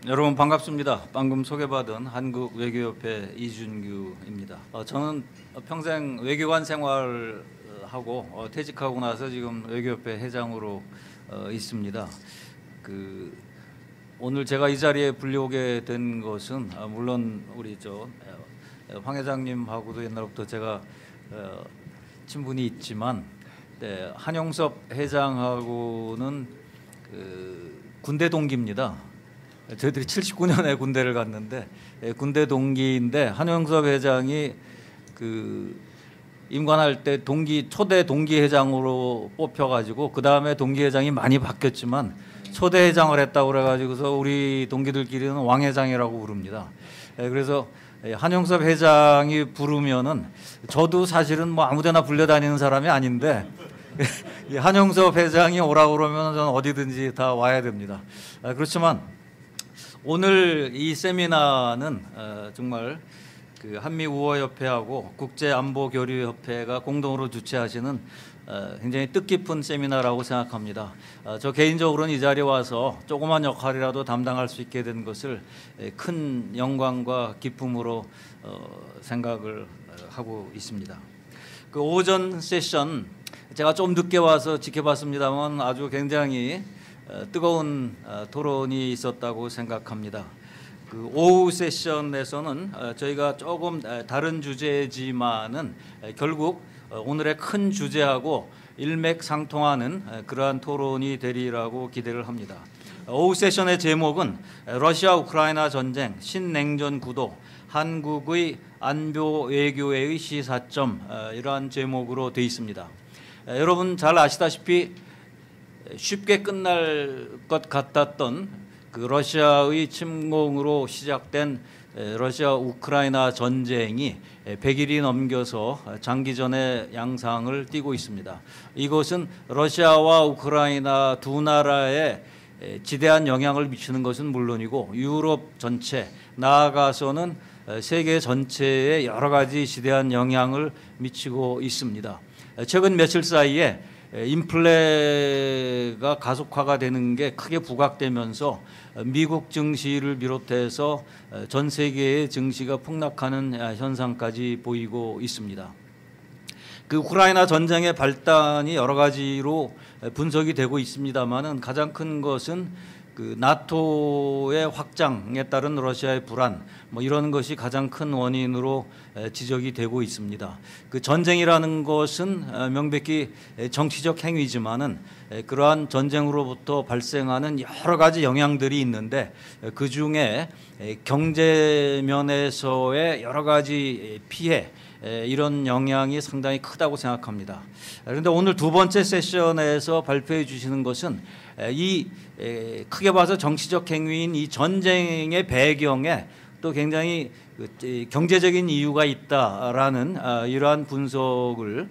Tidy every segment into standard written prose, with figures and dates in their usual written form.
여러분 반갑습니다. 방금 소개받은 한국외교협회 이준규입니다. 저는 평생 외교관 생활하고 퇴직하고 나서 지금 외교협회 회장으로 있습니다. 오늘 제가 이 자리에 불려오게 된 것은 물론 우리 황 회장님하고도 옛날부터 제가 친분이 있지만 한용섭 회장하고는 군대 동기입니다. 저희들이 79년에 군대를 갔는데 군대 동기인데 한용섭 회장이 임관할 때 초대 동기 회장으로 뽑혀가지고 그 다음에 동기 회장이 많이 바뀌었지만 초대 회장을 했다고 그래가지고서 우리 동기들끼리는 왕 회장이라고 부릅니다. 그래서 한용섭 회장이 부르면은 저도 사실은 뭐 아무데나 불려다니는 사람이 아닌데 한용섭 회장이 오라고 그러면 저는 어디든지 다 와야 됩니다. 그렇지만 오늘 이 세미나는 정말 한미우호협회하고 국제안보교류협회가 공동으로 주최하시는 굉장히 뜻깊은 세미나라고 생각합니다. 저 개인적으로는 이 자리에 와서 조그만 역할이라도 담당할 수 있게 된 것을 큰 영광과 기쁨으로 생각을 하고 있습니다. 오전 세션 제가 좀 늦게 와서 지켜봤습니다만 아주 굉장히 뜨거운 토론이 있었다고 생각합니다. 오후 세션에서는 저희가 조금 다른 주제지만은 결국 오늘의 큰 주제하고 일맥상통하는 그러한 토론이 되리라고 기대를 합니다. 오후 세션의 제목은 러시아 우크라이나 전쟁 신냉전 구도 한국의 안보 외교의 시사점 이러한 제목으로 되어 있습니다. 여러분 잘 아시다시피 쉽게 끝날 것 같았던 러시아의 침공으로 시작된 러시아 우크라이나 전쟁이 100일이 넘겨서 장기전의 양상을 띠고 있습니다. 이것은 러시아와 우크라이나 두 나라에 지대한 영향을 미치는 것은 물론이고 유럽 전체 나아가서는 세계 전체에 여러 가지 지대한 영향을 미치고 있습니다. 최근 며칠 사이에 인플레가 가속화가 되는 게 크게 부각되면서 미국 증시를 비롯해서 전 세계의 증시가 폭락하는 현상까지 보이고 있습니다. 우크라이나 전쟁의 발단이 여러 가지로 분석이 되고 있습니다만은 가장 큰 것은 나토의 확장에 따른 러시아의 불안 이런 것이 가장 큰 원인으로 지적이 되고 있습니다. 전쟁이라는 것은 명백히 정치적 행위지만은 그러한 전쟁으로부터 발생하는 여러 가지 영향들이 있는데 그 중에 경제 면에서의 여러 가지 피해 이런 영향이 상당히 크다고 생각합니다. 그런데 오늘 두 번째 세션에서 발표해 주시는 것은 크게 봐서 정치적 행위인 이 전쟁의 배경에 또 굉장히 경제적인 이유가 있다라는 이러한 분석을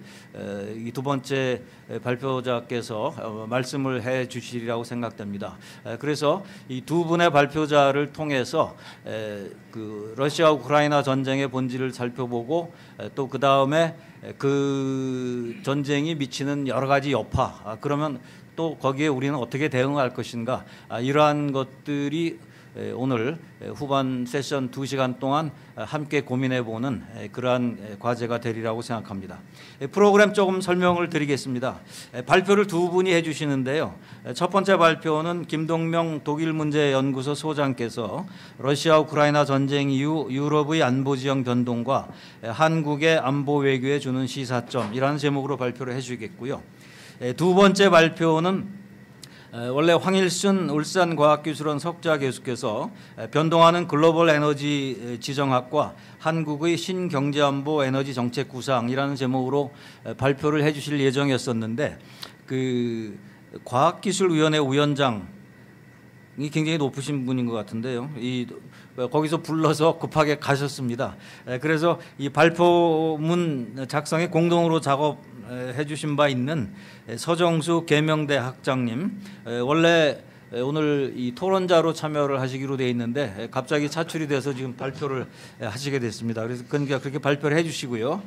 이 두 번째 발표자께서 말씀을 해 주시리라고 생각됩니다. 그래서 이 두 분의 발표자를 통해서 러시아 우크라이나 전쟁의 본질을 살펴보고 또 그 다음에 그 전쟁이 미치는 여러 가지 여파 그러면 또 거기에 우리는 어떻게 대응할 것인가 이러한 것들이 오늘 후반 세션 2시간 동안 함께 고민해보는 그러한 과제가 되리라고 생각합니다. 프로그램 조금 설명을 드리겠습니다. 발표를 두 분이 해주시는데요. 첫 번째 발표는 김동명 독일문제연구소 소장께서 러시아 우크라이나 전쟁 이후 유럽의 안보지형 변동과 한국의 안보 외교에 주는 시사점이라는 제목으로 발표를 해주시겠고요. 두 번째 발표는 원래 황일순 울산과학기술원 석좌 교수께서 변동하는 글로벌 에너지 지정학과 한국의 신경제안보 에너지 정책 구상이라는 제목으로 발표를 해 주실 예정이었었는데 과학기술위원회 위원장이 굉장히 높으신 분인 것 같은데요. 거기서 불러서 급하게 가셨습니다. 그래서 이 발표문 작성에 공동으로 작업해 주신 바 있는 서정수 계명대 학장님, 원래 오늘 이 토론자로 참여를 하시기로 돼 있는데 갑자기 차출이 돼서 지금 발표를 하시게 됐습니다. 그래서 그렇게 발표를 해 주시고요.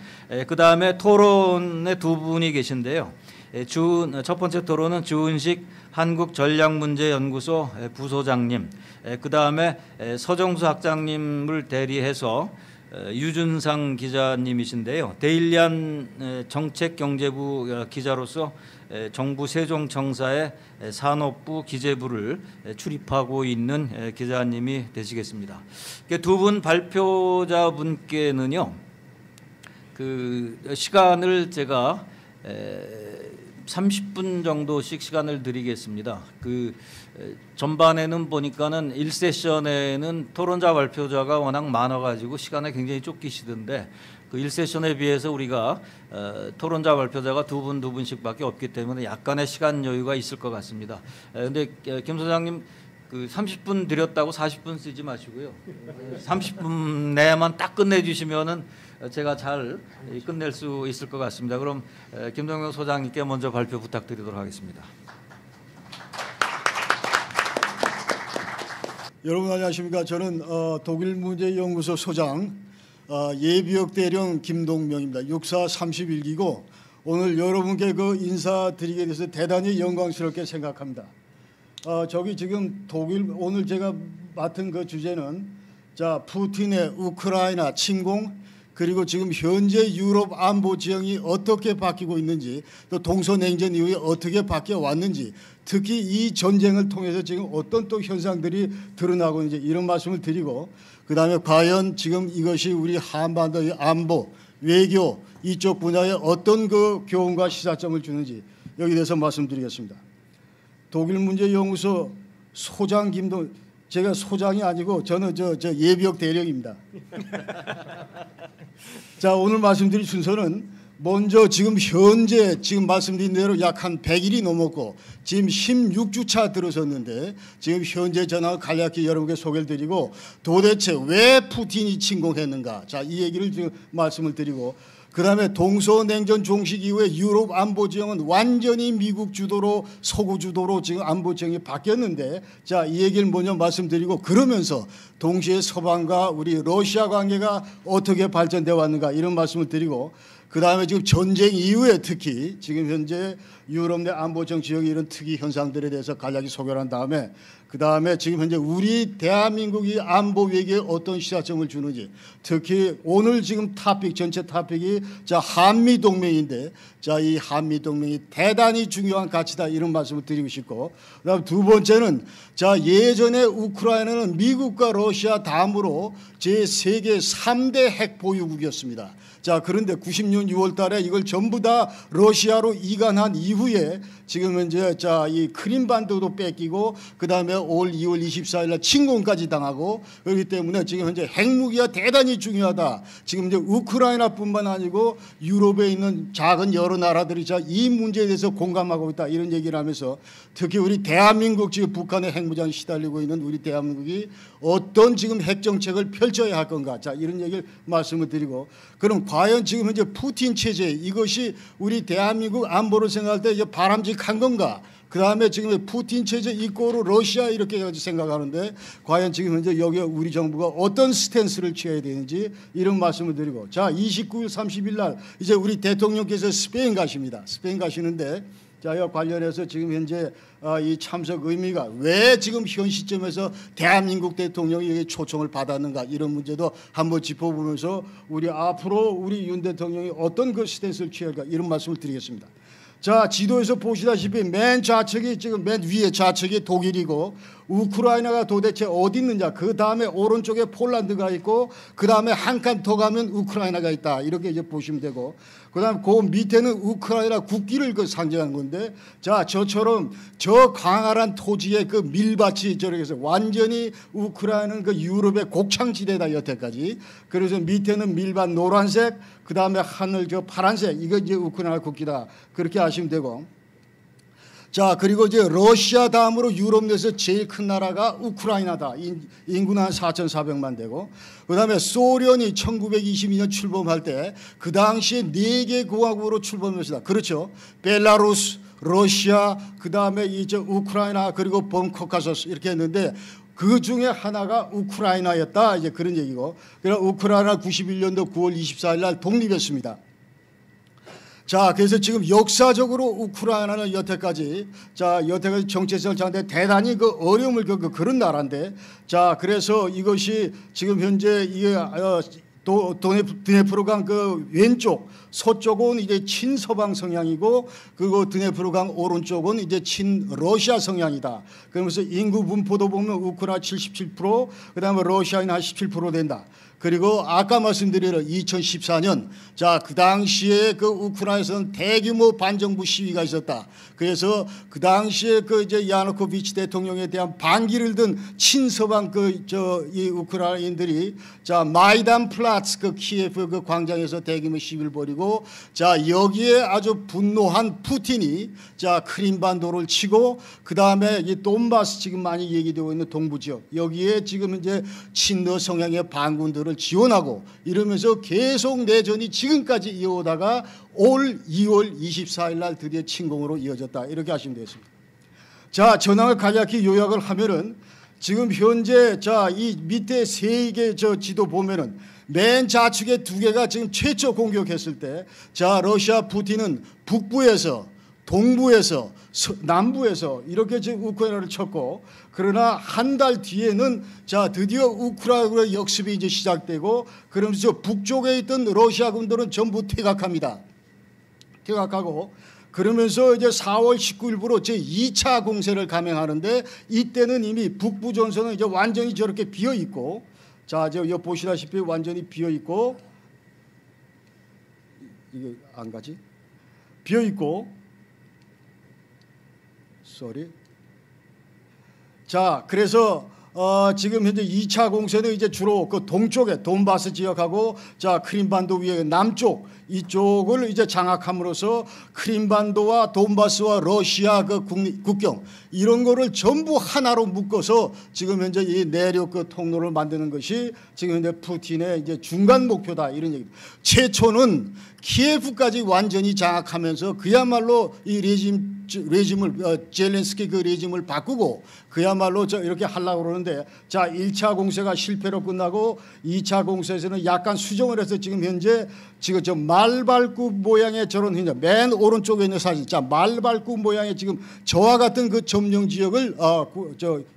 그 다음에 토론에 두 분이 계신데요. 첫 번째 토론은 주은식 한국전략문제연구소 부소장님, 그 다음에 서정수 학장님을 대리해서 유준상 기자님이신데요. 데일리안 정책경제부 기자로서 정부 세종청사의 산업부 기재부를 출입하고 있는 기자님이 되시겠습니다. 두 분 발표자분께는요, 그 시간을 제가 30분 정도씩 시간을 드리겠습니다. 그 전반에는 보니까는 1세션에는 토론자 발표자가 워낙 많아가지고 시간에 굉장히 쫓기시던데 그 1세션에 비해서 우리가 토론자 발표자가 두 분씩밖에 없기 때문에 약간의 시간 여유가 있을 것 같습니다. 그런데 김 소장님 그 30분 드렸다고 40분 쓰지 마시고요. 30분 내에만 딱 끝내주시면은 제가 잘 끝낼 수 있을 것 같습니다. 그럼 김동영 소장님께 먼저 발표 부탁드리도록 하겠습니다. 여러분 안녕하십니까? 저는 독일문제연구소 소장 예비역 대령 김동명입니다. 육사 31기고 오늘 여러분께 그 인사드리게 돼서 대단히 영광스럽게 생각합니다. 저기 지금 독일 오늘 제가 맡은 그 주제는 자 푸틴의 우크라이나 침공 그리고 지금 현재 유럽 안보 지형이 어떻게 바뀌고 있는지 또 동서냉전 이후에 어떻게 바뀌어 왔는지 특히 이 전쟁을 통해서 지금 어떤 또 현상들이 드러나고 있는지 이런 말씀을 드리고 그다음에 과연 지금 이것이 우리 한반도의 안보 외교 이쪽 분야에 어떤 그 교훈과 시사점을 주는지 여기 대해서 말씀드리겠습니다. 독일문제연구소 소장 김동 제가 소장이 아니고 저는 저 예비역 대령입니다. 자 오늘 말씀드릴 순서는 먼저 지금 현재 지금 말씀드린 대로 약 한 100일이 넘었고 지금 16주차 들어섰는데 지금 현재 전화 간략히 여러분께 소개를 드리고 도대체 왜 푸틴이 침공했는가 자 이 얘기를 지금 말씀을 드리고 그다음에 동서냉전 종식 이후에 유럽 안보 지형은 완전히 미국 주도로 서구 주도로 지금 안보 지형이 바뀌었는데 자, 이 얘기를 먼저 말씀드리고 그러면서 동시에 서방과 우리 러시아 관계가 어떻게 발전되어 왔는가 이런 말씀을 드리고 그다음에 지금 전쟁 이후에 특히 지금 현재 유럽 내 안보 지형 지역의 이런 특이 현상들에 대해서 간략히 소개를 한 다음에 그다음에 지금 현재 우리 대한민국이 안보 외교에 어떤 시사점을 주는지 특히 오늘 지금 토픽 전체 토픽이 자 한미 동맹인데 자 이 한미 동맹이 대단히 중요한 가치다 이런 말씀을 드리고 싶고 그다음 두 번째는 자 예전에 우크라이나는 미국과 러시아 다음으로 제 세계 3대 핵 보유국이었습니다. 자 그런데 90년 6월 달에 이걸 전부 다 러시아로 이관한 이후에 지금 현재 자 이 크림반도도 뺏기고 그다음에 올 2월 24일 날 침공까지 당하고 그렇기 때문에 지금 현재 핵무기가 대단히 중요하다. 지금 이제 우크라이나뿐만 아니고 유럽에 있는 작은 여러 나라들이 자 이 문제에 대해서 공감하고 있다. 이런 얘기를 하면서 특히 우리 대한민국 지금 북한의 핵무장에 시달리고 있는 우리 대한민국이 어떤 지금 핵 정책을 펼쳐야 할 건가. 자 이런 얘기를 말씀을 드리고 그럼 과연 지금 현재 푸틴 체제 이것이 우리 대한민국 안보를 생각할 때 이제 바람직한 건가? 그 다음에 지금 푸틴 체제 이꼬로 러시아 이렇게 생각하는데 과연 지금 현재 여기 우리 정부가 어떤 스탠스를 취해야 되는지 이런 말씀을 드리고 자 29일 30일 날 이제 우리 대통령께서 스페인 가십니다. 스페인 가시는데 자, 이와 관련해서 지금 현재 이 참석 의미가 왜 지금 현 시점에서 대한민국 대통령이 초청을 받았는가 이런 문제도 한번 짚어보면서 우리 앞으로 우리 윤 대통령이 어떤 그 스탠스를 취할까 이런 말씀을 드리겠습니다. 자 지도에서 보시다시피 맨 좌측이 지금 맨 위에 좌측이 독일이고 우크라이나가 도대체 어디 있느냐 그 다음에 오른쪽에 폴란드가 있고 그 다음에 한 칸 더 가면 우크라이나가 있다 이렇게 이제 보시면 되고 그 다음 그 밑에는 우크라이나 국기를 그 상징하는 건데 자 저처럼 저 광활한 토지의 그 밀밭이 저렇게 해서 완전히 우크라이나는 그 유럽의 곡창지대다 여태까지 그래서 밑에는 밀밭 노란색 그 다음에 하늘 저 파란색 이거 이제 우크라이나 국기다 그렇게 아시면 되고 자 그리고 이제 러시아 다음으로 유럽 내에서 제일 큰 나라가 우크라이나다. 인구는 한 4,400만 되고 그다음에 소련이 1922년 출범할 때 그 당시에 4개 공화국으로 출범했습니다. 그렇죠. 벨라루스, 러시아, 그다음에 이제 우크라이나 그리고 범코카소스 이렇게 했는데 그 중에 하나가 우크라이나였다. 이제 그런 얘기고. 그래서 우크라이나 91년도 9월 24일 날 독립했습니다. 자, 그래서 지금 역사적으로 우크라이나는 여태까지 정체성을 찾는데 대단히 그 어려움을 겪은 그런 나라인데, 자, 그래서 이것이 지금 현재 이게 드네프르강 그 왼쪽 서쪽은 이제 친서방 성향이고, 그리고 드네프르강 오른쪽은 이제 친러시아 성향이다. 그러면서 인구 분포도 보면 우크라이나 77%, 그다음에 러시아는 한 17% 된다. 그리고 아까 말씀드린 2014년, 자, 그 당시에 그 우크라이나에서는 대규모 반정부 시위가 있었다. 그래서 그 당시에 그 이제 야누코비치 대통령에 대한 반기를 든 친서방 이 우크라이나인들이, 자, 마이단 플라츠 그 키예프 그 광장에서 대규모 시위를 벌이고, 자, 여기에 아주 분노한 푸틴이, 자, 크림반도를 치고, 그 다음에 이 돈바스 지금 많이 얘기되고 있는 동부 지역, 여기에 지금 이제 친러 성향의 반군들을 지원하고 이러면서 계속 내전이 지금까지 이어오다가 올 2월 24일 날 드디어 침공으로 이어졌다. 이렇게 하시면 되겠습니다. 자, 전황을 간략히 요약을 하면은 지금 현재, 자, 이 밑에 세 개 저 지도 보면은 맨 좌측에 두 개가 지금 최초 공격했을 때, 자, 러시아 푸틴은 북부에서, 동부에서, 남부에서 이렇게 지금 우크라이나를 쳤고, 그러나 한 달 뒤에는, 자, 드디어 우크라이나 역습이 이제 시작되고, 그러면서 북쪽에 있던 러시아 군들은 전부 퇴각합니다. 퇴각하고, 그러면서 이제 4월 19일부로 제 2차 공세를 감행하는데, 이때는 이미 북부 전선은 이제 완전히 저렇게 비어 있고, 자, 저 여기 보시다시피 완전히 비어 있고, 이게 안 가지? 비어 있고, 자, 그래서 지금 현재 2차 공세는 이제 주로 그 동쪽에 돈바스 지역하고, 자, 크림반도 위에 남쪽 이쪽을 이제 장악함으로써 크림반도와 돈바스와 러시아 그 국경 이런 거를 전부 하나로 묶어서 지금 현재 이 내륙 그 통로를 만드는 것이 지금 현재 푸틴의 이제 중간 목표다, 이런 얘기입니다. 최초는 키예프까지 완전히 장악하면서 그야말로 이 레짐을 젤렌스키 그 레짐을 바꾸고 그야말로 이렇게 하려고 그러는데, 자, 1차 공세가 실패로 끝나고 2차 공세에서는 약간 수정을 해서 지금 현재 지금 저 말발굽 모양의 저런 현재 맨 오른쪽에 있는 사진, 자, 말발굽 모양의 지금 저와 같은 그 점령 지역을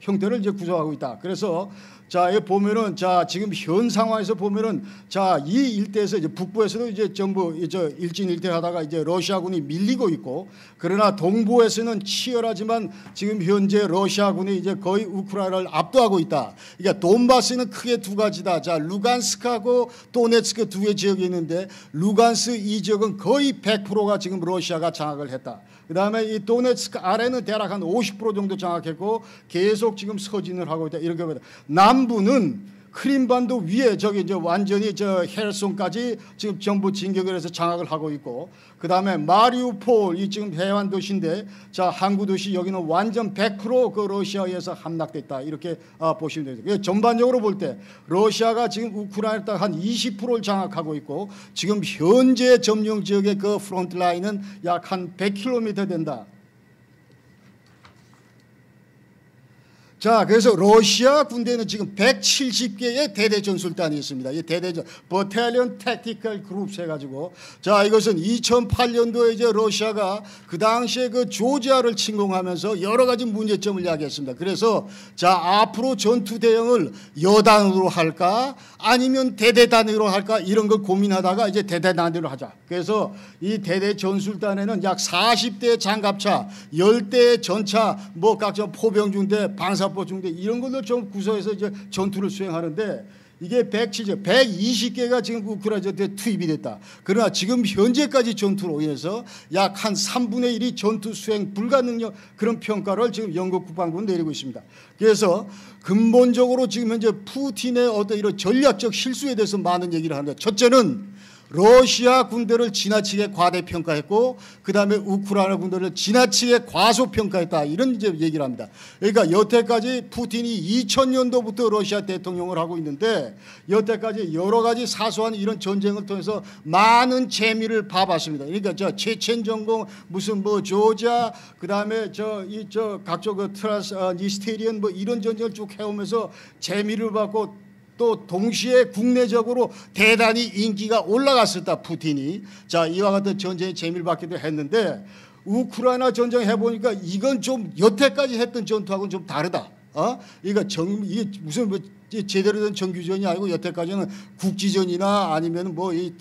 형태를 이제 구성하고 있다. 그래서 자, 여기 보면은, 자, 지금 현 상황에서 보면은, 자, 이 일대에서 이제 북부에서도 이제 전부 일진일퇴 하다가 이제 러시아군이 밀리고 있고, 그러나 동부에서는 치열하지만 지금 현재 러시아군이 이제 거의 우크라이나를 압도하고 있다. 그러니까 돈바스는 크게 두 가지다. 자, 루간스크하고 도네츠크 두 개 지역이 있는데, 루간스 이 지역은 거의 100%가 지금 러시아가 장악을 했다. 그 다음에 이 도네츠크 아래는 대략 한 50% 정도 장악했고 계속 지금 서진을 하고 있다. 이렇게 보다. 남부는 크림반도 위에 저기 이제 완전히 저 헤르손까지 지금 전부 진격을 해서 장악을 하고 있고, 그 다음에 마리우폴 이 지금 해안 도시인데, 자, 항구 도시 여기는 완전 100% 그 러시아에서 함락됐다. 이렇게 보시면 됩니다. 전반적으로 볼 때 러시아가 지금 우크라이나 딱 한 20%를 장악하고 있고, 지금 현재 점령 지역의 그 프론트 라인은 약 한 100km 된다. 자, 그래서 러시아 군대는 지금 170개의 대대 전술단이 있습니다. 이 대대전 버탈리언 택티컬 그룹 해가지고, 자, 이것은 2008년도에 이제 러시아가 그 당시에 그 조지아를 침공하면서 여러 가지 문제점을 이야기했습니다. 그래서 자, 앞으로 전투 대응을 여단으로 할까 아니면 대대 단위로 할까 이런 걸 고민하다가 이제 대대 단위로 하자. 그래서 이 대대 전술단에는 약 40대 장갑차, 10대 전차, 뭐 각종 포병중대, 방사포 중대 이런 걸로 좀 구성해서 이제 전투를 수행하는데, 이게 120개가 지금 우크라이나에 투입이 됐다. 그러나 지금 현재까지 전투로 인해서 약 한 3분의 1이 전투 수행 불가능력, 그런 평가를 지금 영국 국방부는 내리고 있습니다. 그래서 근본적으로 지금 현재 푸틴의 어떤 이런 전략적 실수에 대해서 많은 얘기를 하는데, 첫째는 러시아 군대를 지나치게 과대평가했고, 그 다음에 우크라이나 군대를 지나치게 과소평가했다, 이런 이제 얘기를 합니다. 그러니까 여태까지 푸틴이 2000년도부터 러시아 대통령을 하고 있는데, 여태까지 여러 가지 사소한 이런 전쟁을 통해서 많은 재미를 봐봤습니다. 그러니까 저 체첸 전공, 무슨 뭐 조지아, 그 다음에 각종 그 트라스니스테리언 뭐 이런 전쟁을 쭉 해오면서 재미를 받고, 또 동시에 국내적으로 대단히 인기가 올라갔었다 푸틴이. 자, 이와 같은 전쟁에 재미를 받기도 했는데 우크라이나 전쟁 해보니까 이건 좀 여태까지 했던 전투하고는 좀 다르다. 이게 이게 무슨 뭐 제대로 된 정규전이 아니고 여태까지는 국지전이나 아니면 뭐 이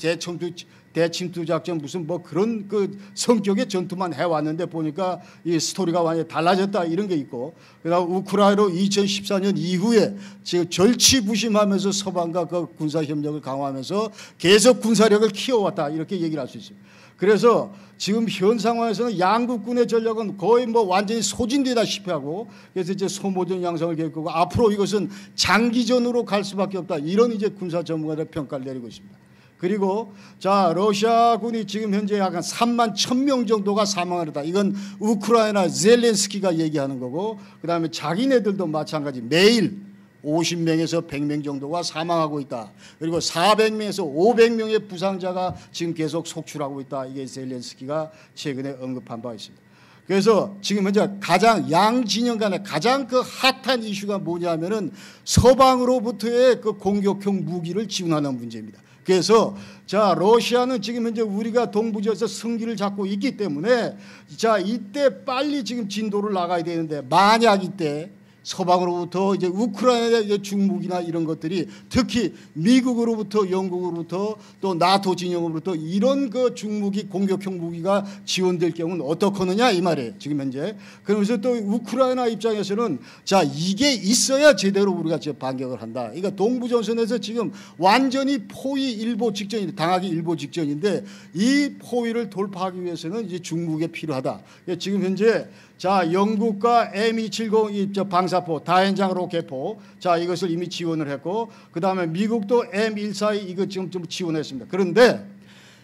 대침투 작전 무슨 뭐 그런 그 성격의 전투만 해왔는데 보니까 이 스토리가 완전히 달라졌다 이런 게 있고, 그다음 우크라이나로 2014년 이후에 지금 절치부심하면서 서방과 그 군사 협력을 강화하면서 계속 군사력을 키워왔다 이렇게 얘기를 할 수 있습니다. 그래서 지금 현 상황에서는 양국군의 전력은 거의 뭐 완전히 소진되다시피 하고, 그래서 이제 소모전 양상을 겪고 앞으로 이것은 장기전으로 갈 수밖에 없다 이런 이제 군사 전문가들 평가를 내리고 있습니다. 그리고 자, 러시아군이 지금 현재 약간 3만 1,000명 정도가 사망하다. 이건 우크라이나 젤렌스키가 얘기하는 거고, 그다음에 자기네들도 마찬가지 매일 50명에서 100명 정도가 사망하고 있다. 그리고 400명에서 500명의 부상자가 지금 계속 속출하고 있다. 이게 젤렌스키가 최근에 언급한 바 있습니다. 그래서 지금 현재 가장 양 진영 간에 가장 그 핫한 이슈가 뭐냐면은 서방으로부터의 그 공격형 무기를 지원하는 문제입니다. 그래서 자, 러시아는 지금 현재 우리가 동부지역에서 승기를 잡고 있기 때문에 자, 이때 빨리 지금 진도를 나가야 되는데, 만약 이때 서방으로부터 이제 우크라이나의 중무기나 이런 것들이 특히 미국으로부터 영국으로부터 또 나토 진영으로부터 이런 그 중무기 공격형 무기가 지원될 경우는 어떻거느냐 이 말이에요 지금 현재. 그러면서 또 우크라이나 입장에서는 자, 이게 있어야 제대로 우리가 지금 반격을 한다. 그러니까 동부전선에서 지금 완전히 포위 일보 직전인데, 당하기 일보 직전인데 이 포위를 돌파하기 위해서는 이제 중무기가 필요하다. 지금 현재 자, 영국과 M270 방사포 다연장 로켓포, 자, 이것을 이미 지원을 했고, 그 다음에 미국도 M142 이것 지금 좀 지원했습니다. 그런데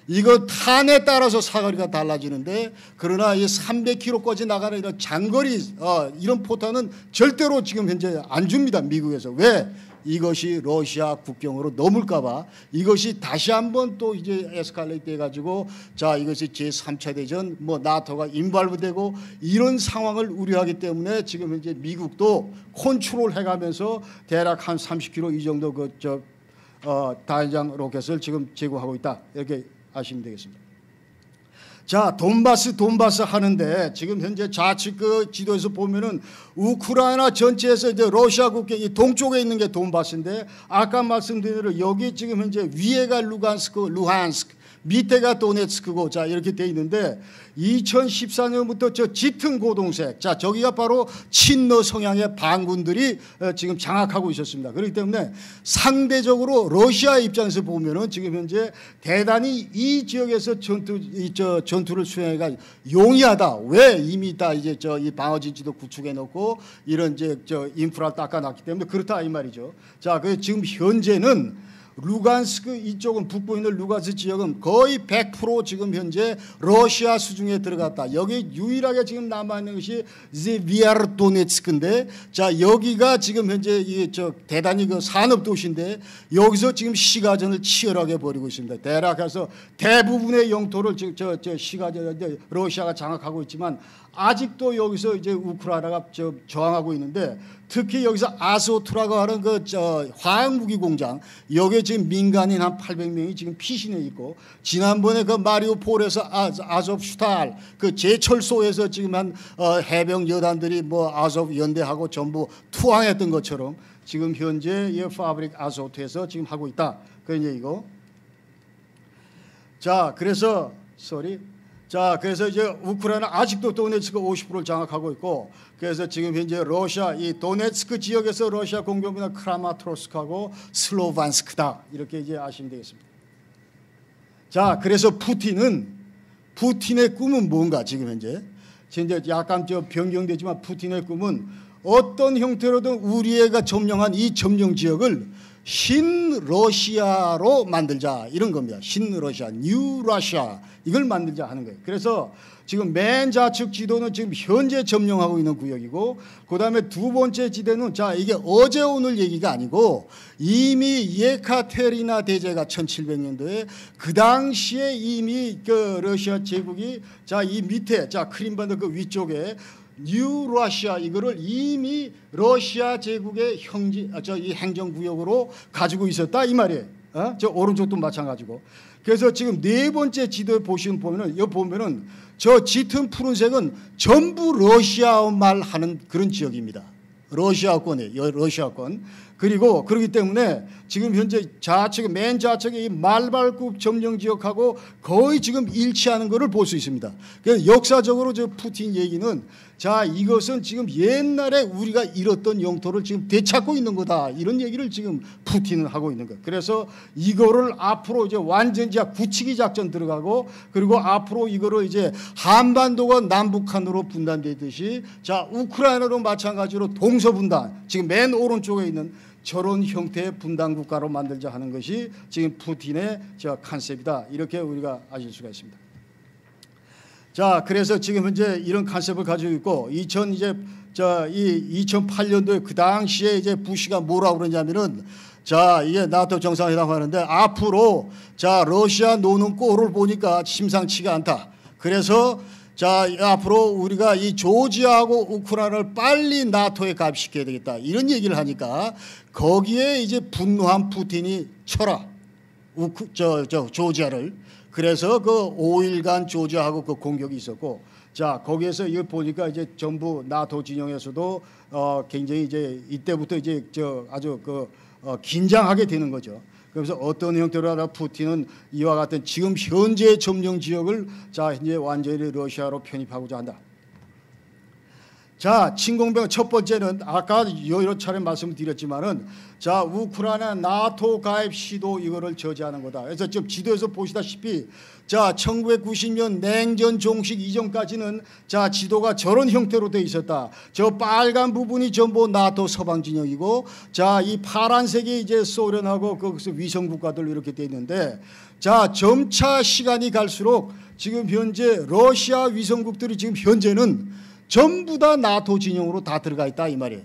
이거 탄에 따라서 사거리가 달라지는데, 그러나 이 300km까지 나가는 이런 장거리 이런 포탄은 절대로 지금 현재 안 줍니다 미국에서. 왜? 이것이 러시아 국경으로 넘을까봐 이것이 다시 한번 또 이제 에스컬레이트 해가지고 자, 이것이 제3차 대전 뭐 나토가 인발브되고 이런 상황을 우려하기 때문에 지금 현재 미국도 컨트롤 해가면서 대략 한 30km 이 정도 그 다연장 로켓을 지금 제공하고 있다 이렇게 아시면 되겠습니다. 자, 돈바스 하는데 지금 현재 좌측 그 지도에서 보면은 우크라이나 전체에서 이제 러시아 국경 이 동쪽에 있는 게 돈바스인데, 아까 말씀드린 대로 여기 지금 현재 위에가 루한스크, 밑에가 도네츠크고, 자, 이렇게 돼 있는데 2014년부터 저 짙은 고동색, 자, 저기가 바로 친러 성향의 반군들이 지금 장악하고 있었습니다. 그렇기 때문에 상대적으로 러시아 입장에서 보면은 지금 현재 대단히 이 지역에서 전투를 수행해가 용이하다. 왜? 이미 다 이제 이 방어 진지도 구축해 놓고 이런 이제 인프라 닦아놨기 때문에 그렇다 이 말이죠. 자, 그 지금 현재는 루간스크 이쪽은 북부에 있는 루간스크 지역은 거의 100% 지금 현재 러시아 수중에 들어갔다. 여기 유일하게 지금 남아있는 것이 비아르도네츠크인데, 자, 여기가 지금 현재 대단히 그 산업 도시인데 여기서 지금 시가전을 치열하게 벌이고 있습니다. 대략해서 대부분의 영토를 지금 시가전 러시아가 장악하고 있지만 아직도 여기서 이제 우크라이나가 저항하고 있는데, 특히 여기서 아소트라고 하는 그 화학무기 공장, 여기에 지금 민간인 한 800명이 지금 피신해 있고, 지난번에 그 마리우폴에서 아조프슈탈 그 제철소에서 지금 한 해병 여단들이 뭐 아조프 연대하고 전부 투항했던 것처럼 지금 현재 이 파브릭 아소트에서 지금 하고 있다 그런 얘기고. 자, 그래서 그래서 이제 우크라이나 아직도 도네츠크 50%를 장악하고 있고, 그래서 지금 현재 러시아 이 도네츠크 지역에서 러시아 공격군은 크라마토르스크하고 슬로반스크다 이렇게 이제 아시면 되겠습니다. 자, 그래서 푸틴의 꿈은 뭔가 지금 현재 약간 변경되지만 푸틴의 꿈은 어떤 형태로든 우리가 점령한 이 점령 지역을 신러시아로 만들자 이런 겁니다. 신러시아, 뉴러시아 이걸 만들자 하는 거예요. 그래서 지금 맨 좌측 지도는 지금 현재 점령하고 있는 구역이고, 그 다음에 두 번째 지대는 자, 이게 어제 오늘 얘기가 아니고 이미 예카테리나 대제가 1700년도에 그 당시에 이미 그 러시아 제국이 자, 이 밑에 자, 크림반도 그 위쪽에 뉴 러시아 이거를 이미 러시아 제국의 이 행정구역으로 가지고 있었다 이 말이에요. 저 오른쪽도 마찬가지고. 그래서 지금 네 번째 지도에 보면은 여기 보면은 저 짙은 푸른색은 전부 러시아 말 하는 그런 지역입니다. 러시아권이에요. 러시아권. 그리고 그렇기 때문에 지금 현재 맨 좌측에 이 말발굽 점령 지역하고 거의 지금 일치하는 것을 볼 수 있습니다. 그래서 역사적으로 저 푸틴 얘기는 자 이것은 지금 옛날에 우리가 잃었던 영토를 지금 되찾고 있는 거다 이런 얘기를 지금 푸틴은 하고 있는 거예요. 그래서 이거를 앞으로 이제 완전히 굳히기 작전 들어가고 그리고 앞으로 이거를 이제 한반도가 남북한으로 분단되듯이 자 우크라이나로 마찬가지로 동서분단 지금 맨 오른쪽에 있는 저런 형태의 분단 국가로 만들자 하는 것이 지금 푸틴의 저 컨셉이다 이렇게 우리가 아실 수가 있습니다. 자, 그래서 지금 현재 이런 컨셉을 가지고 있고 2008년도에 그 당시에 이제 부시가 뭐라고 그러냐면은 자, 이게 나토 정상회담 하는데 앞으로 자, 러시아 노는 꼴을 보니까 심상치가 않다. 그래서 자, 앞으로 우리가 이 조지아하고 우크라이나를 빨리 나토에 가입시켜야 되겠다. 이런 얘기를 하니까 거기에 이제 분노한 푸틴이 쳐라. 조지아를. 그래서 그 5일간 조지아하고 그 공격이 있었고 자, 거기에서 이거 보니까 이제 전부 나토 진영에서도 굉장히 이제 이때부터 이제 아주 긴장하게 되는 거죠. 그래서 어떤 형태로 푸틴은 이와 같은 지금 현재 점령 지역을 자 이제 완전히 러시아로 편입하고자 한다. 자, 침공병 첫 번째는 아까 여러 차례 말씀드렸지만은 자 우크라이나 나토 가입 시도 이거를 저지하는 거다. 그래서 지금 지도에서 보시다시피 자 1990년 냉전 종식 이전까지는 자 지도가 저런 형태로 돼 있었다. 저 빨간 부분이 전부 나토 서방 진영이고 자 이 파란색이 이제 소련하고 거기서 위성 국가들 이렇게 돼 있는데 자 점차 시간이 갈수록 지금 현재 러시아 위성국들이 지금 현재는 전부 다 나토 진영으로 다 들어가 있다 이 말이에요.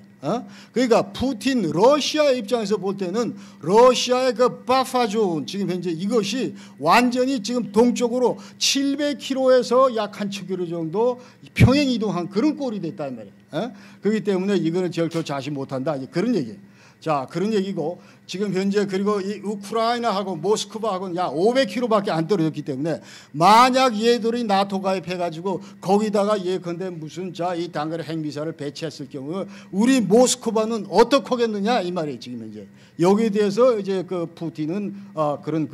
그러니까 푸틴 러시아 입장에서 볼 때는 러시아의 그 바파존 지금 현재 이것이 완전히 지금 동쪽으로 700km에서 약 한 1000km 정도 평행 이동한 그런 꼴이 됐다 이 말이에요. 그렇기 때문에 이거는 절대 자신 못한다 그런 얘기예요. 자 그런 얘기고 지금 현재 그리고 이 우크라이나하고 모스크바하고는 약 500km밖에 안 떨어졌기 때문에 만약 얘들이 나토 가입해가지고 거기다가 예컨대 무슨 자 이 단거리 핵미사를 배치했을 경우 우리 모스크바는 어떻게 하겠느냐 이 말이에요. 지금 현재 여기에 대해서 이제 그 푸틴은 그런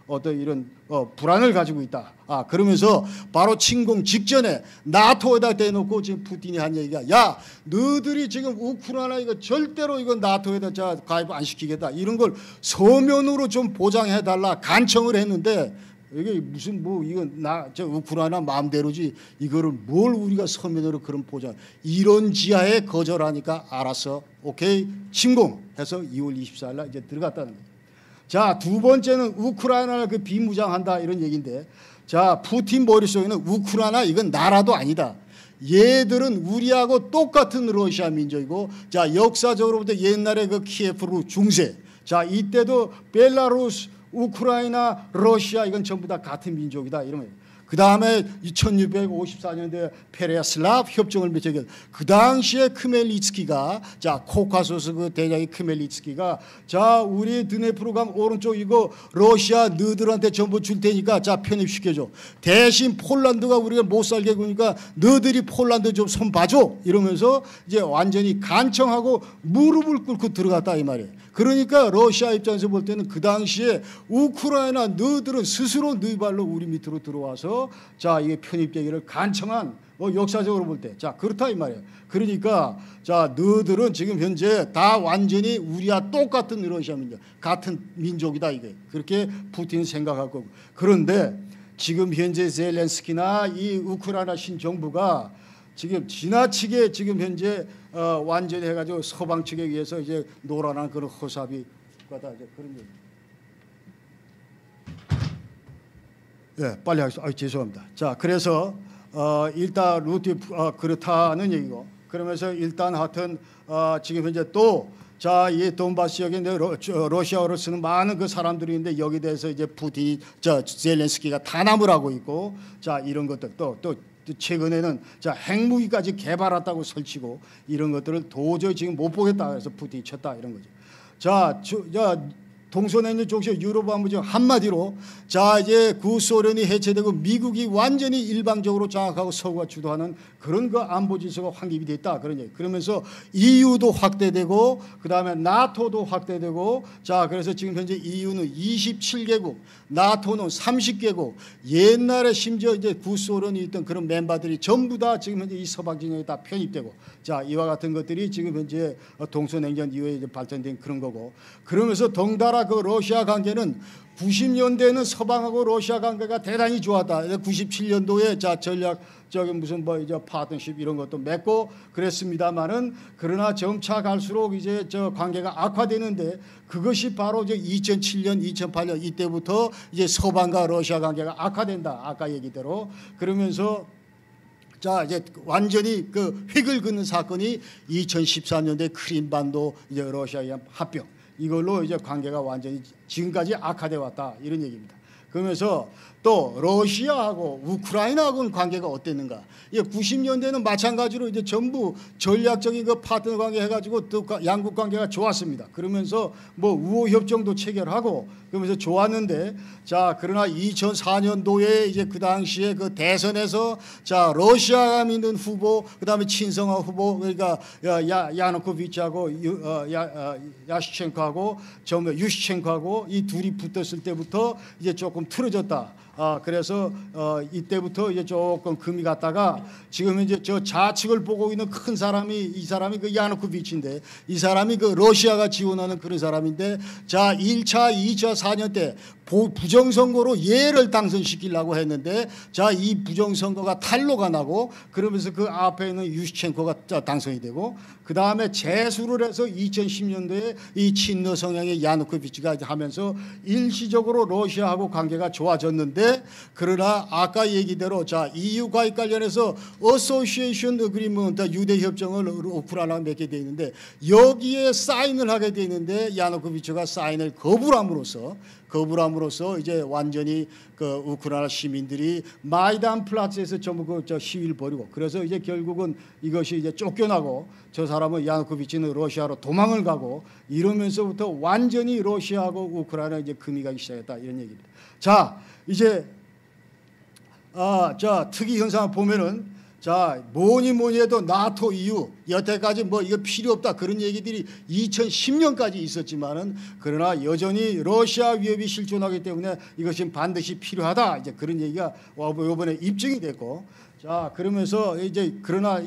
어떤 이런 불안을 가지고 있다. 그러면서 바로 침공 직전에 나토에다 대놓고 지금 푸틴이 한 얘기가 야 너희들이 지금 우크라이나 이거 절대로 이거 나토에다 가입 안 시키겠다. 이런 걸 서면으로 좀 보장해달라 간청을 했는데 이게 무슨 이건 우크라이나 마음대로지 이거를 뭘 우리가 서면으로 그런 보장 이런 지하에 거절하니까 알았어. 오케이 침공해서 2월 24일 날 이제 들어갔다는 거예요. 자, 두 번째는 우크라이나를 그 비무장한다 이런 얘기인데 자, 푸틴 머릿속에는 우크라이나 이건 나라도 아니다. 얘들은 우리하고 똑같은 러시아 민족이고 자, 역사적으로부터 옛날에 그 키예프 중세 자, 이때도 벨라루스, 우크라이나, 러시아 이건 전부 다 같은 민족이다 이런 거예요. 그 다음에 1654년도에 페레야슬랍 협정을 맺었고 그 당시에 크멜리츠키가 자 코카소스 그 대장이 크멜리츠키가 자 우리 드네프르강 오른쪽 이거 러시아 너희들한테 전부 줄 테니까 자 편입시켜줘. 대신 폴란드가 우리가 못 살게 구니까 너희들이 폴란드 좀 손 봐줘 이러면서 이제 완전히 간청하고 무릎을 꿇고 들어갔다 이 말이에요. 그러니까 러시아 입장에서 볼 때는 그 당시에 우크라이나 너희들은 스스로 너희 발로 우리 밑으로 들어와서 자 이게 편입되기를 간청한 역사적으로 볼 때 자 그렇다 이 말이에요. 그러니까 자 너희들은 지금 현재 다 완전히 우리와 똑같은 러시아 민족 같은 민족이다 이게 그렇게 푸틴은 생각할 거고 그런데 지금 현재 젤렌스키나 이 우크라이나 신정부가 지금 지나치게 지금 현재 완전히 해가지고 서방 측에 의해서 이제 노란한 그런 허사비 국가다 이제 그런 얘기. 예, 빨리 하겠습니다. 죄송합니다. 자, 그래서 일단 루트 그렇다는 얘기고 그러면서 일단 하여튼 지금 현재 또 자, 이 돈바스 지역에 러시아어를 쓰는 많은 그 사람들이 있는데 여기에 대해서 이제 푸틴이 젤렌스키가 탄압을 하고 있고 자 이런 것들 또 최근에는 자 핵무기까지 개발했다고 설치고 이런 것들을 도저히 지금 못 보겠다 그래서 푸틴이 쳤다 이런 거죠. 자, 동서남북 쪽에서 유럽 안보죠. 한마디로 자 이제 구소련이 해체되고 미국이 완전히 일방적으로 장악하고 서구가 주도하는 그런 그 안보 질서가 확립이 됐다 그런 얘기. 그러면서 EU도 확대되고 그다음에 나토도 확대되고 자 그래서 지금 현재 EU는 27개국, 나토는 30개국, 옛날에 심지어 이제 구소련이 있던 그런 멤버들이 전부 다 지금 현재 이 서방 진영에 다 편입되고 자 이와 같은 것들이 지금 현재 동서냉전 이후에 이제 발전된 그런 거고 그러면서 덩달아 그 러시아 관계는 90년대에는 서방하고 러시아 관계가 대단히 좋았다. 97년도에 자 전략적인 무슨 뭐 이제 파트너십 이런 것도 맺고 그랬습니다만은 그러나 점차 갈수록 이제 저 관계가 악화되는데 그것이 바로 이제 2007년, 2008년 이때부터 이제 서방과 러시아 관계가 악화된다. 아까 얘기대로 그러면서 자 이제 완전히 그 획을 긋는 사건이 2014년대 크림반도 이제 러시아의 합병. 이걸로 이제 관계가 완전히 지금까지 악화돼 왔다 이런 얘기입니다. 그러면서 또 러시아하고 우크라이나하고는 관계가 어땠는가? 예, 90년대는 마찬가지로 이제 전부 전략적인 그 파트너 관계 해가지고 또 양국 관계가 좋았습니다. 그러면서 뭐 우호 협정도 체결하고 그러면서 좋았는데 자 그러나 2004년도에 이제 그 당시에 그 대선에서 자 러시아가 믿는 후보 그다음에 친성화 후보 그러니까 야누코비치하고 야시첸코하고 유시첸코하고 이 둘이 붙었을 때부터 이제 조금 틀어졌다. 그래서 이때부터 이제 조금 금이 갔다가 지금 이제 저 좌측을 보고 있는 큰 사람이 이 사람이 그 야누코비치인데 이 사람이 그 러시아가 지원하는 그런 사람인데 자 1차, 2차, 4년 때 부정선거로 얘를 당선시키려고 했는데 자 이 부정선거가 탄로가 나고 그러면서 그 앞에 있는 유시첸코가 당선이 되고 그 다음에 재수를 해서 2010년도에 이 친러 성향의 야누코비치가 하면서 일시적으로 러시아하고 관계가 좋아졌는데 그러나 아까 얘기대로 자 EU 가입 관련해서 어소시에이션 어그리먼트 유대 협정을 우크라이나가 맺게 돼 있는데 여기에 사인을 하게 돼 있는데 야누코비치가 사인을 거부함으로써 이제 완전히 그 우크라이나 시민들이 마이단 플라츠에서 전부 그 시위를 벌이고 그래서 이제 결국은 이것이 이제 쫓겨나고 저 사람은 야누코비치는 러시아로 도망을 가고 이러면서부터 완전히 러시아하고 우크라이나 이제 금이 가기 시작했다 이런 얘기입니다. 자 이제 자 특이 현상을 보면은 자 뭐니 해도 나토 EU 여태까지 뭐 이거 필요 없다 그런 얘기들이 2010년까지 있었지만은 그러나 여전히 러시아 위협이 실존하기 때문에 이것이 반드시 필요하다 이제 그런 얘기가 이번에 입증이 됐고 자 그러면서 이제 그러나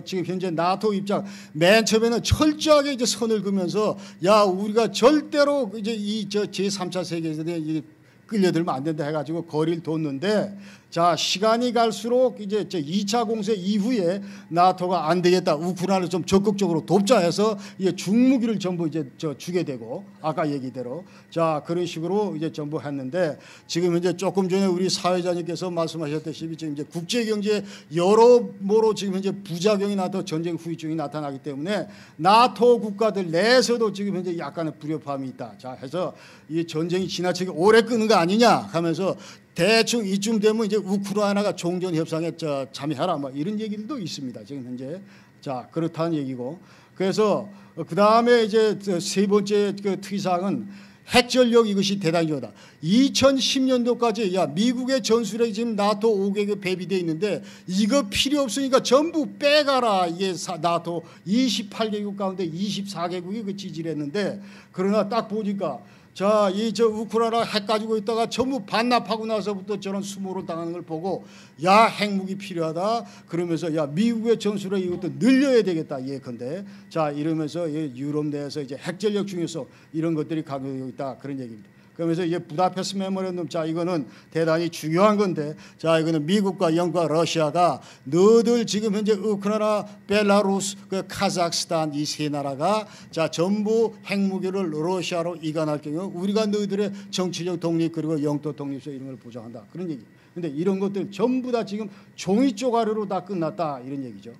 지금 현재 나토 입장 맨 처음에는 철저하게 이제 선을 그으면서 야 우리가 절대로 이제 제3차 세계대전에 끌려들면 안 된다 해가지고 거리를 뒀는데 자 시간이 갈수록 이제 2차 공세 이후에 나토가 안 되겠다 우크라이나를 좀 적극적으로 돕자 해서 이제 중무기를 전부 이제 주게 되고 아까 얘기대로 자 그런 식으로 이제 전부 했는데 지금 현재 조금 전에 우리 사회자님께서 말씀하셨다시피 지금 이제 국제 경제에 여러모로 지금 현재 부작용이 나타 전쟁 후유증이 나타나기 때문에 나토 국가들 내에서도 지금 현재 약간의 불협화음이 있다. 자 해서 이 전쟁이 지나치게 오래 끄는 거 아니냐 하면서 대충 이쯤 되면 이제 우크라이나가 종전 협상에 참여하라 뭐 이런 얘기들도 있습니다. 지금 현재 자 그렇다는 얘기고 그래서 그 다음에 이제 세 번째 그 특이사항은 핵전력 이것이 대단히 좋다. 2010년도까지 야 미국의 전술핵이 지금 나토 5개국 배비되어 있는데 이거 필요 없으니까 전부 빼가라. 이게 나토 28개국 가운데 24개국이 그 지지를 했는데 그러나 딱 보니까 자, 우크라이나 핵 가지고 있다가 전부 반납하고 나서부터 저런 수모를 당하는 걸 보고 야, 핵무기 필요하다. 그러면서 야, 미국의 전술핵 이것도 늘려야 되겠다. 예컨대. 자, 이러면서 유럽 내에서 이제 핵전력 중요성 이런 것들이 강조되고 있다. 그런 얘기입니다. 그러면서 이제 부다페스트 메모랜덤 자 이거는 대단히 중요한 건데 자 이거는 미국과 영국과 러시아가 너들 지금 현재 우크라이나, 벨라루스, 그 카자흐스탄 이 세 나라가 자 전부 핵무기를 러시아로 이관할 경우 우리가 너희들의 정치적 독립 그리고 영토 독립성 이런 걸 보장한다 그런 얘기. 근데 이런 것들 전부 다 지금 종이 쪼가리로 다 끝났다 이런 얘기죠.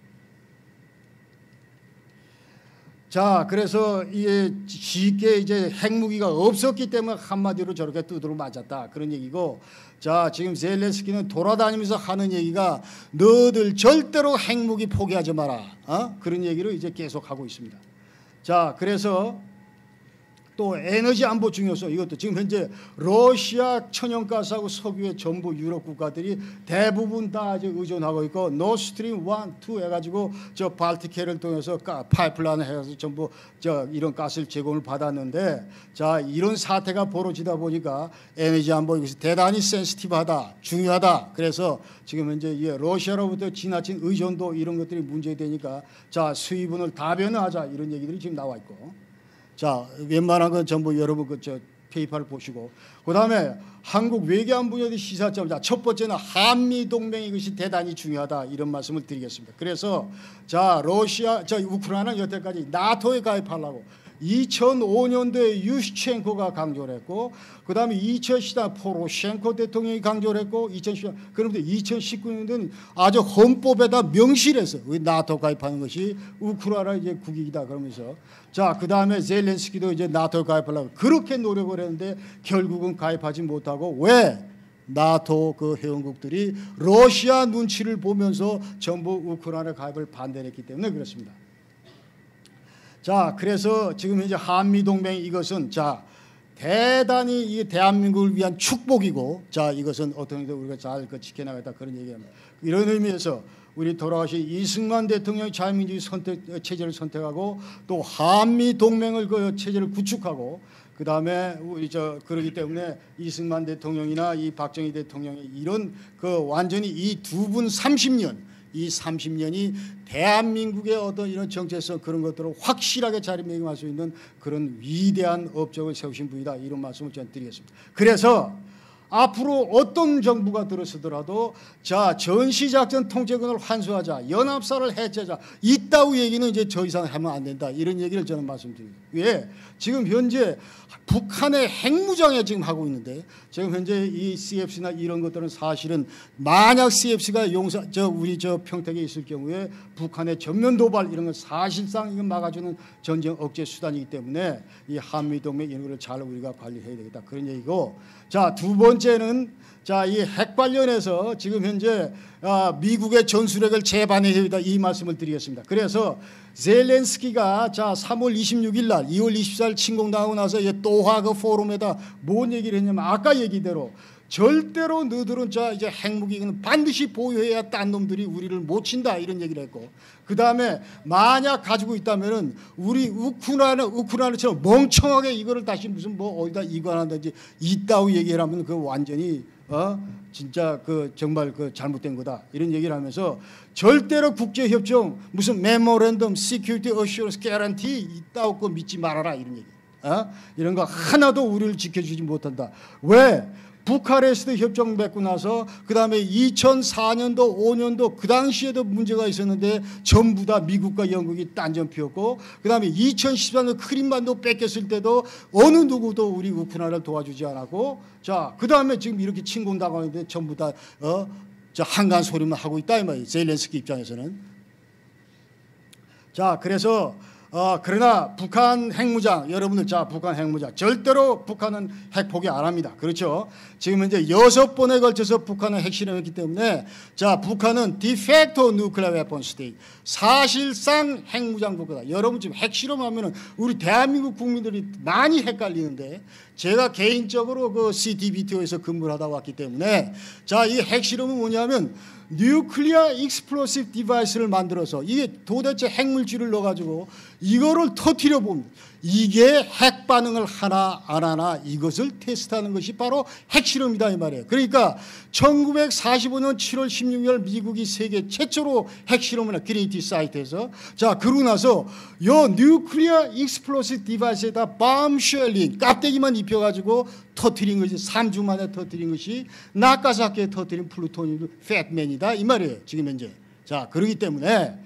자, 그래서 이게 쉽게 이제 핵무기가 없었기 때문에 한마디로 저렇게 두드러 맞았다 그런 얘기고, 자, 지금 젤렌스키는 돌아다니면서 하는 얘기가 너들 절대로 핵무기 포기하지 마라, 그런 얘기를 이제 계속 하고 있습니다. 자, 그래서 또 에너지 안보 중요성, 이것도 지금 현재 러시아 천연가스하고 석유에 전부 유럽 국가들이 대부분 다 이제 의존하고 있고, 노스트림 1, 2 해가지고 저 발티크를 통해서 파이프라인 해서 전부 저 이런 가스를 제공을 받았는데, 자, 이런 사태가 벌어지다 보니까 에너지 안보 이것이 대단히 센시티브하다, 중요하다. 그래서 지금 현재 이 러시아로부터 지나친 의존도 이런 것들이 문제되니까 자, 수입원을 다변화하자 이런 얘기들이 지금 나와 있고. 자, 웬만한 건 전부 여러분 저 페이퍼를 보시고, 그다음에 한국 외교안 분야의 시사점, 자, 첫 번째는 한미 동맹 이것이 대단히 중요하다 이런 말씀을 드리겠습니다. 그래서 자, 러시아, 저 우크라이나는 여태까지 나토에 가입하려고 2005년도에 유시첸코가 강조를 했고, 그 다음에 2010년 포로셴코 대통령이 강조를 했고, 2010년 그런데 2019년도는 아주 헌법에다 명시해서 나토 가입하는 것이 우크라이나 이제 국익이다 그러면서, 자, 그 다음에 젤렌스키도 이제 나토 가입하려고 그렇게 노력을 했는데 결국은 가입하지 못하고, 왜? 나토 그 회원국들이 러시아 눈치를 보면서 전부 우크라이나 가입을 반대했기 때문에 그렇습니다. 자, 그래서 지금 현재 한미동맹 이것은 자, 대단히 이 대한민국을 위한 축복이고, 자, 이것은 어떤 의미로 우리가 잘 지켜나가겠다 그런 얘기합니다. 이런 의미에서 우리 돌아가신 이승만 대통령이 자유민주주의 체제를 선택하고 또 한미동맹을 그 체제를 구축하고, 그 다음에 우리 그러기 때문에 이승만 대통령이나 이 박정희 대통령이 이런 그 완전히 이 두 분 30년, 이 30년이 대한민국의 어떤 이런 정체성 그런 것들을 확실하게 자리매김할 수 있는 그런 위대한 업적을 세우신 분이다 이런 말씀을 저는 드리겠습니다. 그래서 앞으로 어떤 정부가 들어서더라도 자, 전시작전 통제권을 환수하자, 연합사를 해체하자, 이따위 얘기는 이제 더 이상 하면 안 된다 이런 얘기를 저는 말씀드립니다. 왜? 지금 현재 북한의 핵무장에 지금 하고 있는데, 지금 현재 이 CFC나 이런 것들은 사실은 만약 CFC가 우리 평택에 있을 경우에 북한의 전면 도발 이런 건 사실상 이건 막아주는 전쟁 억제 수단이기 때문에 이 한미동맹 이런 거를 잘 우리가 관리해야 되겠다 그런 얘기고, 자, 두 번째는 자, 이 핵 관련해서 지금 현재 미국의 전술핵을 재반해야 된다 이 말씀을 드리겠습니다. 그래서 젤렌스키가 자, 3월 26일 날 2월 24일 침공당하고 나서 또하 그 포럼에다 뭔 얘기를 했냐면 아까 얘기대로 절대로 너들은 자, 이제 핵무기는 반드시 보유해야 딴 놈들이 우리를 못 친다 이런 얘기를 했고, 그 다음에 만약 가지고 있다면은 우리 우크라이나처럼 멍청하게 이거를 다시 무슨 뭐 어디다 이관한다든지 이따위 얘기를 하면 그 완전히 진짜 그 정말 그 잘못된 거다 이런 얘기를 하면서 절대로 국제협정 무슨 메모랜덤 시큐리티 어슈런스 개런티 이따위 거 믿지 말아라 이런 얘기, 이런 거 하나도 우리를 지켜주지 못한다. 왜? 부카레스트 협정 맺고 나서 그 다음에 2004년도 5년도 그 당시에도 문제가 있었는데 전부 다 미국과 영국이 딴전 피웠고, 그 다음에 2014년 크림반도 뺏겼을 때도 어느 누구도 우리 우크라이나를 도와주지 않았고, 자, 그 다음에 지금 이렇게 침공당하는데 전부 다 한간 소리만 하고 있다 이 말이에요. 젤렌스키 입장에서는. 자, 그래서 그러나 북한 핵무장, 여러분들 자, 북한 핵무장 절대로 북한은 핵 포기 안 합니다. 그렇죠? 지금 현재 6번에 걸쳐서 북한은 핵실험했기 때문에 자, 북한은 디팩토 누클리어 웨폰 스테이트, 사실상 핵무장 국가다. 여러분 지금 핵실험하면은 우리 대한민국 국민들이 많이 헷갈리는데, 제가 개인적으로 그 CTBTO에서 근무를 하다 왔기 때문에 자, 이 핵실험은 뭐냐면 뉴클리어 익스플로시브 디바이스를 만들어서 이게 도대체 핵물질을 넣어가지고 이거를 터뜨려 봅니다. 이게 핵 반응을 하나 안 하나 이것을 테스트하는 것이 바로 핵실험이다 이 말이에요. 그러니까 1945년 7월 16일 미국이 세계 최초로 핵실험을 한 그레이티 사이트에서, 자, 그러고 나서 요 뉴클리어 익스플로시브 디바이스에다 밤쉘링 깍대기만 입혀가지고 터뜨린 것이 3주 만에 터뜨린 것이 나가사키에 터뜨린 플루토늄 팻맨이다 이 말이에요 지금 현재. 자, 그러기 때문에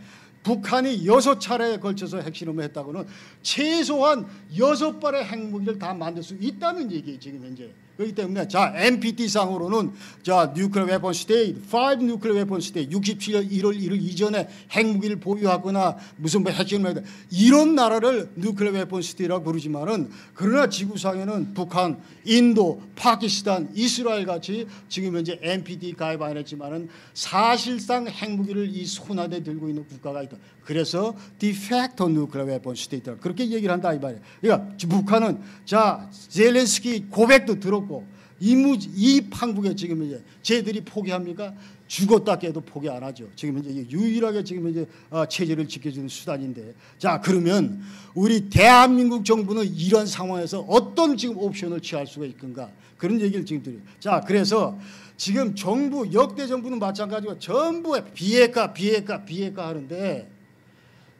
북한이 6차례에 걸쳐서 핵실험을 했다고는 최소한 6발의 핵무기를 다 만들 수 있다는 얘기예요 지금 현재. 그렇기 때문에 자 NPT 상으로는 자 nuclear weapon state, 5 nuclear weapon state, 67년 1월 1일 이전에 핵무기를 보유하거나 무슨 뭐 핵실험을 이런 나라를 nuclear weapon state라고 부르지만은 그러나 지구상에는 북한, 인도, 파키스탄, 이스라엘 같이 지금 현재 NPT 가입 안 했지만은 사실상 핵무기를 이 손안에 들고 있는 국가가 있다. 그래서 de facto nuclear weapon state라 그렇게 얘기를 한다 이 말이에요. 그러니까 북한은 자 젤렌스키 고백도 들었고 이 판국에 지금 이제 쟤들이 포기합니까? 죽었다 깨도 포기 안 하죠. 지금 이제 유일하게 지금 이제 체제를 지켜주는 수단인데 자 그러면 우리 대한민국 정부는 이런 상황에서 어떤 지금 옵션을 취할 수가 있는가 그런 얘기를 지금 드려요. 자 그래서 지금 정부 역대 정부는 마찬가지고 전부 비핵화 하는데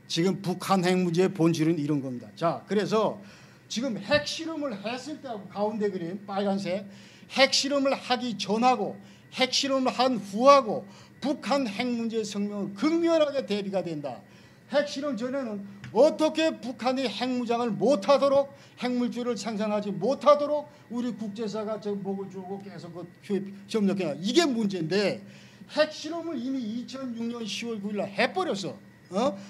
지금 북한 핵 문제의 본질은 이런 겁니다. 자 그래서 지금 핵실험을 했을 때 가운데 그림 빨간색 핵실험을 하기 전하고 핵실험을 한 후하고 북한 핵 문제 성명은 극렬하게 대비가 된다. 핵실험 전에는 어떻게 북한이 핵무장을 못하도록 핵물질을 생산하지 못하도록 우리 국제사가 저 목을 조고 계속 그 협력해야 이게 문제인데 핵실험을 이미 2006년 10월 9일 날 해버렸어.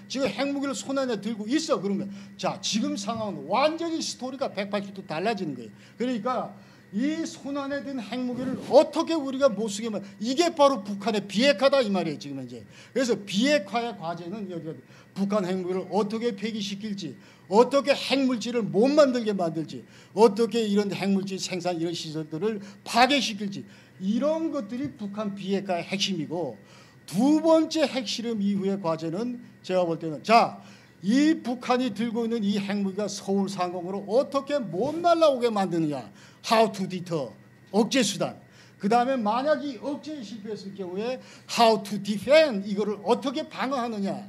지금 핵무기를 손안에 들고 있어. 그러면 자 지금 상황은 완전히 스토리가 180도 달라지는 거예요. 그러니까 이 손안에 든 핵무기를 어떻게 우리가 못 쓰게 만 이게 바로 북한의 비핵화다 이 말이에요 지금 현재. 그래서 비핵화의 과제는 여기 북한 핵무기를 어떻게 폐기시킬지, 어떻게 핵물질을 못 만들게 만들지, 어떻게 이런 핵물질 생산 이런 시설들을 파괴시킬지 이런 것들이 북한 비핵화의 핵심이고 두 번째 핵실험 이후의 과제는 제가 볼 때는 자 이 북한이 들고 있는 이 핵무기가 서울 상공으로 어떻게 못 날아오게 만드느냐 How to deter 억제 수단 그 다음에 만약 이 억제에 실패했을 경우에 How to defend 이거를 어떻게 방어하느냐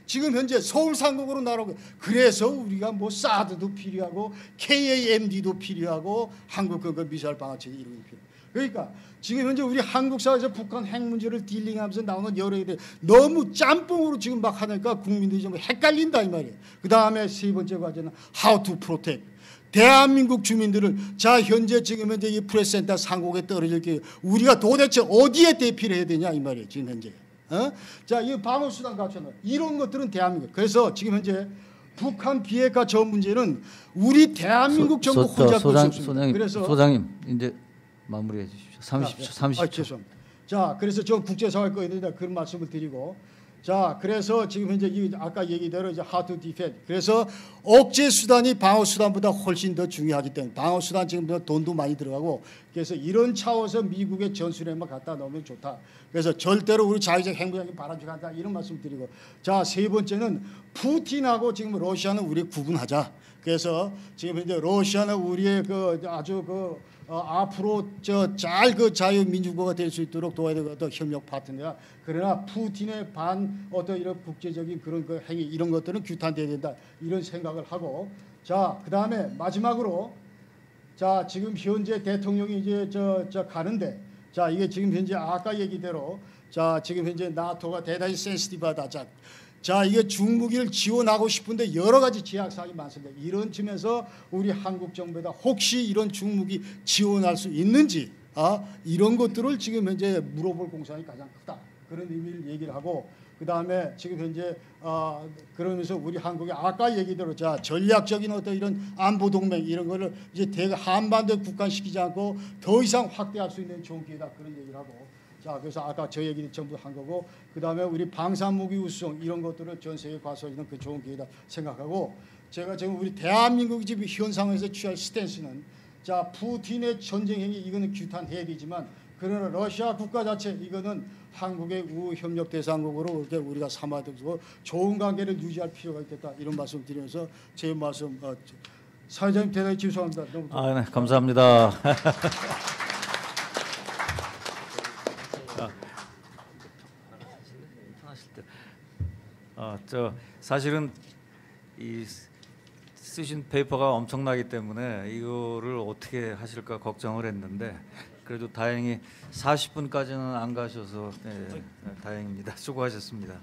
지금 현재 서울 상공으로 날아오게 그래서 우리가 뭐 사드도 필요하고 KAMD도 필요하고 한국 그 미사일 방어체계 이런 게 필요해요. 그러니까 지금 현재 우리 한국 사회에서 북한 핵 문제를 딜링하면서 나오는 여러 일들 너무 짬뽕으로 지금 막 하니까 국민들이 좀 헷갈린다 이 말이에요. 그 다음에 세 번째 과제는 How to protect 대한민국 주민들을 자 현재 지금 현재 이 프레스센터 상공에 떨어질 게 우리가 도대체 어디에 대피를 해야 되냐 이 말이에요 지금 현재. 자 이 방어 수단 갖춰놓은 이런 것들은 대한민국 그래서 지금 현재 북한 비핵화 전 문제는 우리 대한민국 정부 혼자 풀 수 없습니다. 그래서 소장님 이제 마무리해 주십시오. 30초. 죄송합니다. 자, 그래서 저 국제사회 거에 대해 그런 말씀을 드리고, 자, 그래서 지금 현재 아까 얘기대로 이제 how to defend. 그래서 억제 수단이 방어 수단보다 훨씬 더 중요하기 때문에 방어 수단 지금 돈도 많이 들어가고, 그래서 이런 차원에서 미국의 전술에만 갖다 넣으면 좋다. 그래서 절대로 우리 자유적 핵무장이 바람직하다 이런 말씀 드리고, 자, 세 번째는 푸틴하고 지금 러시아는 우리 구분하자. 그래서 지금 현재 러시아는 우리의 그 아주 앞으로 잘 그 자유민주국가가 될 수 있도록 도와야 될 어떤 협력 파트너야. 그러나 푸틴의 어떤 이런 국제적인 그런 그 행위 이런 것들은 규탄돼야 된다 이런 생각을 하고 자 그다음에 마지막으로 자 지금 현재 대통령이 이제 가는데 자 이게 지금 현재 아까 얘기대로 자 지금 현재 나토가 대단히 센시티브하다. 자 이게 중무기를 지원하고 싶은데 여러 가지 제약사항이 많습니다. 이런 점에서 우리 한국 정부에다 혹시 이런 중무기 지원할 수 있는지 이런 것들을 지금 현재 물어볼 공산이 가장 크다. 그런 의미를 얘기를 하고 그 다음에 지금 현재 그러면서 우리 한국이 아까 얘기대로 자 전략적인 어떤 이런 안보 동맹 이런 거를 이제 한반도에 국한시키지 않고 더 이상 확대할 수 있는 좋은 기회다 그런 얘기를 하고. 자, 그래서 아까 저 얘기를 전부 한 거고 그 다음에 우리 방산무기 우수성 이런 것들을 전 세계에 가서 있는 그 좋은 기회다 생각하고 제가 지금 우리 대한민국이 지금 현 상황에서 취할 스탠스는 자 푸틴의 전쟁 행위 이거는 규탄해야 되지만 그러나 러시아 국가 자체 이거는 한국의 우협력 대상국으로 이렇게 우리가 삼아두고 좋은 관계를 유지할 필요가 있겠다 이런 말씀 드리면서 제 말씀 사회자님 대단히 죄송합니다. 너무 네, 감사합니다. 사실은 이 쓰신 페이퍼가 엄청나기 때문에 이거를 어떻게 하실까 걱정을 했는데 그래도 다행히 40분까지는 안 가셔서 다행입니다. 수고하셨습니다.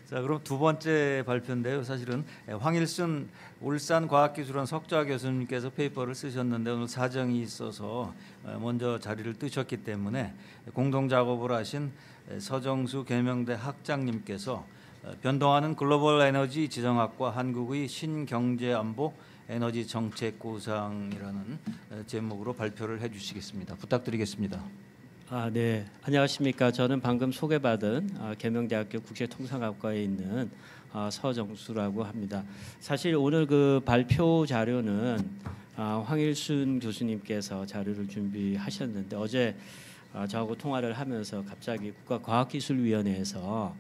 자, 그럼 두 번째 발표인데요. 사실은 황일순 울산과학기술원 석좌 교수님께서 페이퍼를 쓰셨는데 오늘 사정이 있어서 먼저 자리를 뜨셨기 때문에 공동 작업을 하신 서정수 계명대 학장님께서 변동하는 글로벌 에너지 지정학과 한국의 신경제안보 에너지 정책 구상이라는 제목으로 발표를 해주시겠습니다. 부탁드리겠습니다. 네. 안녕하십니까. 저는 방금 소개받은 계명대학교 국제통상학과에 있는 서정수라고 합니다. 사실 오늘 그 발표 자료는 황일순 교수님께서 자료를 준비하셨는데 어제 저하고 통화를 하면서 갑자기 국가과학기술위원회에서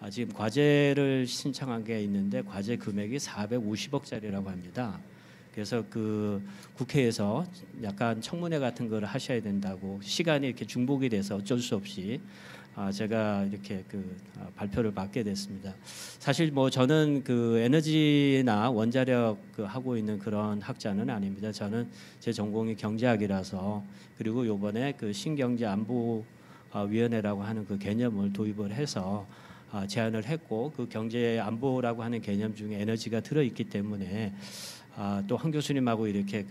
지금 과제를 신청한 게 있는데 과제 금액이 450억짜리라고 합니다. 그래서 그 국회에서 약간 청문회 같은 걸 하셔야 된다고 시간이 이렇게 중복이 돼서 어쩔 수 없이 제가 이렇게 발표를 맡게 됐습니다. 사실 뭐 저는 그 에너지나 원자력 하고 있는 그런 학자는 아닙니다. 저는 제 전공이 경제학이라서 그리고 요번에 그 신경제안보위원회라고 하는 그 개념을 도입을 해서 제안을 했고 그 경제안보라고 하는 개념 중에 에너지가 들어있기 때문에 또 한 교수님하고 이렇게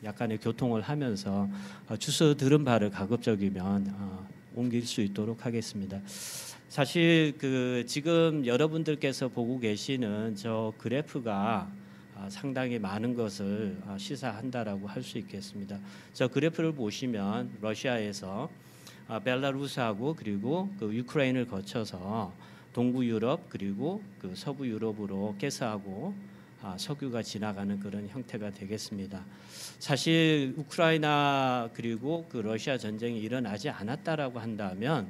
약간의 교통을 하면서 주워 들은 바를 가급적이면 옮길 수 있도록 하겠습니다. 사실 지금 여러분들께서 보고 계시는 저 그래프가 상당히 많은 것을 시사한다라고 할 수 있겠습니다. 저 그래프를 보시면 러시아에서 벨라루스하고 그리고 우크라이나를 거쳐서 동부 유럽 그리고 서부 유럽으로 가스하고 석유가 지나가는 그런 형태가 되겠습니다. 사실 우크라이나 그리고 러시아 전쟁이 일어나지 않았다라고 한다면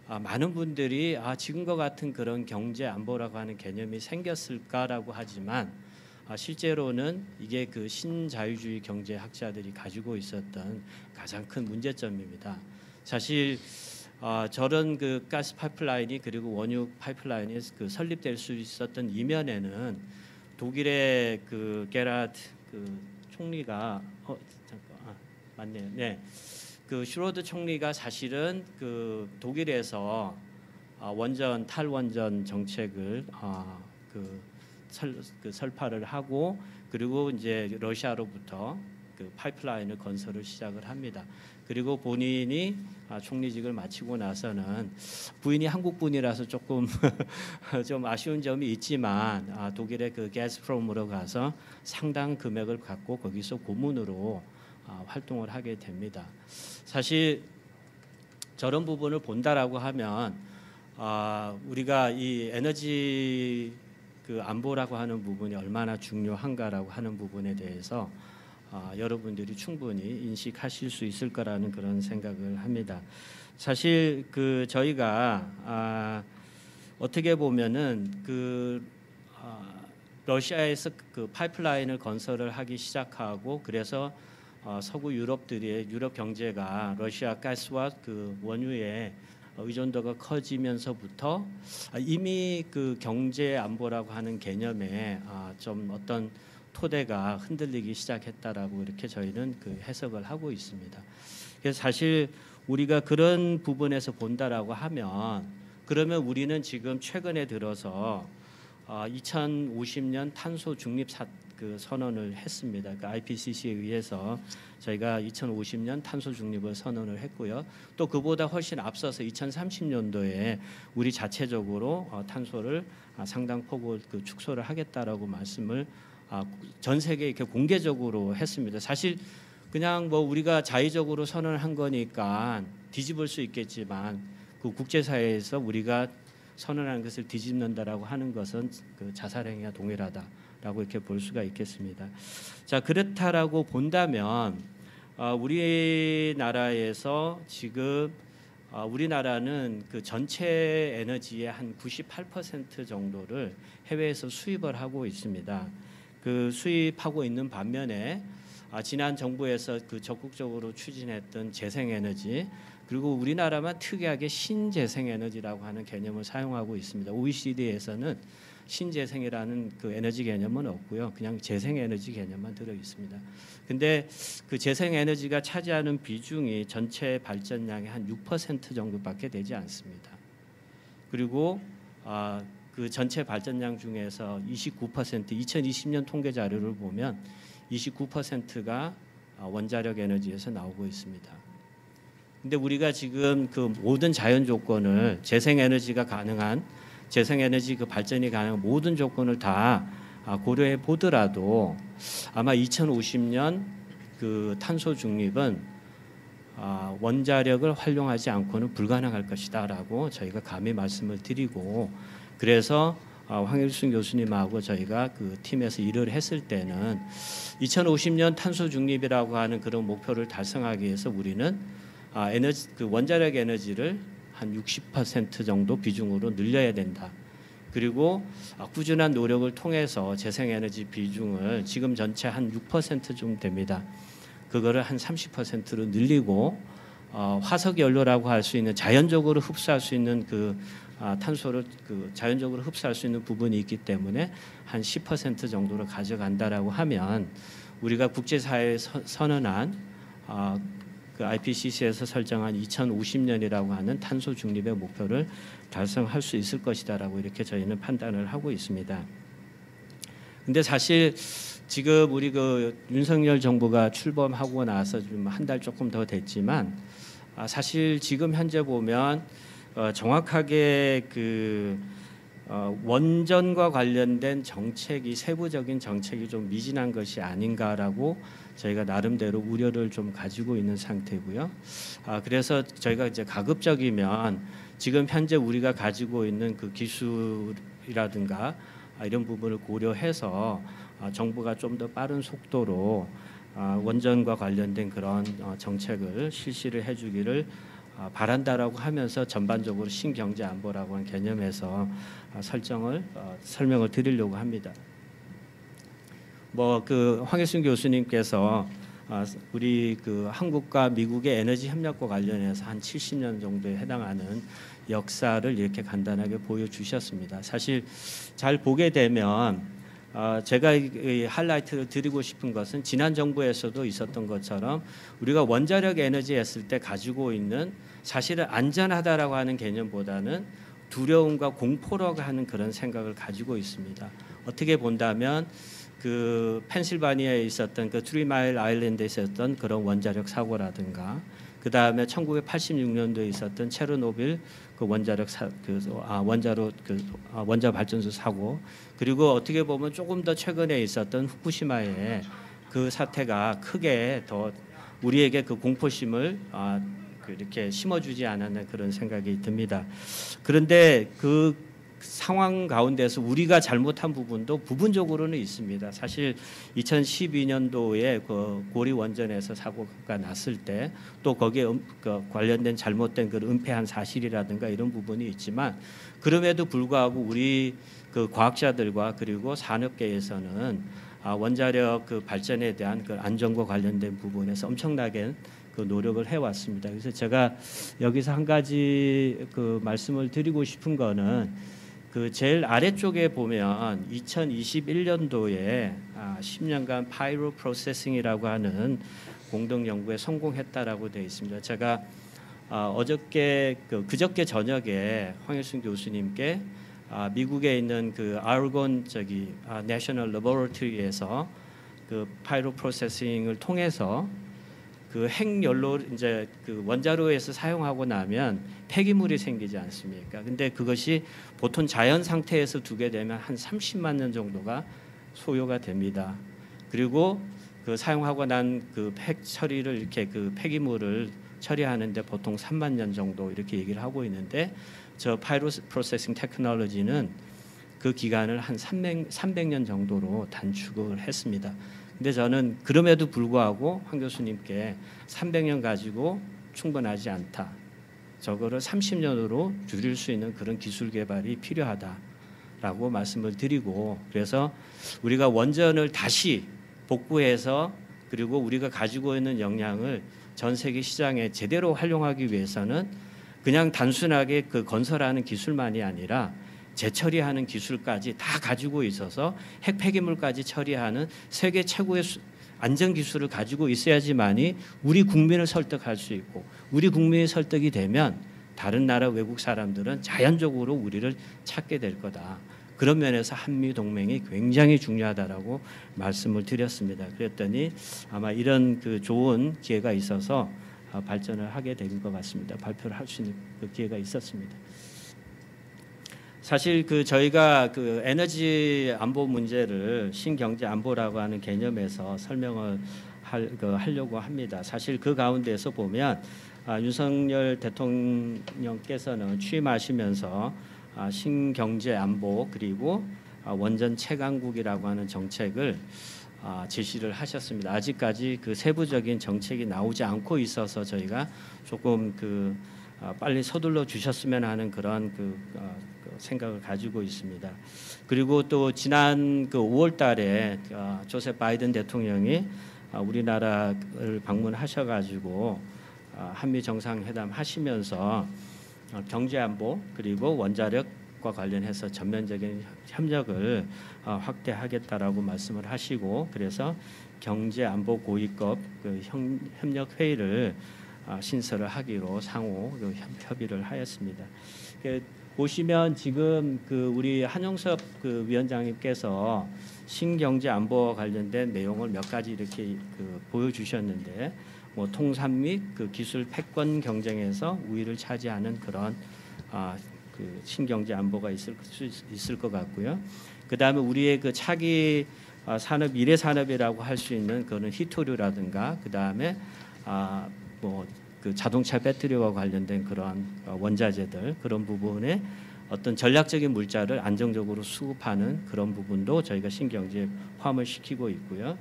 많은 분들이 지금과 같은 그런 경제 안보라고 하는 개념이 생겼을까라고 하지만 실제로는 이게 신자유주의 경제학자들이 가지고 있었던 가장 큰 문제점입니다. 사실 저런 가스 파이프라인이 그리고 원유 파이프라인이 설립될 수 있었던 이면에는 독일의 게라트 총리가 맞네요. 네, 슈로드 총리가 사실은 독일에서 원전 탈원전 정책을 설파를 하고 그리고 이제 러시아로부터 파이프라인을 건설을 시작을 합니다. 그리고 본인이 총리직을 마치고 나서는 부인이 한국 분이라서 조금 좀 아쉬운 점이 있지만 독일의 가스프롬으로 가서 상당 금액을 갖고 거기서 고문으로 활동을 하게 됩니다. 사실 저런 부분을 본다라고 하면 우리가 이 에너지 안보라고 하는 부분이 얼마나 중요한가라고 하는 부분에 대해서 여러분들이 충분히 인식하실 수 있을 거라는 그런 생각을 합니다. 사실 저희가 어떻게 보면은 러시아에서 파이프라인을 건설을 하기 시작하고 그래서 서구 유럽들의 유럽 경제가 러시아 가스와 원유의 의존도가 커지면서부터 이미 경제 안보라고 하는 개념에 좀 어떤 토대가 흔들리기 시작했다라고 이렇게 저희는 해석을 하고 있습니다. 그래서 사실 우리가 그런 부분에서 본다라고 하면 그러면 우리는 지금 최근에 들어서 2050년 탄소 중립 선언을 했습니다. IPCC에 의해서 저희가 2050년 탄소 중립을 선언을 했고요. 또 그보다 훨씬 앞서서 2030년도에 우리 자체적으로 탄소를 상당 폭을 축소를 하겠다라고 말씀을 전 세계에 이렇게 공개적으로 했습니다. 사실 그냥 우리가 자의적으로 선언을 한 거니까 뒤집을 수 있겠지만 국제사회에서 우리가 선언한 것을 뒤집는다라고 하는 것은 자살행위와 동일하다라고 이렇게 볼 수가 있겠습니다. 자, 그렇다라고 본다면 우리나라에서 지금 우리나라는 전체 에너지의 한 98% 정도를 해외에서 수입을 하고 있습니다. 수입하고 있는 반면에 지난 정부에서 적극적으로 추진했던 재생에너지 그리고 우리나라만 특이하게 신재생에너지라고 하는 개념을 사용하고 있습니다. OECD에서는 신재생이라는 에너지 개념은 없고요. 그냥 재생에너지 개념만 들어 있습니다. 근데 재생에너지가 차지하는 비중이 전체 발전량의 한 6% 정도밖에 되지 않습니다. 그리고 그 전체 발전량 중에서 29% 2020년 통계 자료를 보면 29%가 원자력 에너지에서 나오고 있습니다. 근데 우리가 지금 그 모든 자연 조건을 재생에너지가 가능한 재생에너지 그 발전이 가능한 모든 조건을 다 고려해 보더라도 아마 2050년 그 탄소 중립은 원자력을 활용하지 않고는 불가능할 것이다라고 저희가 감히 말씀을 드리고, 그래서 황일순 교수님하고 저희가 그 팀에서 일을 했을 때는 2050년 탄소 중립이라고 하는 그런 목표를 달성하기 위해서 우리는 그 원자력 에너지를 한 60% 정도 비중으로 늘려야 된다. 그리고 꾸준한 노력을 통해서 재생에너지 비중을 지금 전체 한 6% 정도 됩니다. 그거를 한 30%로 늘리고 화석 연료라고 할 수 있는 자연적으로 흡수할 수 있는 그 탄소를 그 자연적으로 흡수할 수 있는 부분이 있기 때문에 한 10% 정도로 가져간다라고 하면 우리가 국제사회에 선언한 그 IPCC에서 설정한 2050년이라고 하는 탄소 중립의 목표를 달성할 수 있을 것이다라고 이렇게 저희는 판단을 하고 있습니다. 근데 사실 지금 우리 그 윤석열 정부가 출범하고 나서 좀 한 달 조금 더 됐지만 사실 지금 현재 보면 정확하게 그 원전과 관련된 정책이 세부적인 정책이 좀 미진한 것이 아닌가라고 저희가 나름대로 우려를 좀 가지고 있는 상태고요. 그래서 저희가 이제 가급적이면 지금 현재 우리가 가지고 있는 그 기술이라든가 이런 부분을 고려해서 정부가 좀 더 빠른 속도로 원전과 관련된 그런 정책을 실시를 해주기를 바란다라고 하면서 전반적으로 신경제 안보라고 하는 개념에서 설명을 드리려고 합니다. 뭐 그 황일순 교수님께서 우리 그 한국과 미국의 에너지 협력과 관련해서 한 70년 정도에 해당하는 역사를 이렇게 간단하게 보여주셨습니다. 사실 잘 보게 되면 제가 이 하이라이트를 드리고 싶은 것은 지난 정부에서도 있었던 것처럼 우리가 원자력 에너지 했을 때 가지고 있는 사실은 안전하다라고 하는 개념보다는 두려움과 공포라고 하는 그런 생각을 가지고 있습니다. 어떻게 본다면 그 펜실바니아에 있었던 그 트리 마일 아일랜드에 있었던 그런 원자력 사고라든가 그 다음에 1986년도에 있었던 체르노빌 그 원자 발전소 사고, 그리고 어떻게 보면 조금 더 최근에 있었던 후쿠시마의 그 사태가 크게 더 우리에게 그 공포심을 이렇게 심어주지 않았나 그런 생각이 듭니다. 그런데 그 상황 가운데서 우리가 잘못한 부분도 부분적으로는 있습니다. 사실 2012년도에 그 고리 원전에서 사고가 났을 때 또 거기에 관련된 잘못된 그 은폐한 사실이라든가 이런 부분이 있지만, 그럼에도 불구하고 우리 그 과학자들과 그리고 산업계에서는 원자력 그 발전에 대한 그 안전과 관련된 부분에서 엄청나게 그 노력을 해왔습니다. 그래서 제가 여기서 한 가지 그 말씀을 드리고 싶은 거는 그 제일 아래쪽에 보면 2021년도에 10년간 파이로 프로세싱이라고 하는 공동 연구에 성공했다라고 되어 있습니다. 제가 그저께 저녁에 황일순 교수님께 미국에 있는 그 아르곤 내셔널 레버러터리에서 그 파이로 프로세싱을 통해서 그 핵연료 이제 그 원자로에서 사용하고 나면 폐기물이 생기지 않습니까? 근데 그것이 보통 자연 상태에서 두게 되면 한 30만 년 정도가 소요가 됩니다. 그리고 그 사용하고 난 그 핵 처리를 이렇게 그 폐기물을 처리하는데 보통 3만 년 정도 이렇게 얘기를 하고 있는데, 저 파이로 프로세싱 테크놀로지는 그 기간을 한 300년 정도로 단축을 했습니다. 근데 저는 그럼에도 불구하고 황 교수님께 300년 가지고 충분하지 않다. 저거를 30년으로 줄일 수 있는 그런 기술 개발이 필요하다라고 말씀을 드리고, 그래서 우리가 원전을 다시 복구해서 그리고 우리가 가지고 있는 역량을 전 세계 시장에 제대로 활용하기 위해서는 그냥 단순하게 그 건설하는 기술만이 아니라 재처리하는 기술까지 다 가지고 있어서 핵 폐기물까지 처리하는 세계 최고의 안전 기술을 가지고 있어야지만이 우리 국민을 설득할 수 있고, 우리 국민이 설득이 되면 다른 나라 외국 사람들은 자연적으로 우리를 찾게 될 거다. 그런 면에서 한미 동맹이 굉장히 중요하다라고 말씀을 드렸습니다. 그랬더니 아마 이런 그 좋은 기회가 있어서 발전을 하게 된 것 같습니다. 발표를 할 수 있는 그 기회가 있었습니다. 사실 그 저희가 그 에너지 안보 문제를 신경제 안보라고 하는 개념에서 설명을 하려고 합니다. 사실 그 가운데서 보면 윤석열 대통령께서는 취임하시면서 신경제 안보 그리고 원전 채강국이라고 하는 정책을 제시를 하셨습니다. 아직까지 그 세부적인 정책이 나오지 않고 있어서 저희가 조금 빨리 서둘러 주셨으면 하는 그런 생각을 가지고 있습니다. 그리고 또 지난 5월달에 조셉 바이든 대통령이 우리나라를 방문하셔가지고 한미 정상회담 하시면서 경제 안보 그리고 원자력과 관련해서 전면적인 협력을 확대하겠다라고 말씀을 하시고 그래서 경제 안보 고위급 협력 회의를 신설을 하기로 상호 협의를 하였습니다. 보시면 지금 우리 한용섭 위원장님께서 신경제 안보와 관련된 내용을 몇 가지 이렇게 보여주셨는데 뭐 통산 및 기술 패권 경쟁에서 우위를 차지하는 그런 신경제 안보가 있을 것 같고요. 그다음에 우리의 차기 산업 미래 산업이라고 할 수 있는 그런 히토류라든가 그다음에 자동차 배터리와 관련된 그런 원자재들 그런 부분에 어떤 전략적인 물자를 안정적으로 수급하는 그런 부분도 저희가 신경제에 포함을 시키고 있고요.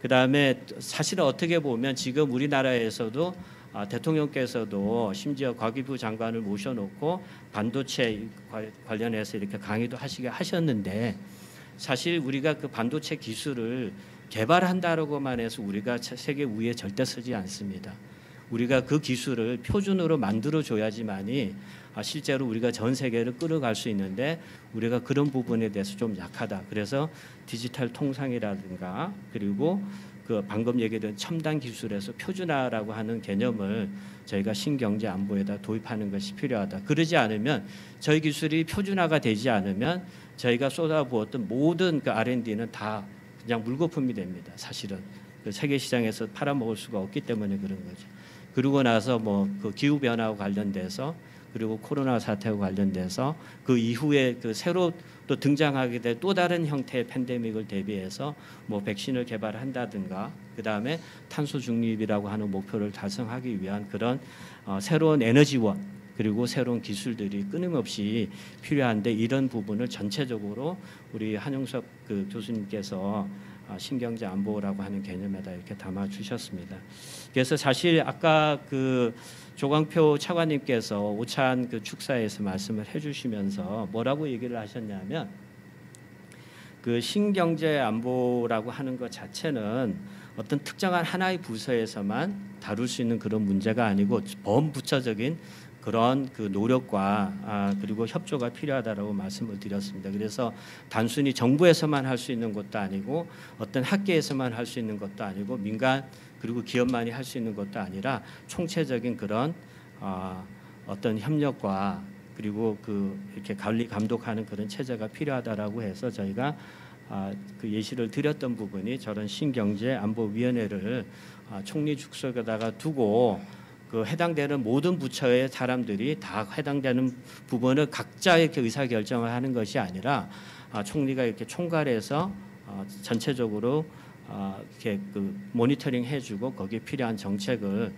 그다음에 사실은 어떻게 보면 지금 우리나라에서도 대통령께서도 심지어 과기부 장관을 모셔놓고 반도체 관련해서 이렇게 강의도 하셨는데 사실 우리가 그 반도체 기술을 개발한다라고만 해서 우리가 세계 우위에 절대 서지 않습니다. 우리가 그 기술을 표준으로 만들어줘야지만이 실제로 우리가 전 세계를 끌어갈 수 있는데 우리가 그런 부분에 대해서 좀 약하다. 그래서 디지털 통상이라든가 그리고 방금 얘기했던 첨단 기술에서 표준화라고 하는 개념을 저희가 신경제 안보에다 도입하는 것이 필요하다. 그러지 않으면 저희 기술이 표준화가 되지 않으면 저희가 쏟아부었던 모든 R&D는 다 그냥 물거품이 됩니다. 사실은 세계 시장에서 팔아먹을 수가 없기 때문에 그런 거죠. 그러고 나서 기후 변화와 관련돼서 그리고 코로나 사태와 관련돼서 그 이후에 새로 또 등장하게 될 또 다른 형태의 팬데믹을 대비해서 백신을 개발한다든가 그다음에 탄소 중립이라고 하는 목표를 달성하기 위한 그런 새로운 에너지원 그리고 새로운 기술들이 끊임없이 필요한데 이런 부분을 전체적으로 우리 한용섭 교수님께서 신경제 안보라고 하는 개념에다 이렇게 담아 주셨습니다. 그래서 사실 아까 조광표 차관님께서 오찬 축사에서 말씀을 해주시면서 뭐라고 얘기를 하셨냐면 신경제 안보라고 하는 것 자체는 어떤 특정한 하나의 부서에서만 다룰 수 있는 그런 문제가 아니고 범부처적인 그런 노력과 그리고 협조가 필요하다라고 말씀을 드렸습니다. 그래서 단순히 정부에서만 할 수 있는 것도 아니고 어떤 학계에서만 할 수 있는 것도 아니고 민간 그리고 기업만이 할 수 있는 것도 아니라 총체적인 그런 어떤 협력과 그리고 이렇게 관리 감독하는 그런 체제가 필요하다라고 해서 저희가 예시를 드렸던 부분이 저런 신경제 안보위원회를 총리 축석에다가 두고 해당되는 모든 부처의 사람들이 다 해당되는 부분을 각자 이렇게 의사 결정을 하는 것이 아니라 총리가 이렇게 총괄해서 전체적으로 이렇게 모니터링 해주고 거기에 필요한 정책을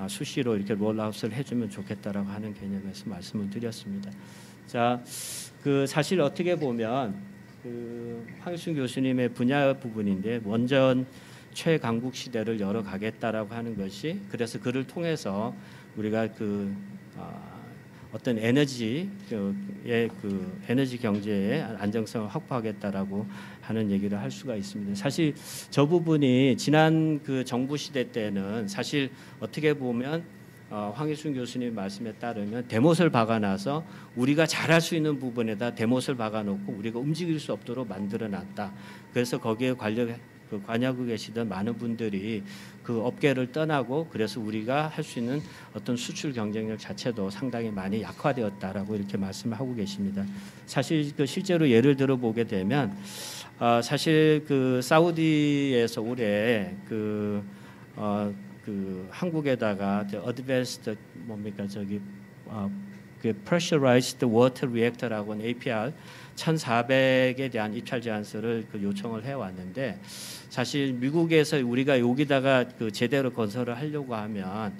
수시로 이렇게 롤아웃을 해주면 좋겠다라고 하는 개념에서 말씀을 드렸습니다. 자, 사실 어떻게 보면 황일순 교수님의 분야 부분인데 원전 최강국 시대를 열어가겠다라고 하는 것이 그래서 그를 통해서 우리가 어떤 에너지 경제의 안정성을 확보하겠다라고 하는 얘기를 할 수가 있습니다. 사실 저 부분이 지난 정부 시대 때는 사실 어떻게 보면 황일순 교수님 말씀에 따르면 대못을 박아놔서 우리가 잘할 수 있는 부분에다 대못을 박아놓고 우리가 움직일 수 없도록 만들어놨다. 그래서 거기에 그 관여하고 계시던 많은 분들이 그 업계를 떠나고 그래서 우리가 할 수 있는 어떤 수출 경쟁력 자체도 상당히 많이 약화되었다라고 이렇게 말씀하고 계십니다. 사실 그 실제로 예를 들어 보게 되면 사실 그 사우디에서 올해 그 한국에다가 어드밴스드 뭡니까 저기 그 pressurized water reactor라고 하는 APR 1,400에 대한 입찰 제안서를 그 요청을 해왔는데 사실 미국에서 우리가 여기다가 그 제대로 건설을 하려고 하면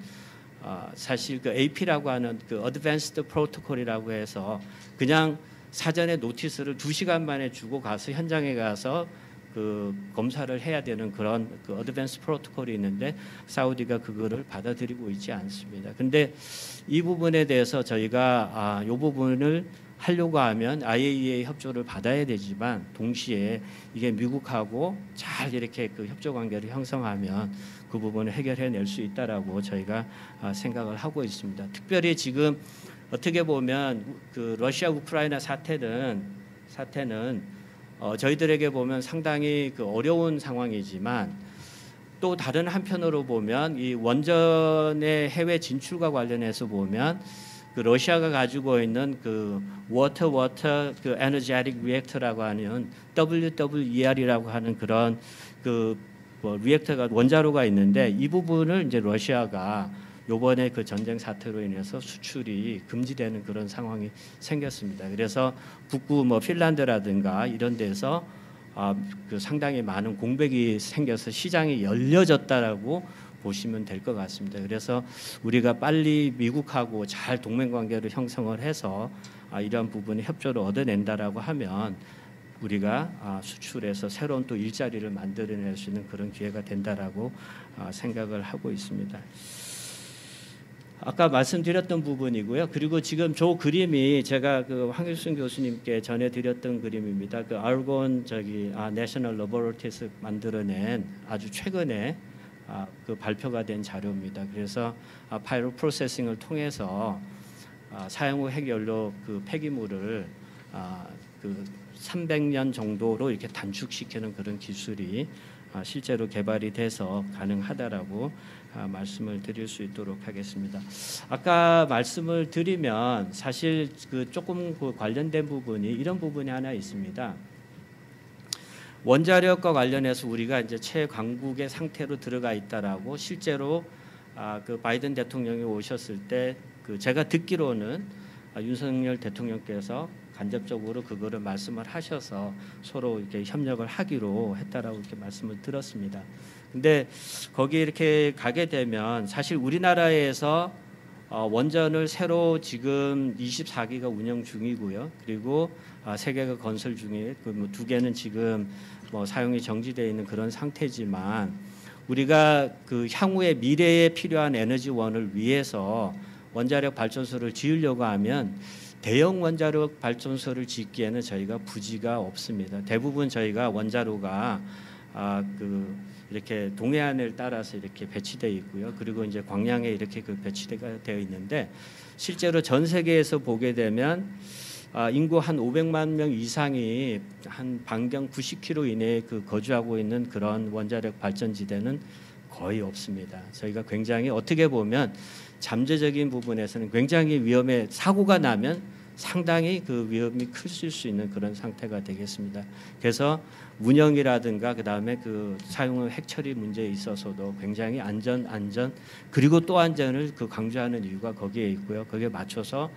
사실 그 AP라고 하는 그 Advanced Protocol이라고 해서 그냥 사전에 노티스를 2시간 만에 주고 가서 현장에 가서 그 검사를 해야 되는 그런 그 어드밴스 프로토콜이 있는데 사우디가 그거를 받아들이고 있지 않습니다. 근데 이 부분에 대해서 저희가 이 부분을 하려고 하면 IAEA 협조를 받아야 되지만 동시에 이게 미국하고 잘 이렇게 그 협조 관계를 형성하면 그 부분을 해결해낼 수 있다라고 저희가 생각을 하고 있습니다. 특별히 지금 어떻게 보면 그 러시아 우크라이나 사태는 저희들에게 보면 상당히 그 어려운 상황이지만 또 다른 한편으로 보면 이 원전의 해외 진출과 관련해서 보면 그 러시아가 가지고 있는 그 워터 그 에너제틱 리액터라고 하는 WWER이라고 하는 그런 그 리액터가 원자로가 있는데 이 부분을 이제 러시아가 요번에 그 전쟁 사태로 인해서 수출이 금지되는 그런 상황이 생겼습니다. 그래서 북부 뭐 핀란드라든가 이런 데서 그 상당히 많은 공백이 생겨서 시장이 열려졌다라고 보시면 될 것 같습니다. 그래서 우리가 빨리 미국하고 잘 동맹 관계를 형성을 해서 이러한 부분에 협조를 얻어낸다라고 하면 우리가 수출해서 새로운 또 일자리를 만들어낼 수 있는 그런 기회가 된다라고 생각을 하고 있습니다. 아까 말씀드렸던 부분이고요. 그리고 지금 저 그림이 제가 그 황일순 교수님께 전해드렸던 그림입니다. 그 알곤 내셔널 러버러티에서 만들어낸 아주 최근에 그 발표가 된 자료입니다. 그래서 파이로 프로세싱을 통해서 사용 후 핵연료 그 폐기물을 그 300년 정도로 이렇게 단축시키는 그런 기술이 실제로 개발이 돼서 가능하다라고 말씀을 드릴 수 있도록 하겠습니다. 아까 말씀을 드리면 사실 그 조금 그 관련된 부분이 이런 부분이 하나 있습니다. 원자력과 관련해서 우리가 이제 최강국의 상태로 들어가 있다라고 실제로 그 바이든 대통령이 오셨을 때 그 제가 듣기로는 윤석열 대통령께서 간접적으로 그거를 말씀을 하셔서 서로 이렇게 협력을 하기로 했다라고 이렇게 말씀을 들었습니다. 근데 거기에 이렇게 가게 되면 사실 우리나라에서 원전을 새로 지금 24기가 운영 중이고요. 그리고 3개가 건설 중에 그 2개는 지금 사용이 정지되어 있는 그런 상태지만 우리가 그 향후의 미래에 필요한 에너지원을 위해서 원자력 발전소를 지으려고 하면 대형 원자력 발전소를 짓기에는 저희가 부지가 없습니다. 대부분 저희가 원자로가 이렇게 동해안을 따라서 이렇게 배치되어 있고요. 그리고 이제 광양에 이렇게 그 배치가 되어 있는데 실제로 전 세계에서 보게 되면 인구 한 500만 명 이상이 한 반경 90km 이내에 그 거주하고 있는 그런 원자력 발전지대는 거의 없습니다. 저희가 굉장히 어떻게 보면 잠재적인 부분에서는 굉장히 위험해 사고가 나면 상당히 그 위험이 클 수 있는 그런 상태가 되겠습니다. 그래서 운영이라든가 그다음에 그 사용의 핵 처리 문제에 있어서도 굉장히 안전 그리고 또 안전을 그 강조하는 이유가 거기에 있고요. 거기에 맞춰서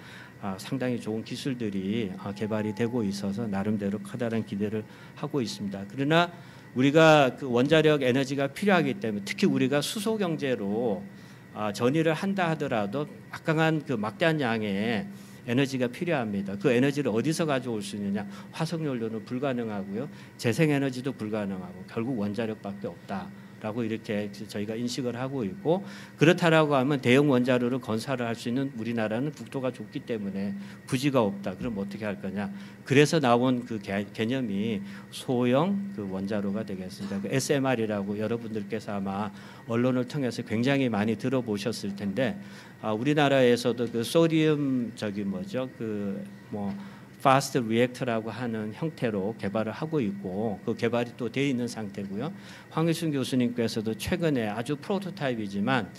상당히 좋은 기술들이 개발이 되고 있어서 나름대로 커다란 기대를 하고 있습니다. 그러나 우리가 그 원자력 에너지가 필요하기 때문에 특히 우리가 수소 경제로 전이를 한다 하더라도 막강한 그 막대한 양의 에너지가 필요합니다. 그 에너지를 어디서 가져올 수 있느냐? 화석연료는 불가능하고요. 재생에너지도 불가능하고 결국 원자력밖에 없다라고 이렇게 저희가 인식을 하고 있고 그렇다라고 하면 대형 원자로를 건설을 할 수 있는 우리나라는 국토가 좁기 때문에 부지가 없다. 그럼 어떻게 할 거냐? 그래서 나온 그 개념이 소형 그 원자로가 되겠습니다. 그 SMR이라고 여러분들께서 아마 언론을 통해서 굉장히 많이 들어보셨을 텐데 우리나라에서도 그 소디움 Fast Reactor라고 하는 형태로 개발을 하고 있고 그 개발이 또 돼 있는 상태고요. 황일순 교수님께서도 최근에 아주 프로토타입이지만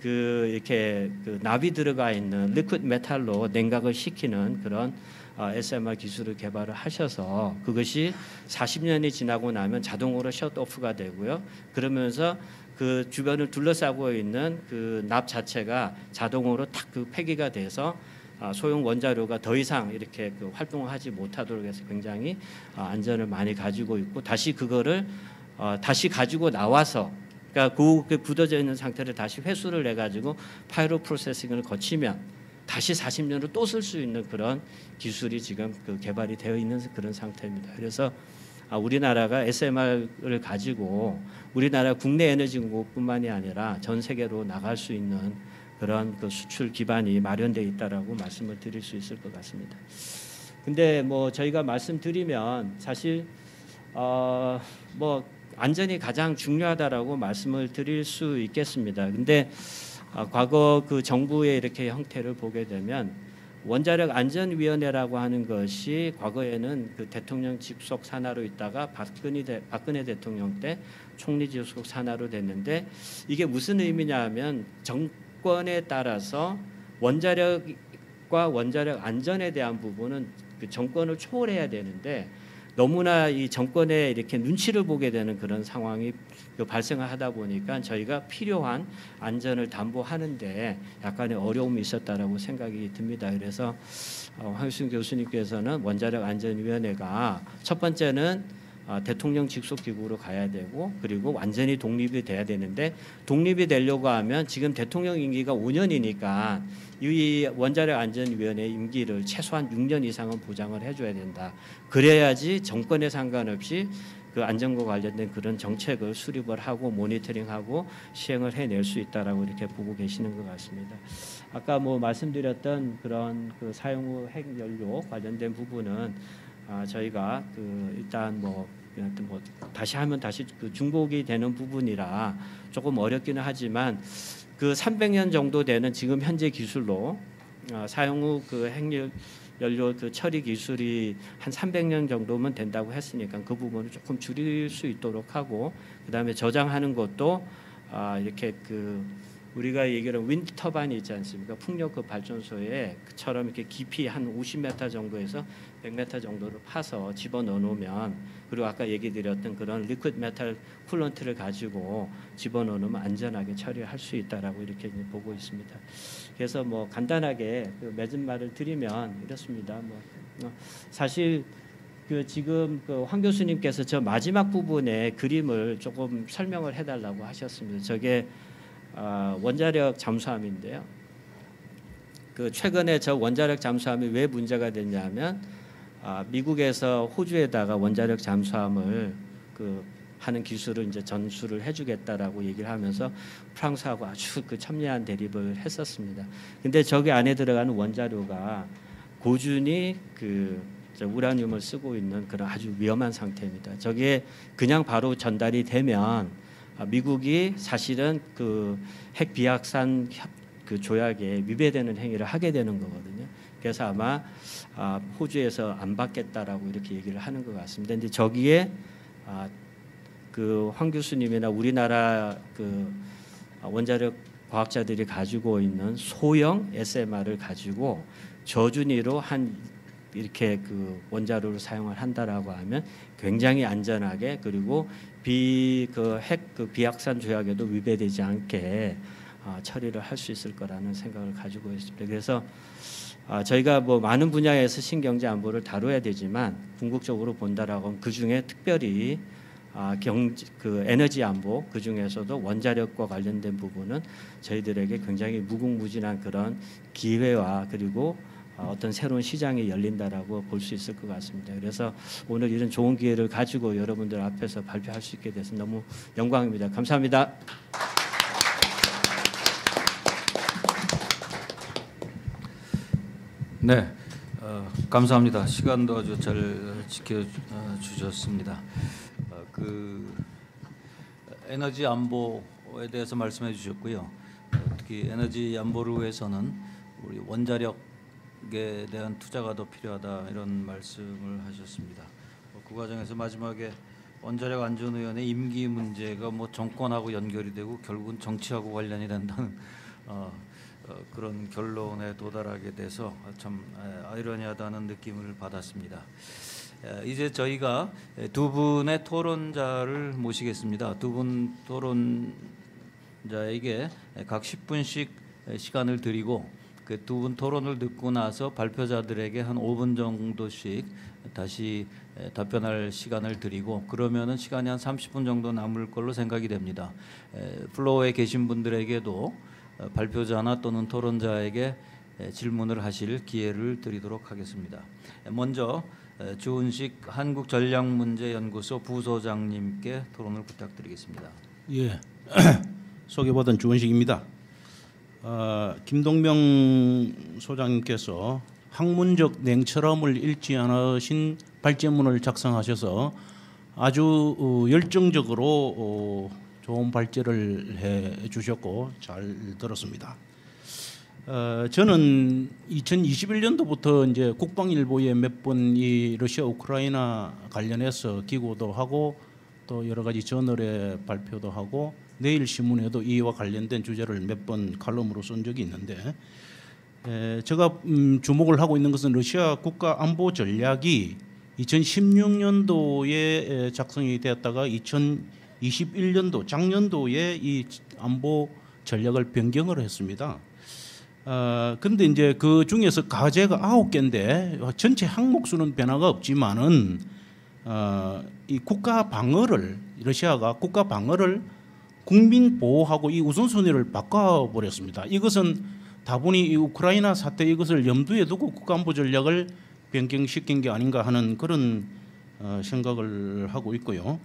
이렇게 납이 들어가 있는 리퀴드 메탈로 냉각을 시키는 그런 SMR 기술을 개발을 하셔서 그것이 40년이 지나고 나면 자동으로 셧오프가 되고요. 그러면서 그 주변을 둘러싸고 있는 그 납 자체가 자동으로 탁 폐기가 돼서 소형 원자료가 더 이상 이렇게 활동을 하지 못하도록 해서 굉장히 안전을 많이 가지고 있고 다시 그거를 다시 가지고 나와서 그러니까 그 굳어져 있는 상태를 다시 회수를 해 가지고 파이로 프로세싱을 거치면 다시 40년을 또 쓸 수 있는 그런 기술이 지금 개발이 되어 있는 그런 상태입니다. 그래서 우리나라가 SMR을 가지고 우리나라 국내 에너지 공급뿐만이 아니라 전 세계로 나갈 수 있는 그런 수출 기반이 마련되어 있다라고 말씀을 드릴 수 있을 것 같습니다. 근데 뭐 저희가 말씀드리면 사실 뭐 안전이 가장 중요하다라고 말씀을 드릴 수 있겠습니다. 근데 과거 그 정부의 이렇게 형태를 보게 되면 원자력 안전위원회라고 하는 것이 과거에는 그 대통령 직속 산하로 있다가 박근혜 대통령 때 총리 직속 산하로 됐는데 이게 무슨 의미냐면 정권에 따라서 원자력과 원자력 안전에 대한 부분은 그 정권을 초월해야 되는데 너무나 이 정권에 이렇게 눈치를 보게 되는 그런 상황이 발생을 하다 보니까 저희가 필요한 안전을 담보하는데 약간의 어려움이 있었다라고 생각이 듭니다. 그래서 황일순 교수님께서는 원자력 안전위원회가 첫 번째는 대통령 직속 기구로 가야 되고 그리고 완전히 독립이 돼야 되는데 독립이 되려고 하면 지금 대통령 임기가 5년이니까 이 원자력 안전위원회 임기를 최소한 6년 이상은 보장을 해줘야 된다. 그래야지 정권에 상관없이 그 안전과 관련된 그런 정책을 수립을 하고 모니터링하고 시행을 해낼 수 있다라고 이렇게 보고 계시는 것 같습니다. 아까 뭐 말씀드렸던 그런 그 사용 후 핵연료 관련된 부분은 저희가 일단 뭐 다시 하면 다시 그 중복이 되는 부분이라 조금 어렵기는 하지만 그 300년 정도 되는 지금 현재 기술로 사용 후 그 핵연료 그 처리 기술이 한 300년 정도면 된다고 했으니까 그 부분을 조금 줄일 수 있도록 하고 그다음에 저장하는 것도 이렇게 우리가 얘기하는 윈드 터바인이 있지 않습니까? 풍력 그 발전소에처럼 이렇게 깊이 한 50m 정도에서 100m 정도를 파서 집어넣어 놓으면 그리고 아까 얘기 드렸던 그런 리퀴드 메탈 쿨런트를 가지고 집어넣어 놓으면 안전하게 처리할 수 있다라고 이렇게 보고 있습니다. 그래서 뭐 간단하게 맺은 말을 드리면 이렇습니다. 사실 지금 황 교수님께서 저 마지막 부분에 그림을 조금 설명을 해달라고 하셨습니다. 저게 원자력 잠수함인데요. 최근에 저 원자력 잠수함이 왜 문제가 됐냐면 미국에서 호주에다가 원자력 잠수함을 하는 기술을 이제 전수를 해주겠다라고 얘기를 하면서 프랑스하고 아주 첨예한 대립을 했었습니다. 근데 저기 안에 들어가는 원자료가 고준위 우라늄을 쓰고 있는 그런 아주 위험한 상태입니다. 저게 그냥 바로 전달이 되면 미국이 사실은 핵 비확산 조약에 위배되는 행위를 하게 되는 거거든요. 그래서 아마 호주에서 안 받겠다라고 이렇게 얘기를 하는 것 같습니다. 근데 저기에 황 교수님이나 우리나라 원자력 과학자들이 가지고 있는 소형 SMR을 가지고 저준위로 이렇게 원자로를 사용을 한다라고 하면 굉장히 안전하게 그리고 핵 비확산 조약에도 위배되지 않게 처리를 할 수 있을 거라는 생각을 가지고 있습니다. 그래서 저희가 뭐 많은 분야에서 신경제 안보를 다뤄야 되지만 궁극적으로 본다라고 하면 그 중에 특별히 에너지 안보 그 중에서도 원자력과 관련된 부분은 저희들에게 굉장히 무궁무진한 그런 기회와 그리고 어떤 새로운 시장이 열린다라고 볼 수 있을 것 같습니다. 그래서 오늘 이런 좋은 기회를 가지고 여러분들 앞에서 발표할 수 있게 돼서 너무 영광입니다. 감사합니다. 네, 감사합니다. 시간도 아주 잘 지켜주셨습니다. 에너지 안보에 대해서 말씀해 주셨고요. 특히 에너지 안보를 위해서는 우리 원자력 전략에 대한 투자가 더 필요하다 이런 말씀을 하셨습니다. 그 과정에서 마지막에 원자력 안전위원회 임기 문제가 뭐 정권하고 연결이 되고 결국은 정치하고 관련이 된다는 그런 결론에 도달하게 돼서 참 아이러니하다는 느낌을 받았습니다. 이제 저희가 두 분의 토론자를 모시겠습니다. 두 분 토론자에게 각 10분씩 시간을 드리고 그 두 분 토론을 듣고 나서 발표자들에게 한 5분 정도씩 다시 답변할 시간을 드리고 그러면은 시간이 한 30분 정도 남을 걸로 생각이 됩니다. 플로어에 계신 분들에게도 발표자나 또는 토론자에게 질문을 하실 기회를 드리도록 하겠습니다. 먼저 주은식 한국전략문제연구소 부소장님께 토론을 부탁드리겠습니다. 예, 소개받은 주은식입니다. 김동명 소장님께서 학문적 냉철함을 잃지 않으신 발제문을 작성하셔서 아주 열정적으로 좋은 발제를 해 주셨고 잘 들었습니다. 저는 2021년도부터 이제 국방일보에 몇 번 이 러시아 우크라이나 관련해서 기고도 하고 또 여러 가지 저널에 발표도 하고 내일 신문에도 이와 관련된 주제를 몇 번 칼럼으로 쓴 적이 있는데 제가 주목을 하고 있는 것은 러시아 국가 안보 전략이 2016년도에 작성이 되었다가 2021년도 작년도에 이 안보 전략을 변경을 했습니다. 근데 이제 그 중에서 과제가 9개인데 전체 항목 수는 변화가 없지만은 이 국가 방어를 러시아가 국가 방어를 국민 보호하고 이 우선순위를 바꿔버렸습니다. 이것은 다분히 이 우크라이나 사태 이것을 염두에 두고 국가안보 전략을 변경시킨 게 아닌가 하는 그런 생각을 하고 있고요.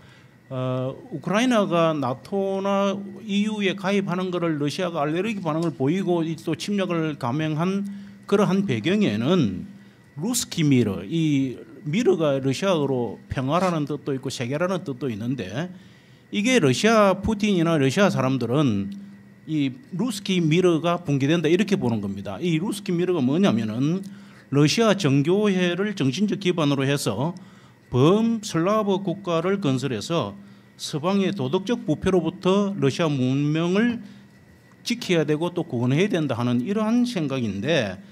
우크라이나가 나토나 EU에 가입하는 것을 러시아가 알레르기 반응을 보이고 또 침략을 감행한 그러한 배경에는 루스키 미러, 이 미러가 러시아어로 평화라는 뜻도 있고 세계라는 뜻도 있는데 이게 러시아 푸틴이나 러시아 사람들은 이 루스키 미러가 붕괴된다 이렇게 보는 겁니다. 이 루스키 미러가 뭐냐면은 러시아 정교회를 정신적 기반으로 해서 범슬라브 국가를 건설해서 서방의 도덕적 부패로부터 러시아 문명을 지켜야 되고 또 구원해야 된다 하는 이러한 생각인데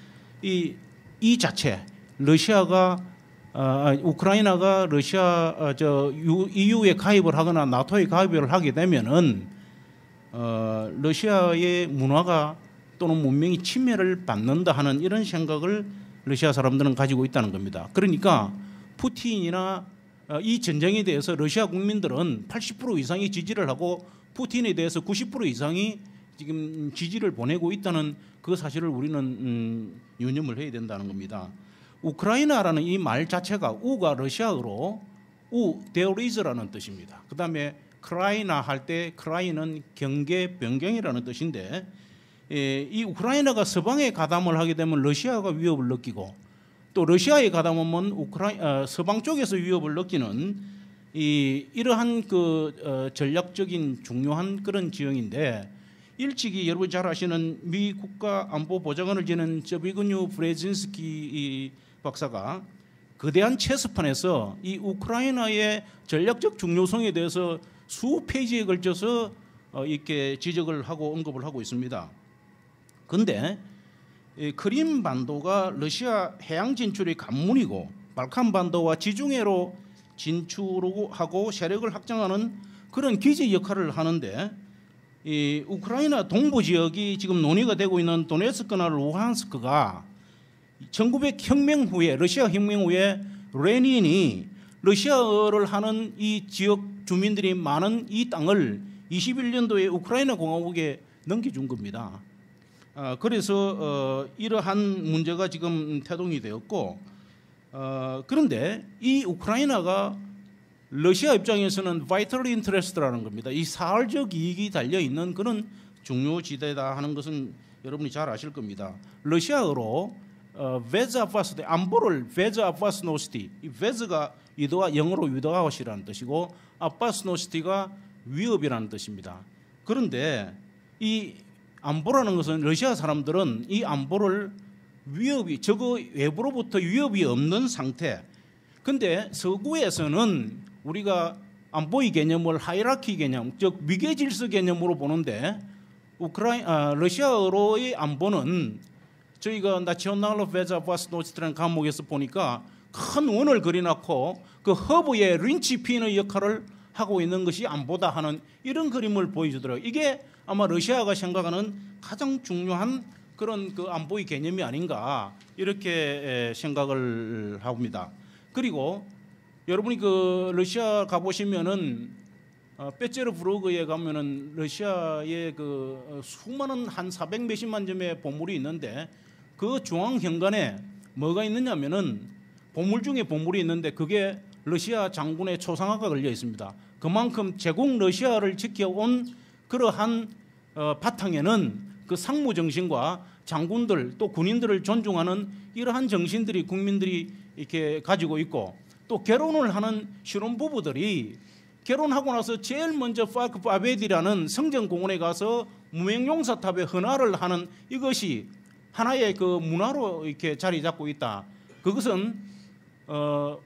이 자체 러시아가 우크라이나가 러시아 EU에 가입을 하거나 나토에 가입을 하게 되면은 러시아의 문화가 또는 문명이 침해를 받는다 하는 이런 생각을 러시아 사람들은 가지고 있다는 겁니다. 그러니까 푸틴이나 이 전쟁에 대해서 러시아 국민들은 80% 이상이 지지를 하고 푸틴에 대해서 90% 이상이 지금 지지를 보내고 있다는 그 사실을 우리는 유념을 해야 된다는 겁니다. 우크라이나라는 이 말 자체가 우가 러시아어로 there is라는 뜻입니다. 그 다음에 크라이나 할 때 크라이는 경계 변경이라는 뜻인데 이 우크라이나가 서방에 가담을 하게 되면 러시아가 위협을 느끼고 또 러시아에 가담하면 서방 쪽에서 위협을 느끼는 이러한 그 전략적인 중요한 그런 지형인데 일찍이 여러분 잘 아시는 미 국가안보보좌관을 지낸 저비그뉴 브레진스키 박사가 거대한 체스판에서 이 우크라이나의 전략적 중요성에 대해서 수 페이지에 걸쳐서 이렇게 지적을 하고 언급을 하고 있습니다. 그런데 크림 반도가 러시아 해양 진출의 관문이고 발칸 반도와 지중해로 진출하고 세력을 확장하는 그런 기지 역할을 하는데 이 우크라이나 동부 지역이 지금 논의가 되고 있는 도네츠크나 루한스크가 1900혁명 후에 러시아 혁명 후에 레닌이 러시아어를 하는 이 지역 주민들이 많은 이 땅을 21년도에 우크라이나 공화국에 넘겨준 겁니다. 그래서 이러한 문제가 지금 태동이 되었고 그런데 이 우크라이나가 러시아 입장에서는 vital interest라는 겁니다. 이 사활적 이익이 달려있는 그런 중요지대다 하는 것은 여러분이 잘 아실 겁니다. 러시아어로 베즈아파스티 안보를 베즈아파스노스티 이 베즈가 위도와 영어로 위도아웃이라는 뜻이고 아파스노스티가 위협이라는 뜻입니다. 그런데 이 안보라는 것은 러시아 사람들은 이 안보를 위협이 적어 외부로부터 위협이 없는 상태. 근데 서구에서는 우리가 안보의 개념을 하이라키 개념, 즉 위계 질서 개념으로 보는데 러시아어로의 안보는 저희가 나치오날로 베자바스노츠라는 과목에서 보니까 큰 원을 그려놓고 그 허브의 린치핀의 역할을 하고 있는 것이 안보다 하는 이런 그림을 보여주더라고요. 이게 아마 러시아가 생각하는 가장 중요한 그런 그 안보의 개념이 아닌가 이렇게 생각을 합니다. 그리고 여러분이 그 러시아 가보시면은 빼제르부르크에 가면은 러시아의 그 수많은 한 400 몇십만 점의 보물이 있는데 그 중앙 현관에 뭐가 있느냐면은 보물 중에 보물이 있는데 그게 러시아 장군의 초상화가 걸려 있습니다. 그만큼 제국 러시아를 지켜온 그러한 바탕에는 그 상무 정신과 장군들 또 군인들을 존중하는 이러한 정신들이 국민들이 이렇게 가지고 있고 또 결혼을 하는 신혼부부들이 결혼하고 나서 제일 먼저 파크바베디라는 성전공원에 가서 무명용사탑에 헌화를 하는 이것이 하나의 그 문화로 이렇게 자리 잡고 있다. 그것은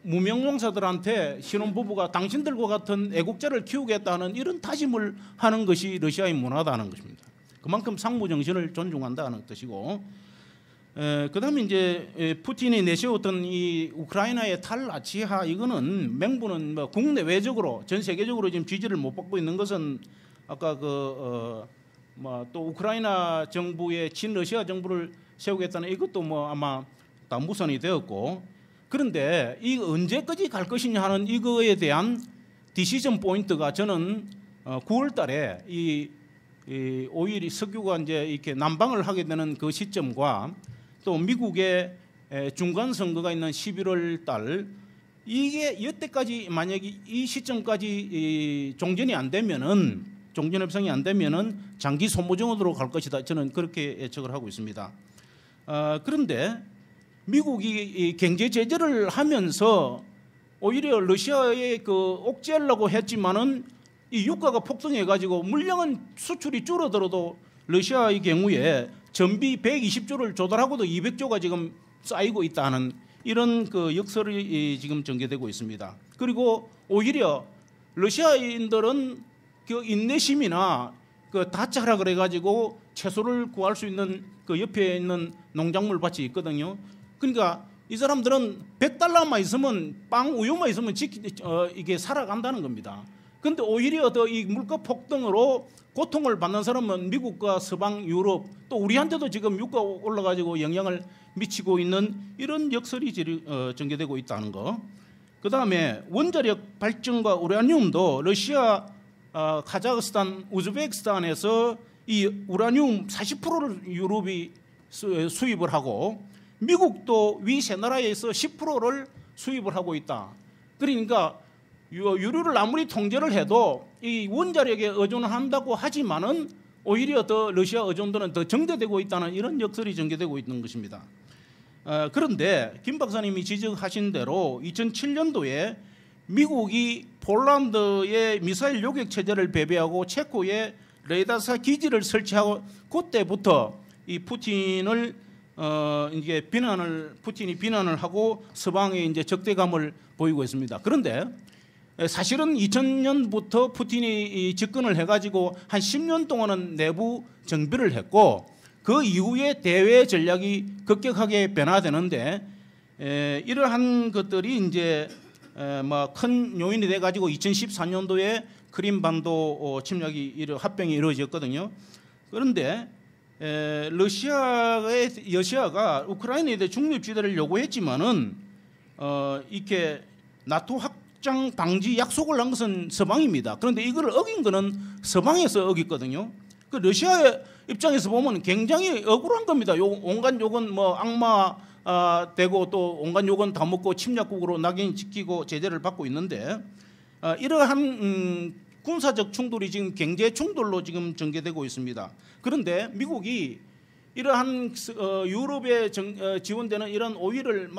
무명용사들한테 신혼부부가 당신들과 같은 애국자를 키우겠다는 이런 다짐을 하는 것이 러시아의 문화다는 것입니다. 그만큼 상무 정신을 존중한다는 뜻이고, 그다음에 이제 푸틴이 내세웠던 이 우크라이나의 탈나치화 이거는 맹부는 뭐 국내외적으로 전 세계적으로 지금 지지를 못 받고 있는 것은 아까 또 우크라이나 정부의 친러시아 정부를 세우겠다는 이것도 뭐 아마 다 무산이 되었고. 그런데 이 언제까지 갈 것이냐 하는 이거에 대한 디시전 포인트가 저는 9월달에 이 5일 석유가 이제 이렇게 난방을 하게 되는 그 시점과 또 미국의 중간 선거가 있는 11월달 이게 이때까지 만약에 이 시점까지 종전이 안 되면은 종전 협상이 안 되면은 장기 소모전으로 갈 것이다. 저는 그렇게 예측을 하고 있습니다. 그런데 미국이 경제 제재를 하면서 오히려 러시아에 그 옥죄하려고 했지만은 이 유가가 폭등해 가지고 물량은 수출이 줄어들어도 러시아의 경우에 전비 120조를 조달하고도 200조가 지금 쌓이고 있다는 이런 그 역설이 지금 전개되고 있습니다. 그리고 오히려 러시아인들은 그 인내심이나 그 다짜라 그래 가지고 채소를 구할 수 있는 그 옆에 있는 농작물 밭이 있거든요. 그러니까 이 사람들은 $100만 있으면 빵 우유만 있으면 이게 살아간다는 겁니다. 그런데 오히려 더 이 물가 폭등으로 고통을 받는 사람은 미국과 서방 유럽 또 우리한테도 지금 유가 올라가지고 영향을 미치고 있는 이런 역설이 전개되고 있다는 거. 그다음에 원자력 발전과 우라늄도 러시아, 카자흐스탄, 우즈베키스탄에서 이 우라늄 40%를 유럽이 수입을 하고 미국도 위 세 나라에서 10%를 수입을 하고 있다. 그러니까 유류를 아무리 통제를 해도 이 원자력에 의존한다고 하지만은 오히려 더 러시아 의존도는 더 정대되고 있다는 이런 역설이 전개되고 있는 것입니다. 그런데 김 박사님이 지적하신 대로 2007년도에 미국이 폴란드에 미사일 요격 체제를 배배하고 체코에 레이더사 기지를 설치하고 그때부터 이 푸틴을 이게 푸틴이 비난을 하고 서방에 이제 적대감을 보이고 있습니다. 그런데 사실은 2000년부터 푸틴이 집권을 해가지고 한 10년 동안은 내부 정비를 했고 그 이후에 대외 전략이 급격하게 변화되는데 이러한 것들이 이제 뭐 큰 요인이 돼가지고 2014년도에 크림반도 침략이 합병이 이루어졌거든요. 그런데 러시아가 우크라이나에 대해 중립지대를 요구했지만은 이렇게 나토 확장 방지 약속을 한 것은 서방입니다. 그런데 이걸 어긴 거는 서방에서 어겼거든요. 그 러시아 입장에서 보면 굉장히 억울한 겁니다. 온갖 욕은 뭐 악마 되고 또 온갖 욕은 다 먹고 침략국으로 낙인 찍히고 제재를 받고 있는데 이러한 군사적 충돌이 지금 경제 충돌로 지금 전개되고 있습니다. 그런데 미국이 이러한 유럽에 지원되는 이런 오일을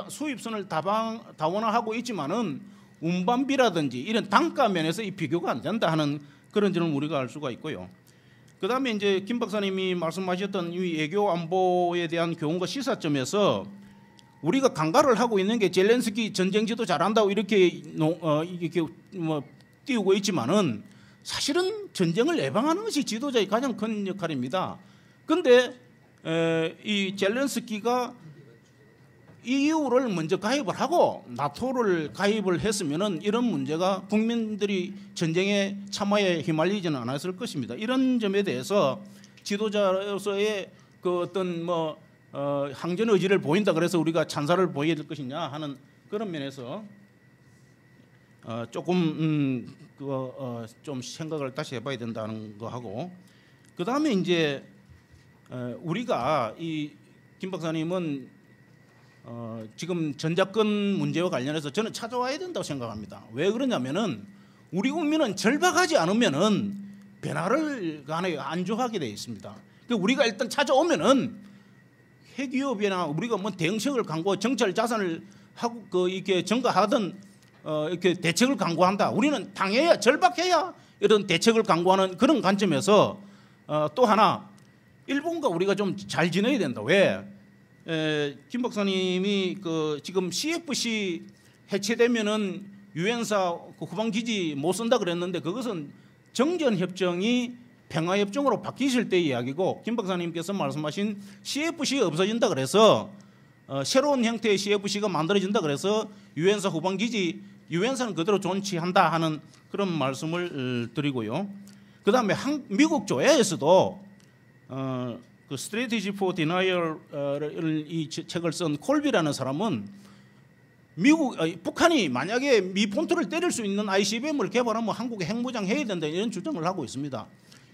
수입선을 다원화하고 있지만은 운반비라든지 이런 단가 면에서 이 비교가 안 된다 하는 그런 점을 우리가 알 수가 있고요. 그다음에 이제 김 박사님이 말씀하셨던 이 외교 안보에 대한 교훈과 시사점에서 우리가 간과를 하고 있는 게 젤렌스키 전쟁 지도 잘한다고 이렇게 뭐 띄우고 있지만은 사실은 전쟁을 예방하는 것이 지도자의 가장 큰 역할입니다. 그런데 이 젤렌스키가 EU를 먼저 가입을 하고 나토를 가입을 했으면은 이런 문제가 국민들이 전쟁의 참화에 휘말리지는 않았을 것입니다. 이런 점에 대해서 지도자로서의 그 어떤 뭐 항전 의지를 보인다 그래서 우리가 찬사를 보여야 될 것이냐 하는 그런 면에서 조금 좀 생각을 다시 해봐야 된다는 거 하고, 그 다음에 이제 우리가 이 김 박사님은 지금 전작권 문제와 관련해서 저는 찾아와야 된다고 생각합니다. 왜 그러냐면은 우리 국민은 절박하지 않으면은 변화를 간에 안주하게 돼 있습니다. 그러니까 우리가 일단 찾아오면은 핵위협이나 우리가 뭐 대응책을 강구, 정찰 자산을 하고 이렇게 증가하던 이렇게 대책을 강구한다. 우리는 당해야 절박해야 이런 대책을 강구하는 그런 관점에서 또 하나 일본과 우리가 좀 잘 지내야 된다. 왜? 김 박사님이 지금 CFC 해체되면은 유엔사 후방 기지 못 쓴다 그랬는데 그것은 정전 협정이 평화 협정으로 바뀌실 때 이야기고, 김 박사님께서 말씀하신 CFC가 없어진다 그래서 새로운 형태의 CFC가 만들어진다 그래서 유엔사 후방 기지 유엔사는 그대로 존치한다 하는 그런 말씀을 드리고요. 그다음에 미국 조야에서도 그 Strategy for Denial을 이 책을 쓴 콜비라는 사람은 북한이 만약에 미 본토를 때릴 수 있는 ICBM을 개발하면 한국에 핵무장 해야 된다 이런 주장을 하고 있습니다.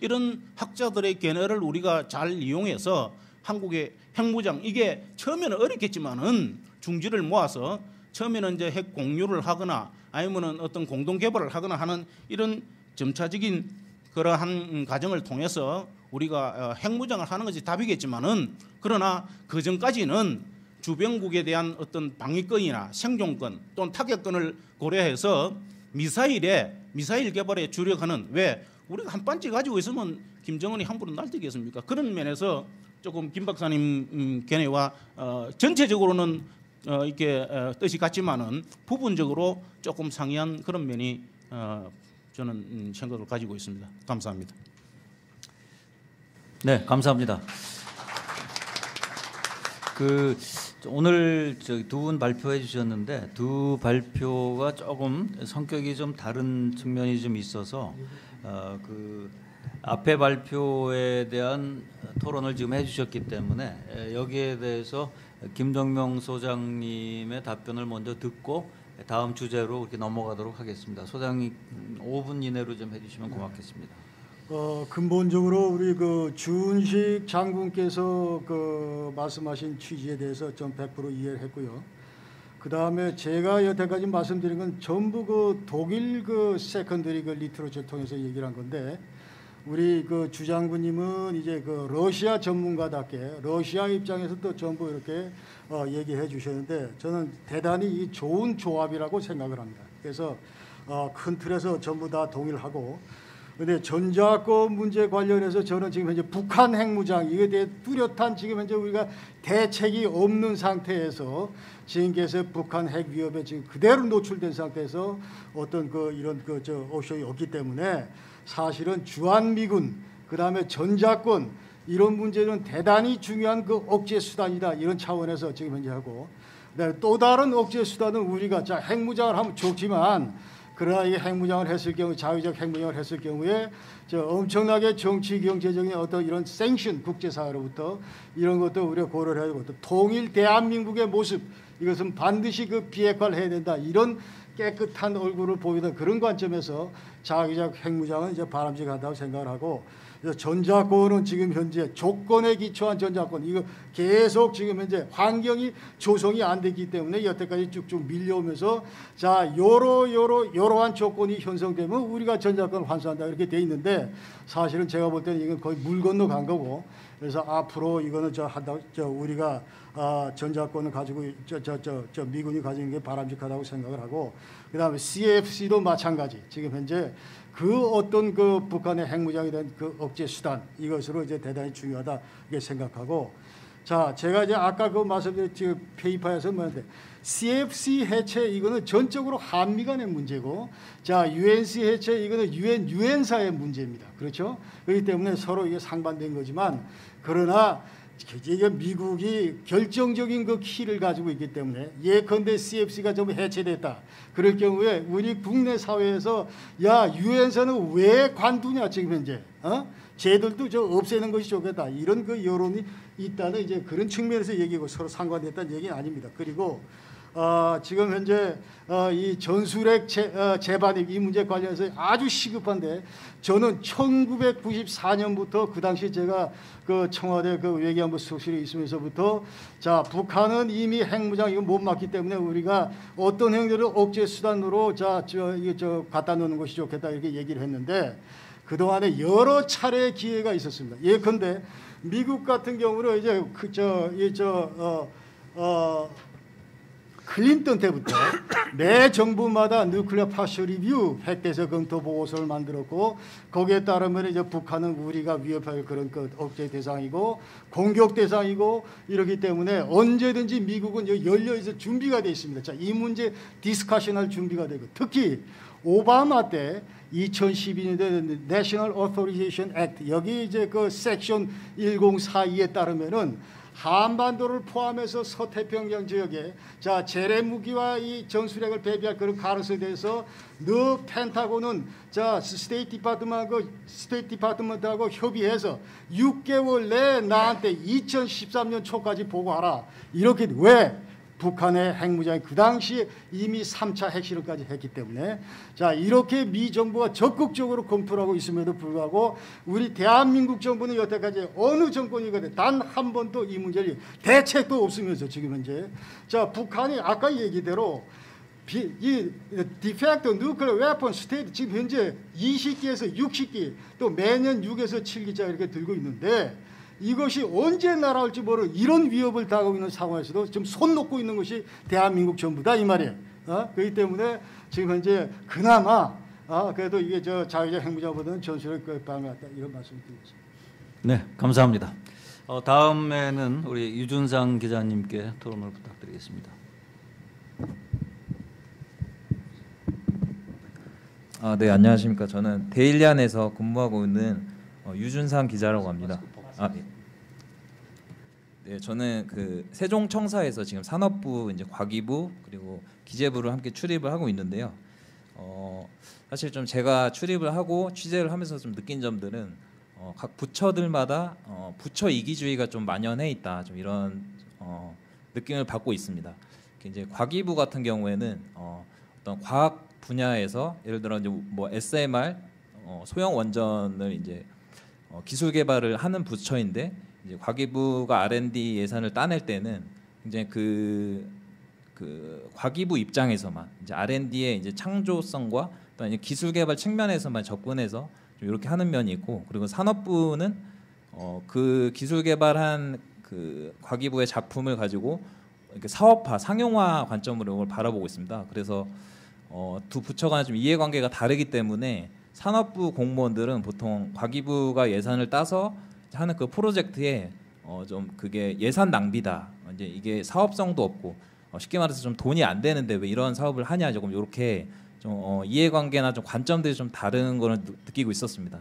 이런 학자들의 견해를 우리가 잘 이용해서 한국의 핵무장, 이게 처음에는 어렵겠지만은 중지를 모아서 처음에는 이제 핵 공유를 하거나 아니면은 어떤 공동 개발을 하거나 하는 이런 점차적인 그러한 과정을 통해서 우리가 핵무장을 하는 것이 답이겠지만은, 그러나 그 전까지는 주변국에 대한 어떤 방위권이나 생존권 또는 타격권을 고려해서 미사일 개발에 주력하는, 왜 우리가 한 반지 가지고 있으면 김정은이 함부로 날뛰겠습니까? 그런 면에서 조금 김 박사님 견해와 전체적으로는 이렇게 뜻이 같지만은 부분적으로 조금 상이한 그런 면이 저는 생각을 가지고 있습니다. 감사합니다. 네, 감사합니다. 오늘 두 분 발표해 주셨는데 두 발표가 조금 성격이 좀 다른 측면이 좀 있어서 앞에 발표에 대한 토론을 지금 해주셨기 때문에 여기에 대해서 김정명 소장님의 답변을 먼저 듣고 다음 주제로 이렇게 넘어가도록 하겠습니다. 소장님 5분 이내로 좀 해주시면 고맙겠습니다. 근본적으로 우리 주은식 장군께서 말씀하신 취지에 대해서 좀 100% 이해를 했고요. 그 다음에 제가 여태까지 말씀드린 건 전부 독일 세컨더리 리트러처를 통해서 얘기를 한 건데, 우리 주 장군님은 이제 러시아 전문가답게 러시아 입장에서 또 전부 이렇게 얘기해 주셨는데, 저는 대단히 좋은 조합이라고 생각을 합니다. 그래서 큰 틀에서 전부 다 동의를 하고, 근데 전자권 문제 관련해서 저는 지금 현재 북한 핵무장 이에 대해 뚜렷한 지금 현재 우리가 대책이 없는 상태에서 지금께서 북한 핵 위협에 지금 그대로 노출된 상태에서 어떤 이런 옵션이 없기 때문에 사실은 주한미군 그다음에 전자권 이런 문제는 대단히 중요한 억제 수단이다 이런 차원에서 지금 현재 하고, 그다음에 또 다른 억제 수단은 우리가 핵무장을 하면 좋지만, 그러나 이 핵무장을 했을 경우, 자위적 핵무장을 했을 경우에 엄청나게 정치 경제적인 어떤 이런 생션 국제사회로부터 이런 것도 우리가 고려를 해야 되고, 또 통일 대한민국의 모습 이것은 반드시 비핵화를 해야 된다 이런 깨끗한 얼굴을 보이는 그런 관점에서 자위적 핵무장은 이제 바람직하다고 생각을 하고, 전자권은 지금 현재 조건에 기초한 전자권 이거 계속 지금 현재 환경이 조성이 안 됐기 때문에 여태까지 쭉쭉 밀려오면서 요러한 조건이 형성되면 우리가 전자권을 환수한다 이렇게 돼 있는데, 사실은 제가 볼 때는 이건 거의 물 건너 간 거고, 그래서 앞으로 이거는 우리가 전자권을 가지고 미군이 가지는 게 바람직하다고 생각을 하고, 그다음에 CFC도 마찬가지. 지금 현재 그 어떤 그 북한의 핵무장에 대한 그 억제 수단 이것으로 이제 대단히 중요하다 이렇게 생각하고 자 제가 이제 아까 그 말씀드린 그 페이퍼에서 뭐였는데 CFC 해체 이거는 전적으로 한미 간의 문제고 자 UNC 해체 이거는 유엔사의 문제입니다. 그렇죠? 그렇기 때문에 서로 이게 상반된 거지만 그러나 이게 미국이 결정적인 그 키를 가지고 있기 때문에 예컨대 CFC가 좀 해체됐다. 그럴 경우에 우리 국내 사회에서 야 유엔사는 왜 관두냐 지금 현재 쟤들도 저 없애는 것이 좋겠다. 이런 그 여론이 있다는 이제 그런 측면에서 얘기고 서로 상관됐다는 얘기는 아닙니다. 그리고 지금 현재 이 전술핵 재반입 이 문제 관련해서 아주 시급한데 저는 1994년부터 그 당시 제가 그 청와대 그 외교안보 수석실에 있으면서부터 자 북한은 이미 핵무장 이거 못 막기 때문에 우리가 어떤 행위를 억제 수단으로 저 갖다 놓는 것이 좋겠다 이렇게 얘기를 했는데 그 동안에 여러 차례 기회가 있었습니다. 예컨대 미국 같은 경우는 이제 클린턴 때부터 매 정부마다 뉴클리어 파쇼 리뷰 핵대서 검토 보고서를 만들었고 거기에 따르면 이제 북한은 우리가 위협할 그런 그 억제 대상이고 공격 대상이고 이러기 때문에 언제든지 미국은 열려 있어 준비가 돼 있습니다. 자, 이 문제 디스커션할 준비가 되고 특히 오바마 때 2012년에 National Authorization Act 여기 이제 그 섹션 1042에 따르면은 한반도를 포함해서 서태평양 지역에 자 재래 무기와 이 전술핵을 배비할 그런 가능성에 대해서 너 펜타곤은 자 스테이트 디파트먼트하고 협의해서 6개월 내에 나한테 2013년 초까지 보고하라. 이렇게 왜? 북한의 핵무장이 그 당시에 이미 3차 핵실험까지 했기 때문에 자 이렇게 미 정부가 적극적으로 검토를 하고 있음에도 불구하고 우리 대한민국 정부는 여태까지 어느 정권이거든 단 한 번도 이 문제를 대책도 없으면서 지금 현재 자 북한이 아까 얘기대로 이 디팩트 누클리어 웨폰 스테이트 지금 현재 20기에서 60기 또 매년 6에서 7기짜 이렇게 들고 있는데 이것이 언제 날아올지 모르는 이런 위협을 당하고 있는 상황에서도 지금 손 놓고 있는 것이 대한민국 정부다 이 말이에요. 그렇기 때문에 지금 현재 그나마 그래도 이게 저 자유적 핵무장보다는 전술핵 방어했다 이런 말씀을 드리겠습니다. 네, 감사합니다. 다음에는 우리 유준상 기자님께 토론을 부탁드리겠습니다. 네, 안녕하십니까. 저는 데일리안에서 근무하고 있는 유준상 기자라고 합니다. 네, 저는 그 세종청사에서 지금 산업부, 이제 과기부 그리고 기재부를 함께 출입을 하고 있는데요. 사실 좀 제가 출입을 하고 취재를 하면서 좀 느낀 점들은 각 부처들마다 부처 이기주의가 좀 만연해 있다, 좀 이런 느낌을 받고 있습니다. 이제 과기부 같은 경우에는 어떤 과학 분야에서 예를 들어 이제 뭐 SMR 소형 원전을 이제 기술 개발을 하는 부처인데 이제 과기부가 R&D 예산을 따낼 때는 이제 그 과기부 입장에서만 이제 R&D의 이제 창조성과 또 이제 기술 개발 측면에서만 접근해서 좀 이렇게 하는 면이 있고 그리고 산업부는 그 기술 개발한 그 과기부의 작품을 가지고 이렇게 사업화, 상용화 관점으로 이걸 바라보고 있습니다. 그래서 두 부처 간의 좀 이해관계가 다르기 때문에 산업부 공무원들은 보통 과기부가 예산을 따서 하는 그 프로젝트에 좀 그게 예산 낭비다. 이제 이게 사업성도 없고 쉽게 말해서 좀 돈이 안 되는데 왜 이런 사업을 하냐 조금 이렇게 좀 이해관계나 좀 관점들이 좀 다른 거를 느끼고 있었습니다.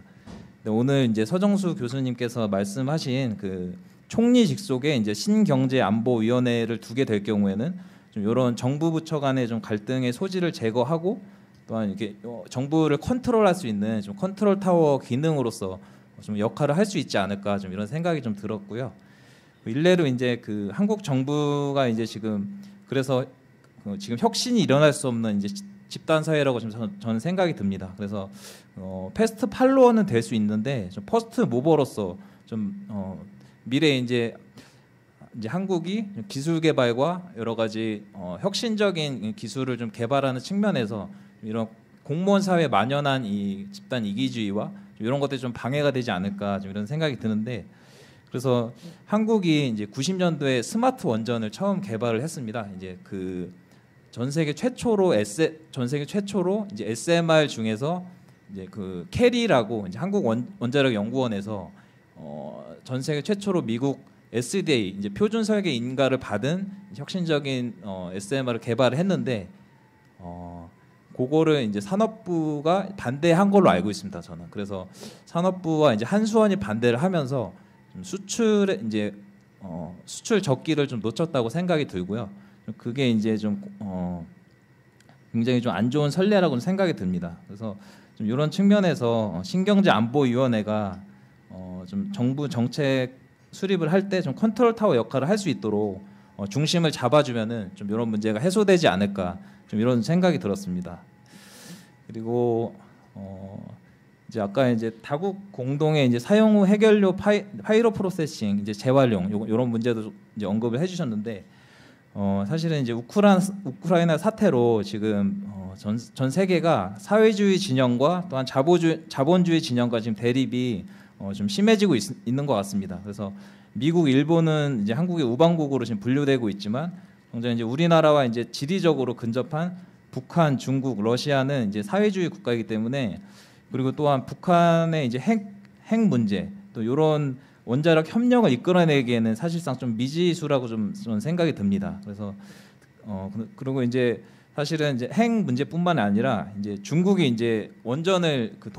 근데 오늘 이제 서정수 교수님께서 말씀하신 그 총리 직속에 이제 신경제안보위원회를 두게 될 경우에는 좀 이런 정부 부처 간의 좀 갈등의 소지를 제거하고 또한 이렇게 정부를 컨트롤할 수 있는 좀 컨트롤 타워 기능으로서 좀 역할을 할 수 있지 않을까 좀 이런 생각이 좀 들었고요. 일례로 이제 그 한국 정부가 이제 지금 그래서 지금 혁신이 일어날 수 없는 이제 집단 사회라고 지금 저는 생각이 듭니다. 그래서 패스트 팔로워는 될 수 있는데 좀 퍼스트 모버로서 좀 미래에 이제 한국이 기술 개발과 여러 가지 혁신적인 기술을 좀 개발하는 측면에서 이런 공무원 사회에 만연한 이 집단 이기주의와 이런 것들이 좀 방해가 되지 않을까 좀 이런 생각이 드는데 그래서 한국이 이제 90년도에 스마트 원전을 처음 개발을 했습니다. 이제 그 전 세계 최초로 이제 SMR 중에서 이제 그 캐리라고 이제 한국 원자력 연구원에서 전 세계 최초로 미국 SDA 이제 표준 설계 인가를 받은 혁신적인 SMR을 개발을 했는데 그거를 이제 산업부가 반대한 걸로 알고 있습니다. 저는 그래서 산업부와 이제 한수원이 반대를 하면서 좀 수출에 이제 수출 적기를 좀 놓쳤다고 생각이 들고요. 그게 이제 좀 굉장히 좀 안 좋은 선례라고 생각이 듭니다. 그래서 좀 이런 측면에서 신경제안보위원회가 좀 정부 정책 수립을 할 때 좀 컨트롤 타워 역할을 할 수 있도록 중심을 잡아주면은 좀 이런 문제가 해소되지 않을까 좀 이런 생각이 들었습니다. 그리고 이제 아까 이제 다국 공동의 이제 사용 후 해결료 파이로 프로세싱 이제 재활용 이런 문제도 이제 언급을 해주셨는데 사실은 이제 우크라이나 사태로 지금 전 세계가 사회주의 진영과 또한 자본주의 진영과 지금 대립이 좀 심해지고 있는 것 같습니다. 그래서 미국, 일본은 이제 한국의 우방국으로 지금 분류되고 있지만, 당장 이제 우리나라와 이제 지리적으로 근접한 북한, 중국, 러시아는 이제 사회주의 국가이기 때문에, 그리고 또한 북한의 이제 핵 문제, 또 이런 원자력 협력을 이끌어내기에는 사실상 좀 미지수라고 좀 생각이 듭니다. 그래서 그리고 이제 사실은 이제 핵 문제뿐만 아니라 이제 중국이 이제 원전을 그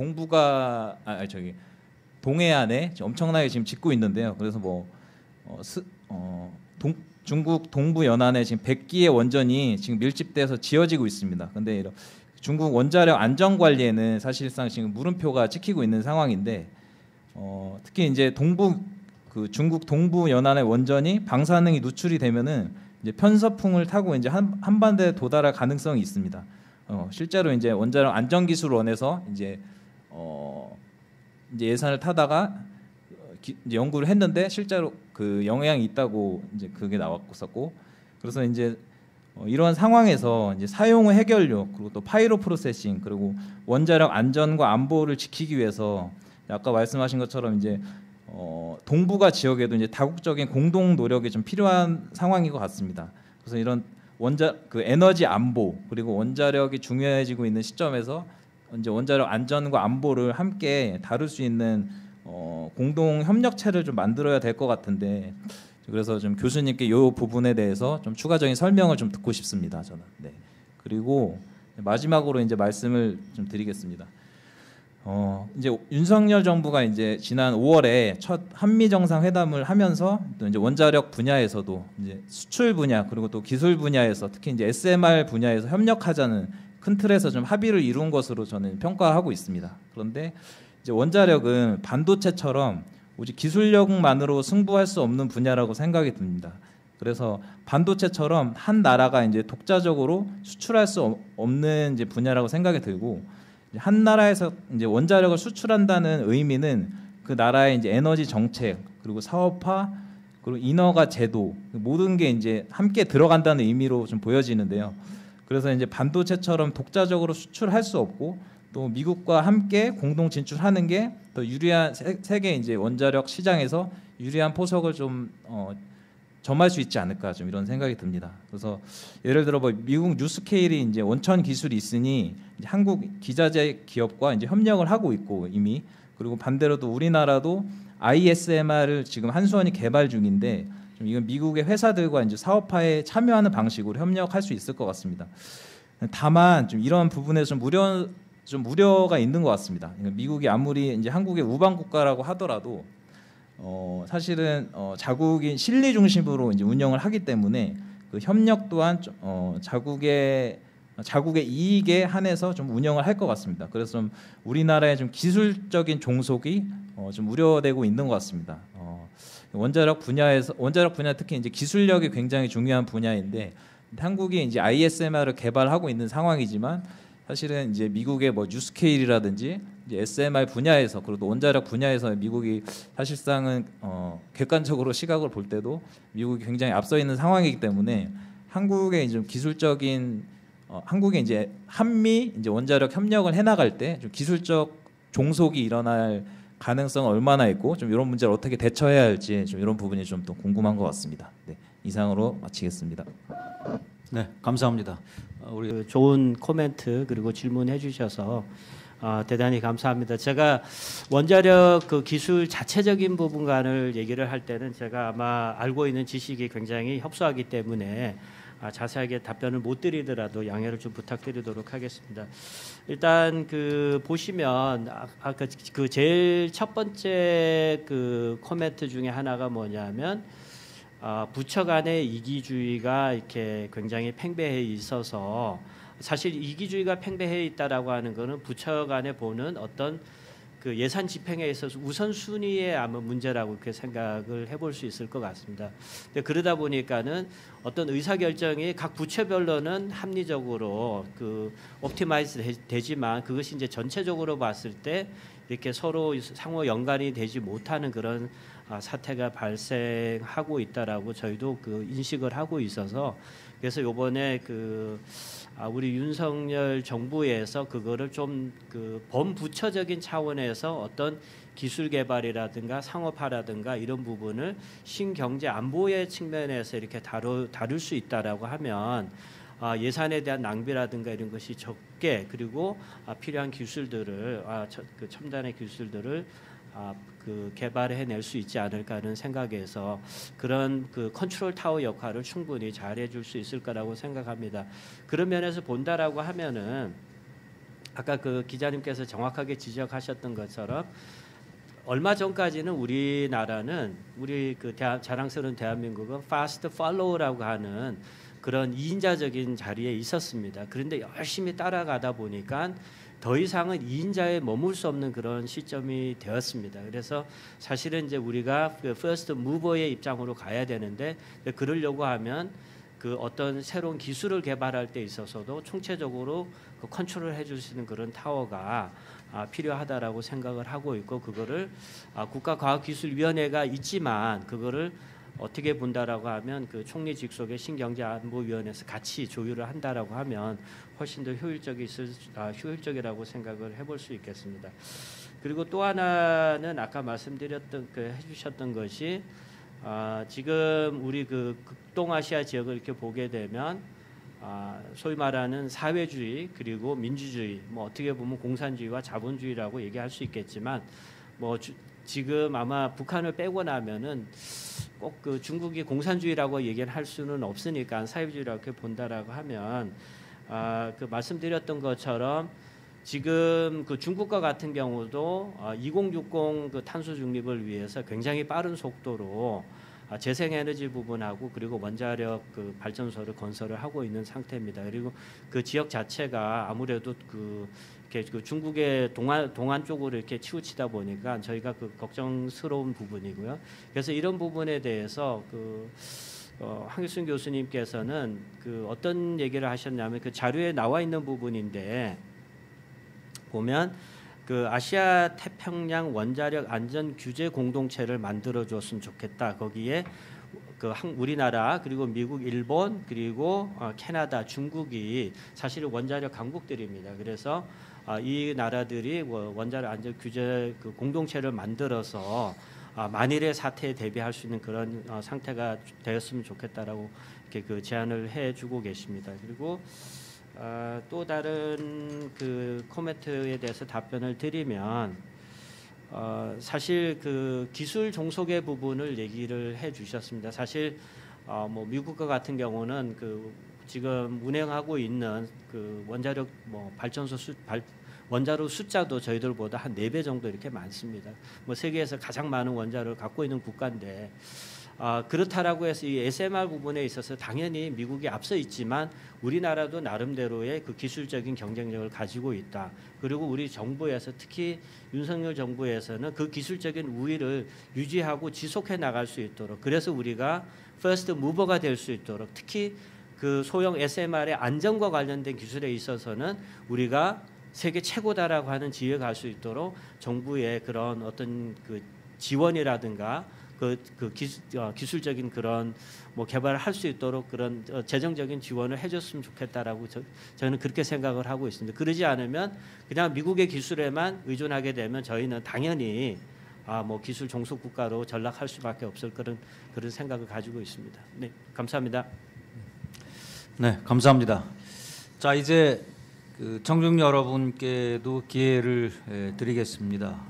동해안에 엄청나게 지금 짓고 있는데요. 그래서 중국 동부 연안에 지금 100기의 원전이 지금 밀집돼서 지어지고 있습니다. 근데 중국 원자력 안전 관리에는 사실상 지금 물음표가 찍히고 있는 상황인데, 특히 이제 중국 동부 연안의 원전이 방사능이 누출이 되면은 이제 편서풍을 타고 이제 한반도에 도달할 가능성이 있습니다. 실제로 이제 원자력 안전기술원에서 이제 예산을 타다가 이제 연구를 했는데 실제로 그 영향이 있다고 이제 그게 나왔었고, 그래서 이제 이러한 상황에서 이제 사용 후 해결료, 그리고 또 파이로 프로세싱, 그리고 원자력 안전과 안보를 지키기 위해서 아까 말씀하신 것처럼 이제 동북아 지역에도 이제 다국적인 공동 노력이 좀 필요한 상황인 것 같습니다. 그래서 이런 에너지 안보, 그리고 원자력이 중요해지고 있는 시점에서 이제 원자력 안전과 안보를 함께 다룰 수 있는 공동 협력체를 좀 만들어야 될 것 같은데, 그래서 좀 교수님께 이 부분에 대해서 좀 추가적인 설명을 좀 듣고 싶습니다. 저는. 네. 그리고 마지막으로 이제 말씀을 좀 드리겠습니다. 이제 윤석열 정부가 이제 지난 5월에 첫 한미 정상회담을 하면서 또 이제 원자력 분야에서도 이제 수출 분야, 그리고 또 기술 분야에서 특히 이제 SMR 분야에서 협력하자는 큰 틀에서 좀 합의를 이룬 것으로 저는 평가하고 있습니다. 그런데 이제 원자력은 반도체처럼 오직 기술력만으로 승부할 수 없는 분야라고 생각이 듭니다. 그래서 반도체처럼 한 나라가 이제 독자적으로 수출할 수 없는 이제 분야라고 생각이 들고, 한 나라에서 이제 원자력을 수출한다는 의미는 그 나라의 이제 에너지 정책, 그리고 사업화, 그리고 인허가 제도, 모든 게 이제 함께 들어간다는 의미로 좀 보여지는데요. 그래서 이제 반도체처럼 독자적으로 수출할 수 없고, 또 미국과 함께 공동 진출하는 게 더 유리한 세계 이제 원자력 시장에서 유리한 포석을 좀 점할 수 있지 않을까, 좀 이런 생각이 듭니다. 그래서 예를 들어 미국 뉴스케일이 이제 원천 기술이 있으니 이제 한국 기자재 기업과 이제 협력을 하고 있고 이미, 그리고 반대로 또 우리나라도 ISMR을 지금 한수원이 개발 중인데, 좀 이건 미국의 회사들과 이제 사업화에 참여하는 방식으로 협력할 수 있을 것 같습니다. 다만 좀 이런 부분에서 좀 우려가 있는 것 같습니다. 미국이 아무리 이제 한국의 우방 국가라고 하더라도 사실은 자국이 실리 중심으로 이제 운영을 하기 때문에 그 협력 또한 자국의 이익에 한해서 좀 운영을 할 것 같습니다. 그래서 좀 우리나라의 좀 기술적인 종속이 좀 우려되고 있는 것 같습니다. 원자력 분야 특히 이제 기술력이 굉장히 중요한 분야인데, 한국이 이제 ISMR을 개발하고 있는 상황이지만 사실은 이제 미국의 뉴스케일이라든지 이제 SMR 분야에서, 그리고 또 원자력 분야에서 미국이 사실상은 객관적으로 시각을 볼 때도 미국이 굉장히 앞서 있는 상황이기 때문에 한국의 이제 기술적인 한국의 이제 한미 이제 원자력 협력을 해나갈 때 좀 기술적 종속이 일어날 가능성은 얼마나 있고, 좀 이런 문제를 어떻게 대처해야 할지 좀 이런 부분이 좀 더 궁금한 것 같습니다. 네, 이상으로 마치겠습니다. 네, 감사합니다. 우리 좋은 코멘트 그리고 질문해 주셔서 대단히 감사합니다. 제가 원자력 그 기술 자체적인 부분간을 얘기를 할 때는 제가 아마 알고 있는 지식이 굉장히 협소하기 때문에 자세하게 답변을 못 드리더라도 양해를 좀 부탁드리도록 하겠습니다. 일단 그 보시면 아까 그 제일 첫 번째 그 코멘트 중에 하나가 뭐냐면 부처 간의 이기주의가 이렇게 굉장히 팽배해 있어서 사실 이기주의가 팽배해 있다라고 하는 것은 부처 간에 보는 어떤 그 예산 집행에 있어서 우선순위의 아마 문제라고 이렇게 생각을 해볼 수 있을 것 같습니다. 근데 그러다 보니까는 어떤 의사결정이 각 부처별로는 합리적으로 그 옵티마이즈 되지만 그것이 이제 전체적으로 봤을 때 이렇게 서로 상호 연관이 되지 못하는 그런 사태가 발생하고 있다라고 저희도 그 인식을 하고 있어서 그래서 이번에 그 우리 윤석열 정부에서 그거를 좀 그 범부처적인 차원에서 어떤 기술 개발이라든가 상업화라든가 이런 부분을 신경제 안보의 측면에서 이렇게 다룰 수 있다라고 하면 예산에 대한 낭비라든가 이런 것이 적게 그리고 필요한 기술들을 그 첨단의 기술들을 그 개발해낼 수 있지 않을까 하는 생각에서 그런 그 컨트롤 타워 역할을 충분히 잘해줄 수 있을 거라고 생각합니다. 그런 면에서 본다라고 하면은 아까 그 기자님께서 정확하게 지적하셨던 것처럼 얼마 전까지는 우리나라는 우리 그 자랑스러운 대한민국은 fast follow라고 하는 그런 2인자적인 자리에 있었습니다. 그런데 열심히 따라가다 보니까 더 이상은 2인자에 머물 수 없는 그런 시점이 되었습니다. 그래서 사실은 이제 우리가 그 퍼스트 무버의 입장으로 가야 되는데 그러려고 하면 그 어떤 새로운 기술을 개발할 때 있어서도 총체적으로 그 컨트롤 해줄 수 있는 그런 타워가 필요하다라고 생각을 하고 있고 그거를 국가과학기술위원회가 있지만 그거를 어떻게 본다라고 하면 그 총리 직속의 신경제안보위원회에서 같이 조율을 한다라고 하면 훨씬 더 효율적이라고 생각을 해볼 수 있겠습니다. 그리고 또 하나는 아까 말씀드렸던 해주셨던 것이 지금 우리 그 극동아시아 지역을 이렇게 보게 되면 소위 말하는 사회주의 그리고 민주주의 뭐 어떻게 보면 공산주의와 자본주의라고 얘기할 수 있겠지만 뭐 지금 아마 북한을 빼고 나면은 꼭 그 중국이 공산주의라고 얘기를 할 수는 없으니까 사회주의라고 이렇게 본다라고 하면 그 말씀드렸던 것처럼 지금 그 중국과 같은 경우도 2060 그 탄소 중립을 위해서 굉장히 빠른 속도로 재생에너지 부분하고 그리고 원자력 그 발전소를 건설을 하고 있는 상태입니다. 그리고 그 지역 자체가 아무래도 그 중국의 동안 쪽으로 이렇게 치우치다 보니까 저희가 그 걱정스러운 부분이고요. 그래서 이런 부분에 대해서 그 황일순 교수님께서는 그 어떤 얘기를 하셨냐면 그 자료에 나와 있는 부분인데 보면 그 아시아 태평양 원자력 안전 규제 공동체를 만들어 줬으면 좋겠다. 거기에 그 우리나라 그리고 미국, 일본 그리고 캐나다, 중국이 사실 원자력 강국들입니다. 그래서 이 나라들이 원자력 안전 규제 그 공동체를 만들어서 만일의 사태에 대비할 수 있는 그런 상태가 되었으면 좋겠다라고 이렇게 그 제안을 해주고 계십니다. 그리고 또 다른 그 코멘트에 대해서 답변을 드리면 사실 그 기술 종속의 부분을 얘기를 해주셨습니다. 사실 뭐 미국과 같은 경우는 그 지금 운행하고 있는 그 원자력 뭐 발전소 원자로 숫자도 저희들보다 한 4배 정도 이렇게 많습니다. 뭐 세계에서 가장 많은 원자로를 갖고 있는 국가인데 그렇다라고 해서 이 SMR 부분에 있어서 당연히 미국이 앞서 있지만 우리나라도 나름대로의 그 기술적인 경쟁력을 가지고 있다. 그리고 우리 정부에서 특히 윤석열 정부에서는 그 기술적인 우위를 유지하고 지속해 나갈 수 있도록 그래서 우리가 퍼스트 무버가 될 수 있도록 특히 그 소형 SMR의 안전과 관련된 기술에 있어서는 우리가 세계 최고다라고 하는 지위에 갈 수 있도록 정부의 그런 어떤 그 지원이라든가 기술적인 그런 뭐 개발을 할 수 있도록 그런 재정적인 지원을 해줬으면 좋겠다라고 저는 그렇게 생각을 하고 있습니다. 그러지 않으면 그냥 미국의 기술에만 의존하게 되면 저희는 당연히 뭐 기술 종속 국가로 전락할 수밖에 없을 그런 생각을 가지고 있습니다. 네, 감사합니다. 네, 감사합니다. 자, 이제 그 청중 여러분께도 기회를 드리겠습니다.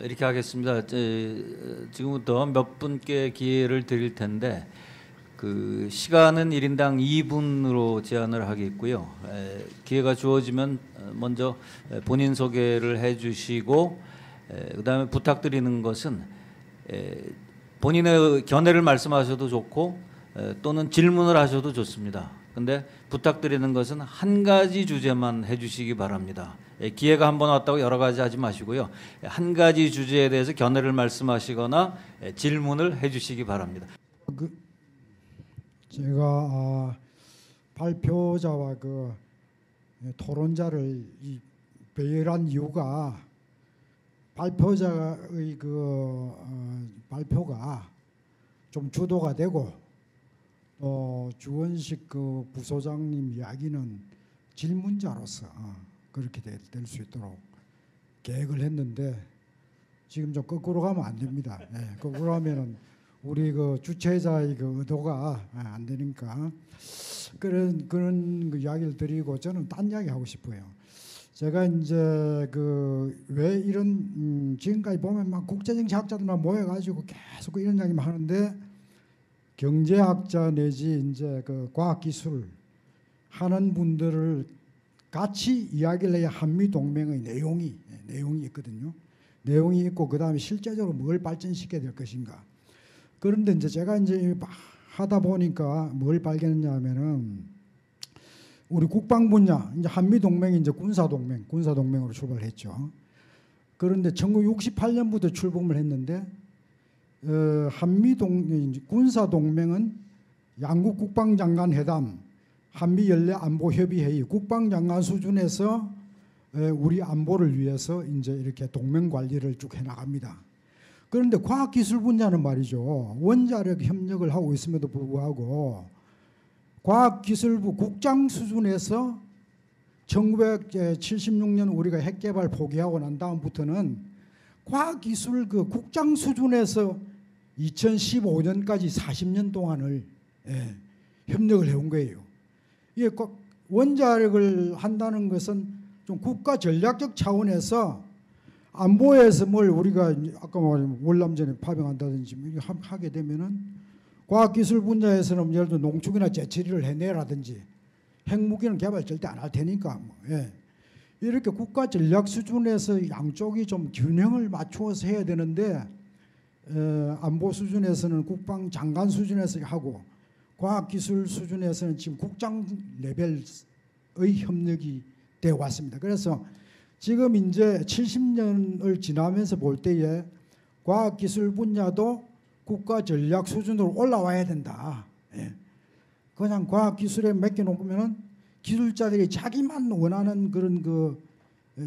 이렇게 하겠습니다. 지금부터 몇 분께 기회를 드릴 텐데 그 시간은 1인당 2분으로 제한을 하겠고요. 기회가 주어지면 먼저 본인 소개를 해주시고 그다음에 부탁드리는 것은 본인의 견해를 말씀하셔도 좋고 또는 질문을 하셔도 좋습니다. 근데 부탁드리는 것은 한 가지 주제만 해주시기 바랍니다. 기회가 한 번 왔다고 여러 가지 하지 마시고요. 한 가지 주제에 대해서 견해를 말씀하시거나 질문을 해주시기 바랍니다. 제가 발표자와 그 토론자를 배열한 이유가 발표자의 발표가 좀 주도가 되고 주원식 그 부소장님 이야기는 질문자로서 그렇게 될 수 있도록 계획을 했는데 지금 좀 거꾸로 가면 안 됩니다. 거꾸로 하면은 우리 그 주최자의 그 의도가 안 되니까 그런 그 이야기를 드리고 저는 딴 이야기 하고 싶어요. 제가 이제 그 왜 이런 지금까지 보면 막 국제정치학자들만 모여가지고 계속 이런 이야기만 하는데 경제학자 내지 이제 그 과학기술 하는 분들을 같이 이야기를 해야 한미 동맹의 내용이 있거든요. 내용이 있고 그 다음에 실제적으로 뭘 발전시켜야 될 것인가. 그런데 이제 제가 이제 하다 보니까 뭘 발견했냐면은 우리 국방 분야 이제 한미 동맹이 이제 군사 동맹으로 출발했죠. 그런데 1968년부터 출범을 했는데 한미 군사 동맹은 양국 국방장관 회담, 한미 연례 안보 협의 회의, 국방장관 수준에서 우리 안보를 위해서 이제 이렇게 동맹 관리를 쭉 해나갑니다. 그런데 과학기술 분야는 말이죠. 원자력 협력을 하고 있음에도 불구하고 과학기술부 국장 수준에서 1976년 우리가 핵개발 포기하고 난 다음부터는 과학기술 그 국장 수준에서 2015년까지 40년 동안을 협력을 해온 거예요. 이게 원자력을 한다는 것은 좀 국가 전략적 차원에서 안보에서 뭘 우리가 아까 말한 월남전에 파병한다든지 하게 되면은 과학기술 분야에서는 예를 들어 농축이나 재처리를 해내라든지 핵무기는 개발 절대 안 할 테니까 이렇게 국가 전략 수준에서 양쪽이 좀 균형을 맞추어서 해야 되는데 안보 수준에서는 국방장관 수준에서 하고 과학기술 수준에서는 지금 국장 레벨의 협력이 되어 왔습니다. 그래서 지금 이제 70년을 지나면서 볼 때에 과학기술 분야도 국가 전략 수준으로 올라와야 된다. 그냥 과학기술에 맡겨놓으면은 기술자들이 자기만 원하는 그런 그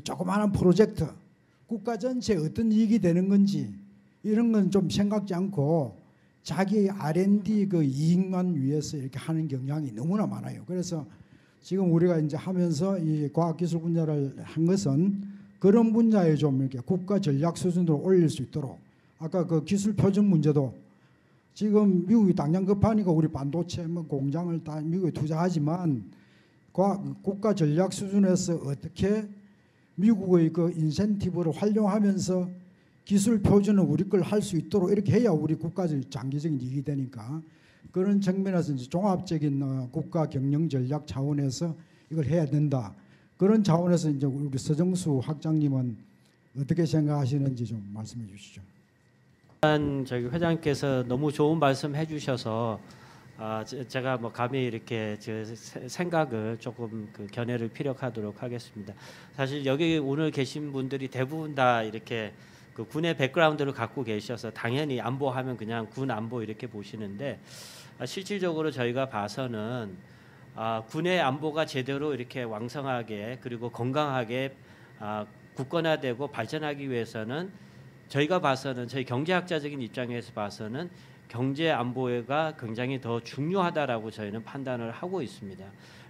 조그마한 프로젝트, 국가 전체에 어떤 이익이 되는 건지 이런 건 좀 생각지 않고 자기 R&D 그 이익만 위해서 이렇게 하는 경향이 너무나 많아요. 그래서 지금 우리가 이제 하면서 이 과학기술 분야를 한 것은 그런 분야에 좀 이렇게 국가 전략 수준으로 올릴 수 있도록 아까 그 기술 표준 문제도 지금 미국이 당장 급하니까 우리 반도체 뭐 공장을 다 미국에 투자하지만 국가 전략 수준에서 어떻게 미국의 그 인센티브를 활용하면서 기술 표준을 우리 걸 할 수 있도록 이렇게 해야 우리 국가적 장기적인 이익이 되니까 그런 측면에서 이제 종합적인 국가 경영 전략 차원에서 이걸 해야 된다. 그런 차원에서 이제 우리 서정수 학장님은 어떻게 생각하시는지 좀 말씀해 주시죠. 저기 회장님께서 너무 좋은 말씀 해주셔서 제가 뭐 감히 이렇게 제 생각을 조금 그 견해를 피력하도록 하겠습니다. 사실 여기 오늘 계신 분들이 대부분 다 이렇게 그 군의 백그라운드를 갖고 계셔서 당연히 안보하면 그냥 군 안보 이렇게 보시는데 실질적으로 저희가 봐서는 군의 안보가 제대로 이렇게 왕성하게 그리고 건강하게 굳건화되고 발전하기 위해서는 저희가 봐서는 저희 경제학자적인 입장에서 봐서는 경제 안보가 굉장히 더 중요하다라고 저희는 판단을 하고 있습니다.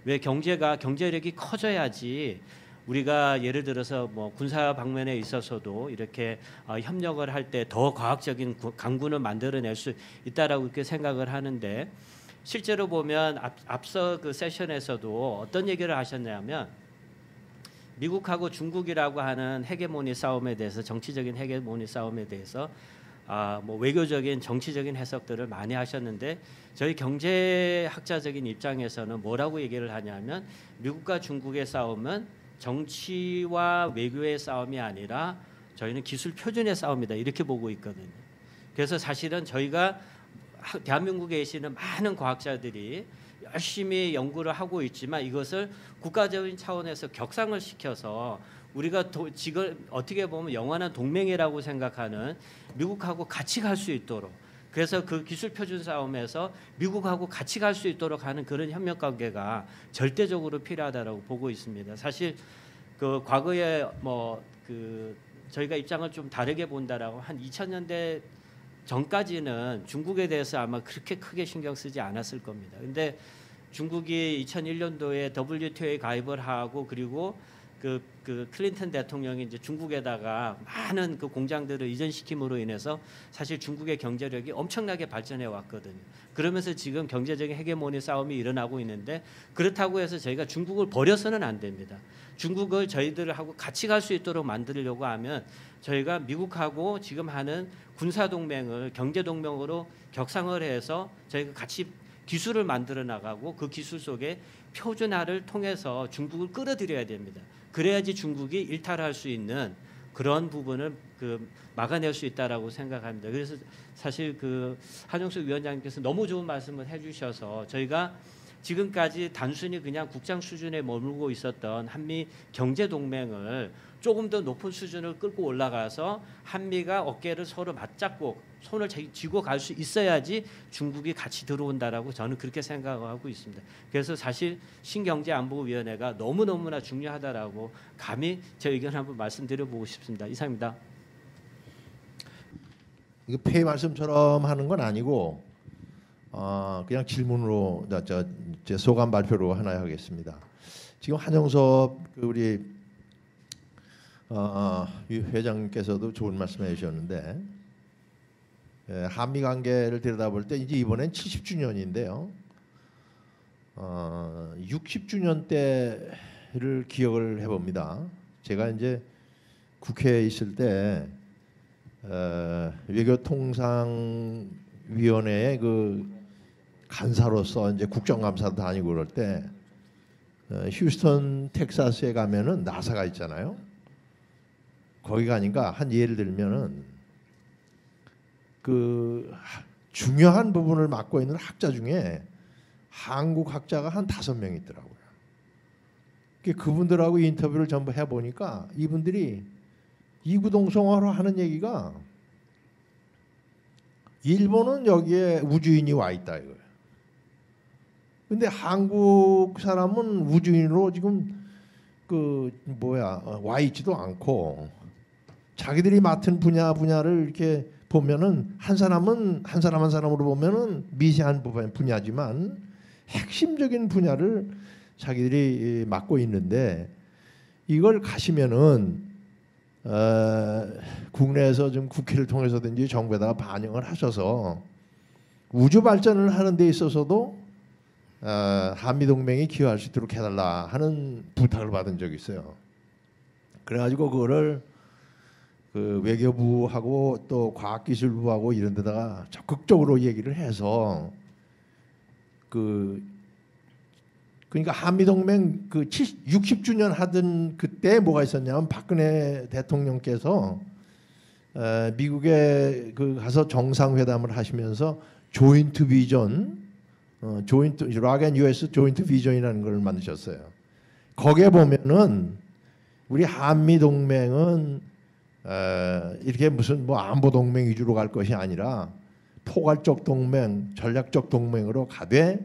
왜 경제력이 커져야지 우리가 예를 들어서 뭐 군사 방면에 있어서도 이렇게 협력을 할 때 더 과학적인 강군을 만들어낼 수 있다라고 이렇게 생각을 하는데 실제로 보면 앞서 그 세션에서도 어떤 얘기를 하셨냐면 미국하고 중국이라고 하는 헤게모니 싸움에 대해서 정치적인 헤게모니 싸움에 대해서 뭐 외교적인 정치적인 해석들을 많이 하셨는데 저희 경제학자적인 입장에서는 뭐라고 얘기를 하냐면 미국과 중국의 싸움은 정치와 외교의 싸움이 아니라 저희는 기술 표준의 싸움이다 이렇게 보고 있거든요. 그래서 사실은 저희가 대한민국에 계시는 많은 과학자들이 열심히 연구를 하고 있지만 이것을 국가적인 차원에서 격상을 시켜서 우리가 지금 어떻게 보면 영원한 동맹이라고 생각하는 미국하고 같이 갈 수 있도록 그래서 그 기술 표준 싸움에서 미국하고 같이 갈 수 있도록 하는 그런 협력 관계가 절대적으로 필요하다라고 보고 있습니다. 사실 그 과거에 저희가 입장을 좀 다르게 본다라고 한 2000년대 전까지는 중국에 대해서 아마 그렇게 크게 신경 쓰지 않았을 겁니다. 근데 중국이 2001년도에 WTO에 가입을 하고 그리고 그 클린턴 대통령이 이제 중국에다가 많은 그 공장들을 이전시킴으로 인해서 사실 중국의 경제력이 엄청나게 발전해 왔거든요. 그러면서 지금 경제적인 헤게모니 싸움이 일어나고 있는데 그렇다고 해서 저희가 중국을 버려서는 안 됩니다. 중국을 저희들하고 같이 갈 수 있도록 만들려고 하면 저희가 미국하고 지금 하는 군사 동맹을 경제 동맹으로 격상을 해서 저희가 같이 기술을 만들어 나가고 그 기술 속에 표준화를 통해서 중국을 끌어들여야 됩니다. 그래야지 중국이 일탈할 수 있는 그런 부분을 막아낼 수 있다라고 생각합니다. 그래서 사실 한용석 위원장님께서 너무 좋은 말씀을 해주셔서 저희가 지금까지 단순히 그냥 국장 수준에 머물고 있었던 한미 경제 동맹을 조금 더 높은 수준을 끌고 올라가서 한미가 어깨를 서로 맞잡고 손을 쥐고 갈 수 있어야지 중국이 같이 들어온다라고 저는 그렇게 생각하고 있습니다. 그래서 사실 신경제안보위원회가 너무너무나 중요하다라고 감히 제 의견 한번 말씀드려보고 싶습니다. 이상입니다. 이거 폐의 말씀처럼 하는 건 아니고 그냥 질문으로 제 소감 발표로 하나 하겠습니다. 지금 한영섭 우리 회장님께서도 좋은 말씀해 주셨는데 한미 관계를 들여다볼 때 이제 이번엔 70주년인데요. 60주년 때를 기억을 해봅니다. 제가 이제 국회에 있을 때 외교통상위원회의 간사로서 이제 국정감사도 다니고 그럴 때 휴스턴 텍사스에 가면은 나사가 있잖아요. 거기 가니까 한 예를 들면은 중요한 부분을 맡고 있는 학자 중에 한국 학자가 한 5명 있더라고요. 그분들하고 인터뷰를 전부 해보니까 이분들이 이구동성으로 하는 얘기가 일본은 여기에 우주인이 와 있다 이거예요. 근데 한국 사람은 우주인으로 지금 와 있지도 않고 자기들이 맡은 분야를 이렇게 보면은 한 사람 한 사람으로 보면은 미세한 분야지만 핵심적인 분야를 자기들이 맡고 있는데 이걸 가시면은 국내에서 좀 국회를 통해서든지 정부에다가 반영을 하셔서 우주 발전을 하는 데 있어서도 한미 동맹이 기여할 수 있도록 해달라 하는 부탁을 받은 적이 있어요. 그래가지고 그거를 외교부하고 또 과학기술부하고 이런 데다가 적극적으로 얘기를 해서 그러니까 한미동맹 60주년 하던 그때 뭐가 있었냐면 박근혜 대통령께서 미국에 가서 정상회담을 하시면서 조인트 비전, 락 앤 US 조인트 비전이라는 걸 만드셨어요. 거기에 보면은 우리 한미동맹은 이렇게 무슨 안보 동맹 위주로 갈 것이 아니라 포괄적 동맹, 전략적 동맹으로 가되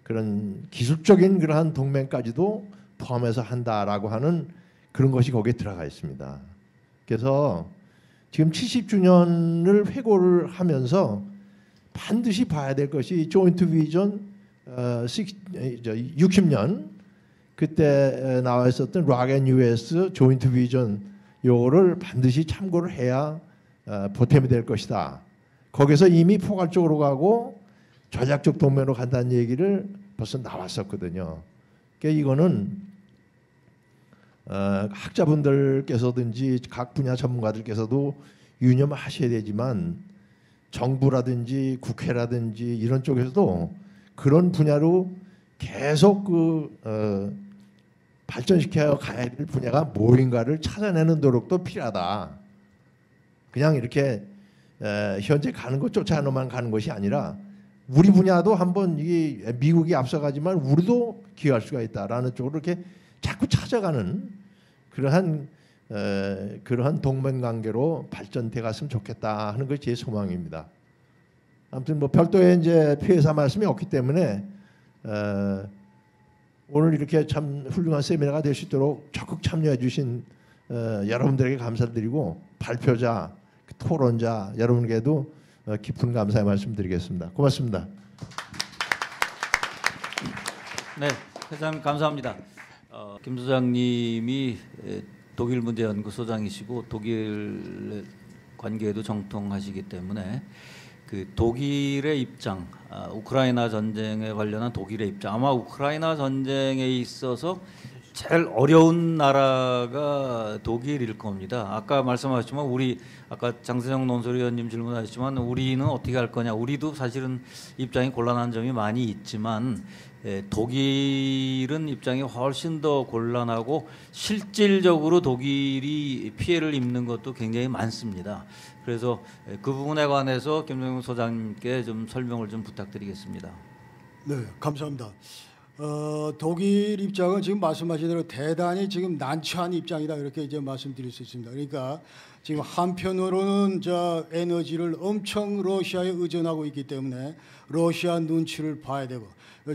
그런 기술적인 그러한 동맹까지도 포함해서 한다라고 하는 그런 것이 거기에 들어가 있습니다. 그래서 지금 70주년을 회고를 하면서 반드시 봐야 될 것이 조인트 비전 60년 그때 나와 있었던 락 앤 US 조인트 비전 요거를 반드시 참고를 해야 보탬이 될 것이다. 거기서 이미 포괄적으로 가고 전략적 동맹으로 간다는 얘기를 벌써 나왔었거든요. 그러니까 이거는 학자분들께서든지 각 분야 전문가들께서도 유념하셔야 되지만 정부라든지 국회라든지 이런 쪽에서도 그런 분야로 계속 발전시켜 가야 될 분야가 뭐인가를 찾아내는 노력도 필요하다. 그냥 이렇게 현재 가는 것 쫓아만 가는 것이 아니라 우리 분야도 한번 이게 미국이 앞서가지만 우리도 기여할 수가 있다라는 쪽으로 이렇게 자꾸 찾아가는 그러한 동맹 관계로 발전돼 갔으면 좋겠다 하는 것이 제 소망입니다. 아무튼 뭐 별도의 이제 피해사 말씀이 없기 때문에 오늘 이렇게 참 훌륭한 세미나가 될 수 있도록 적극 참여해 주신 여러분들에게 감사드리고 발표자, 토론자 여러분께도 깊은 감사의 말씀드리겠습니다. 고맙습니다. 네, 회장 감사합니다. 김 소장님이 독일 문제연구소장이시고 독일 관계에도 정통하시기 때문에 그 독일의 입장, 우크라이나 전쟁에 관련한 독일의 입장, 아마 우크라이나 전쟁에 있어서 제일 어려운 나라가 독일일 겁니다. 아까 말씀하셨지만 우리 아까 장세정 논설위원님 질문하셨지만 우리는 어떻게 할 거냐. 우리도 사실은 입장이 곤란한 점이 많이 있지만 독일은 입장이 훨씬 더 곤란하고 실질적으로 독일이 피해를 입는 것도 굉장히 많습니다. 그래서 그 부분에 관해서 김정용 소장님께 좀 설명을 좀 부탁드리겠습니다. 네, 감사합니다. 독일 입장은 지금 말씀하신 대로 대단히 지금 난처한 입장이다 이렇게 이제 말씀드릴 수 있습니다. 그러니까 지금 한편으로는 저 에너지를 엄청 러시아에 의존하고 있기 때문에 러시아 눈치를 봐야 되고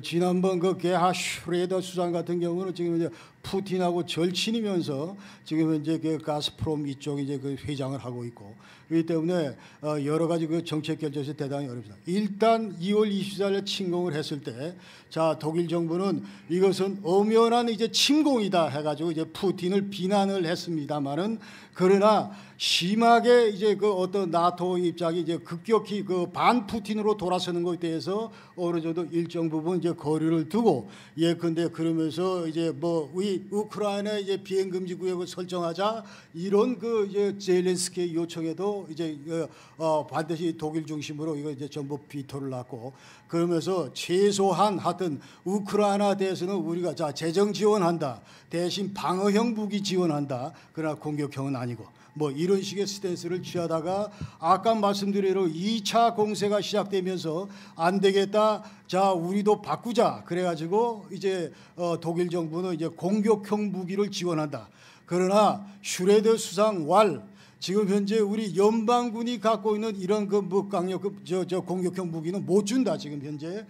지난번 그 게하 슈레더 수상 같은 경우는 지금 이제 푸틴하고 절친이면서 지금 이제 그 가스프롬 이쪽 이제 그 회장을 하고 있고 그렇기 때문에 여러 가지 그 정책 결정에서 대단히 어렵습니다. 일단 2월 24일에 침공을 했을 때 자 독일 정부는 이것은 엄연한 이제 침공이다 해가지고 이제 푸틴을 비난을 했습니다만은 그러나 심하게 이제 그 어떤 나토 입장이 이제 급격히 그 반푸틴으로 돌아서는 것에 대해서 어느 정도 일정 부분 이제 거리를 두고 예컨대 그러면서 이제 뭐 우크라이나 이제 비행 금지 구역을 설정하자 이런 그 이제 젤렌스키 요청에도 이제 반드시 독일 중심으로 이거 이제 전부 비토를 놨고 그러면서 최소한 하여튼 우크라이나 대해서는 우리가 자 재정 지원한다 대신 방어형 무기 지원한다 그러나 공격형은 아니고 뭐 이런 식의 스탠스를 취하다가 아까 말씀드린 대로 2차 공세가 시작되면서 안 되겠다. 자, 우리도 바꾸자. 그래가지고 이제 독일 정부는 이제 공격형 무기를 지원한다. 그러나 슈레더 수상 지금 현재 우리 연방군이 갖고 있는 이런 그 강력 저 공격형 무기는 못 준다 지금 현재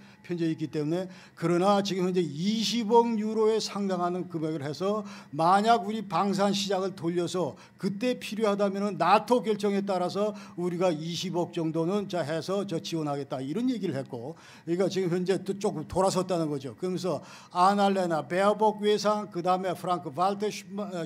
있기 때문에 그러나 지금 현재 20억 유로에 상당하는 금액을 해서 만약 우리 방산 시장을 돌려서 그때 필요하다면은 나토 결정에 따라서 우리가 20억 정도는 자 해서 저 지원하겠다 이런 얘기를 했고 그러니까 지금 현재 또 조금 돌아섰다는 거죠. 그러면서 아날레나 베어복 외상 그다음에 프랑크 발터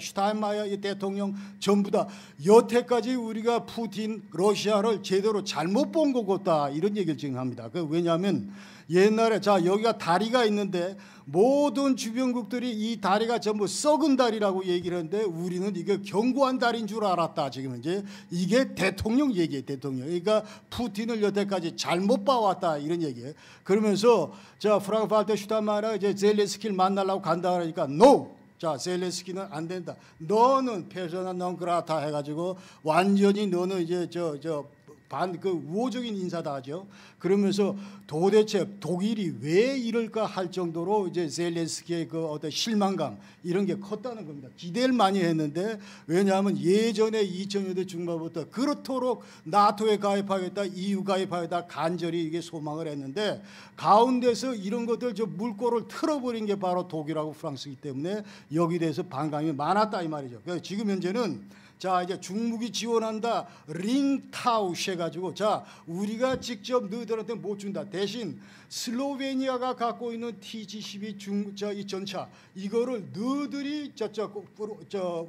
슈타인마이어 대통령 전부 다 여태까지 우리가 푸틴 러시아를 제대로 잘못 본 것 같다 이런 얘기를 지금 합니다. 왜냐하면 옛날에 자 여기가 다리가 있는데 모든 주변국들이 이 다리가 전부 썩은 다리라고 얘기를 했는데 우리는 이게 견고한 다리인 줄 알았다. 지금 이제 이게 대통령 얘기예요. 대통령. 그러니까 푸틴을 여태까지 잘못 봐왔다 이런 얘기예요. 그러면서 자 프랑크 발터 슈타인마이어가 이제 젤렌스키를 만나려고 간다 그러니까 NO. 자 젤렌스키는 안 된다. 너는 페르소나 non grata 해가지고 완전히 너는 이제 그 우호적인 인사다 하죠. 그러면서 도대체 독일이 왜 이럴까 할 정도로 이제 젤렌스키의 그 어떤 실망감 이런 게 컸다는 겁니다. 기대를 많이 했는데 왜냐하면 예전에 2000년대 중반부터 그렇도록 나토에 가입하겠다, EU 가입하겠다 간절히 이게 소망을 했는데 가운데서 이런 것들 저 물꼬를 틀어버린 게 바로 독일하고 프랑스이기 때문에 여기 대해서 반감이 많았다 이 말이죠. 그래서 지금 현재는 자 이제 중무기 지원한다 링타우시 해가지고 자 우리가 직접 너희들한테 못 준다 대신 슬로베니아가 갖고 있는 TG-12 이 전차 이거를 너희들이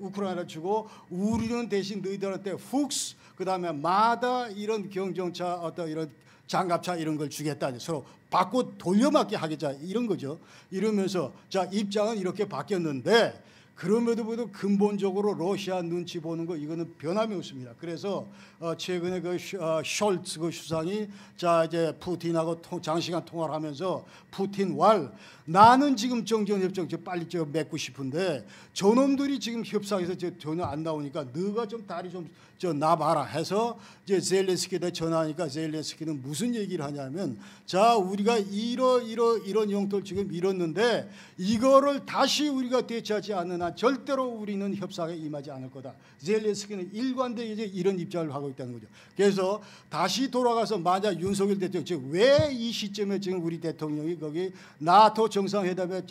우크라이나 주고 우리는 대신 너희들한테 훅스 그다음에 마다 이런 경정차 어떤 이런 장갑차 이런 걸 주겠다 서로 받고 돌려막기 하겠자 이런 거죠. 이러면서 자 입장은 이렇게 바뀌었는데 그럼에도 불구하고 근본적으로 러시아 눈치 보는 거 이거는 변함이 없습니다. 그래서 최근에 그 숄츠 그 수상이 자 이제 푸틴하고 장시간 통화를 하면서 푸틴 나는 지금 정전협정 빨리 맺고 싶은데 저놈들이 지금 협상에서 전혀 안 나오니까 너가 좀 다리 좀 놔봐라 해서 이제 젤렌스키한테 전화하니까 젤렌스키는 무슨 얘기를 하냐면 자 우리가 이런 영토를 지금 잃었는데 이거를 다시 우리가 되찾지 않는 한 절대로 우리는 협상에 임하지 않을 거다. 젤렌스키는 일관되게 이제 이런 입장을 하고 있다는 거죠. 그래서 다시 돌아가서 만약 윤석열 대통령 즉 왜 이 시점에 지금 우리 대통령이 거기 나토 정상회담에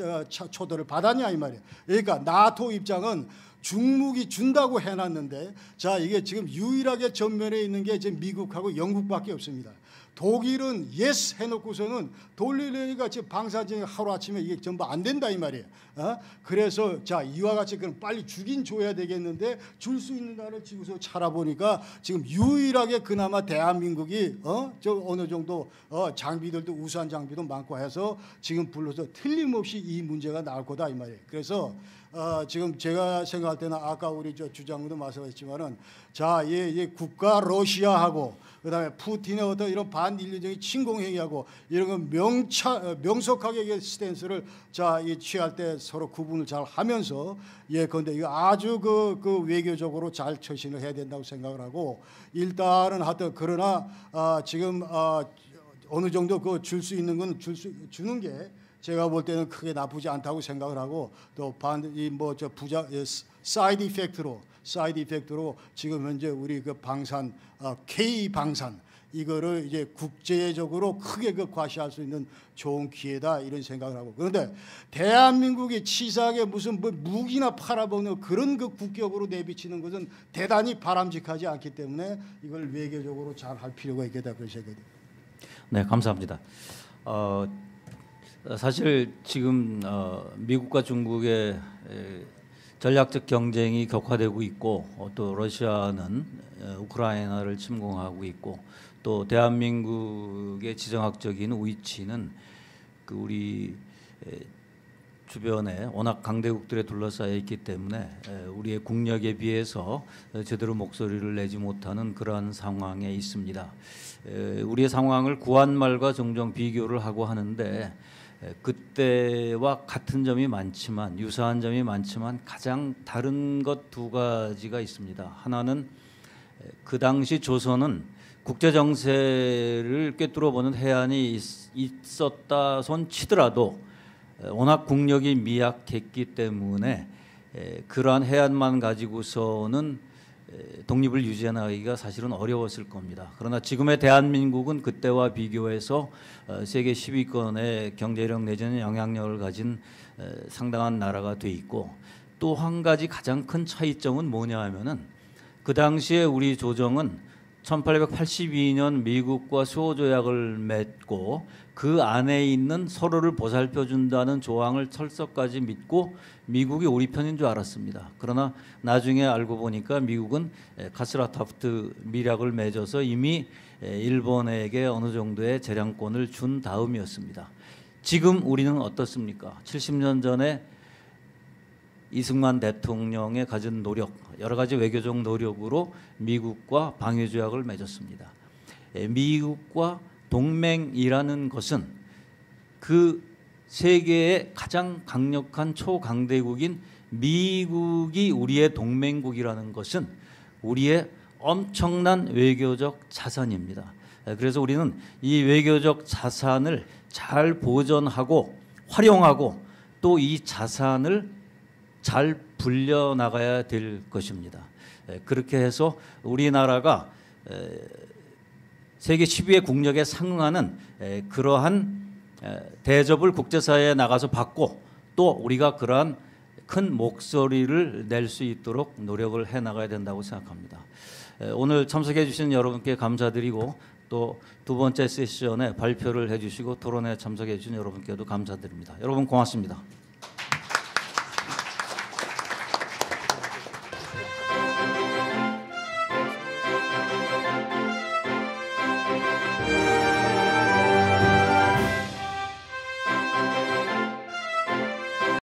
초대를 받았냐 이 말이에요. 그러니까 나토 입장은 중무기 준다고 해놨는데 자 이게 지금 유일하게 전면에 있는 게 지금 미국하고 영국밖에 없습니다. 독일은 예스 해놓고서는 돌리려니까 지금 방사능 하루아침에 이게 전부 안 된다 이 말이에요. 그래서 자 이와 같이 그럼 빨리 주긴 줘야 되겠는데 줄 수 있는 나라를 지고서 찾아보니까 지금 유일하게 그나마 대한민국이 저 어느 정도 장비들도 우수한 장비도 많고 해서 지금 불러서 틀림없이 이 문제가 나올 거다 이 말이에요. 그래서 지금 제가 생각할 때는 아까 우리 저 주장도 말씀하셨지만은 자, 이 국가 러시아하고 그다음에 푸틴의 어떤 이런 반인륜적인 침공행위하고 이런 거 명석하게 스탠스를 자, 취할 때 서로 구분을 잘 하면서 근데 이거 아주 그 외교적으로 잘 처신을 해야 된다고 생각을 하고 일단은 하여튼 그러나 지금 어느 정도 그 줄 수 있는 건 주는 게 제가 볼 때는 크게 나쁘지 않다고 생각을 하고 또 사이드 이펙트로 지금 현재 우리 그 방산 K 방산 이거를 이제 국제적으로 크게 그 과시할 수 있는 좋은 기회다 이런 생각을 하고 그런데 대한민국이 치사하게 무슨 무기나 팔아먹는 그런 그 국격으로 내비치는 것은 대단히 바람직하지 않기 때문에 이걸 외교적으로 잘 할 필요가 있겠다 그런 생각이 듭니다. 네, 감사합니다. 사실 지금 미국과 중국의 전략적 경쟁이 격화되고 있고 또 러시아는 우크라이나를 침공하고 있고 또 대한민국의 지정학적인 위치는 그 우리 주변에 워낙 강대국들에 둘러싸여 있기 때문에 우리의 국력에 비해서 제대로 목소리를 내지 못하는 그러한 상황에 있습니다. 우리의 상황을 구한말과 종종 비교를 하고 하는데 그때와 같은 점이 많지만 유사한 점이 많지만 가장 다른 것 두 가지가 있습니다. 하나는 그 당시 조선은 국제 정세를 꿰뚫어 보는 해안이 있었다 손 치더라도 워낙 국력이 미약했기 때문에 그러한 해안만 가지고서는 독립을 유지하기가 사실은 어려웠을 겁니다. 그러나 지금의 대한민국은 그때와 비교해서 세계 10위권의 경제력 내지는 영향력을 가진 상당한 나라가 돼 있고 또 한 가지 가장 큰 차이점은 뭐냐 하면은 그 당시에 우리 조정은 1882년 미국과 수호조약을 맺고 그 안에 있는 서로를 보살펴준다는 조항을 철석까지 믿고 미국이 우리 편인 줄 알았습니다. 그러나 나중에 알고 보니까 미국은 카스라타프트 밀약을 맺어서 이미 일본에게 어느 정도의 재량권을 준 다음이었습니다. 지금 우리는 어떻습니까? 70년 전에 이승만 대통령의 가진 노력, 여러 가지 외교적 노력으로 미국과 방위조약을 맺었습니다. 미국과 동맹이라는 것은 그 세계의 가장 강력한 초강대국인 미국이 우리의 동맹국이라는 것은 우리의 엄청난 외교적 자산입니다. 그래서 우리는 이 외교적 자산을 잘 보존하고 활용하고 또 이 자산을 잘 불려나가야 될 것입니다. 그렇게 해서 우리나라가 세계 10위의 국력에 상응하는 그러한 대접을 국제사회에 나가서 받고 또 우리가 그러한 큰 목소리를 낼 수 있도록 노력을 해나가야 된다고 생각합니다. 오늘 참석해 주신 여러분께 감사드리고 또 두 번째 세션에 발표를 해주시고 토론에 참석해 주신 여러분께도 감사드립니다. 여러분 고맙습니다.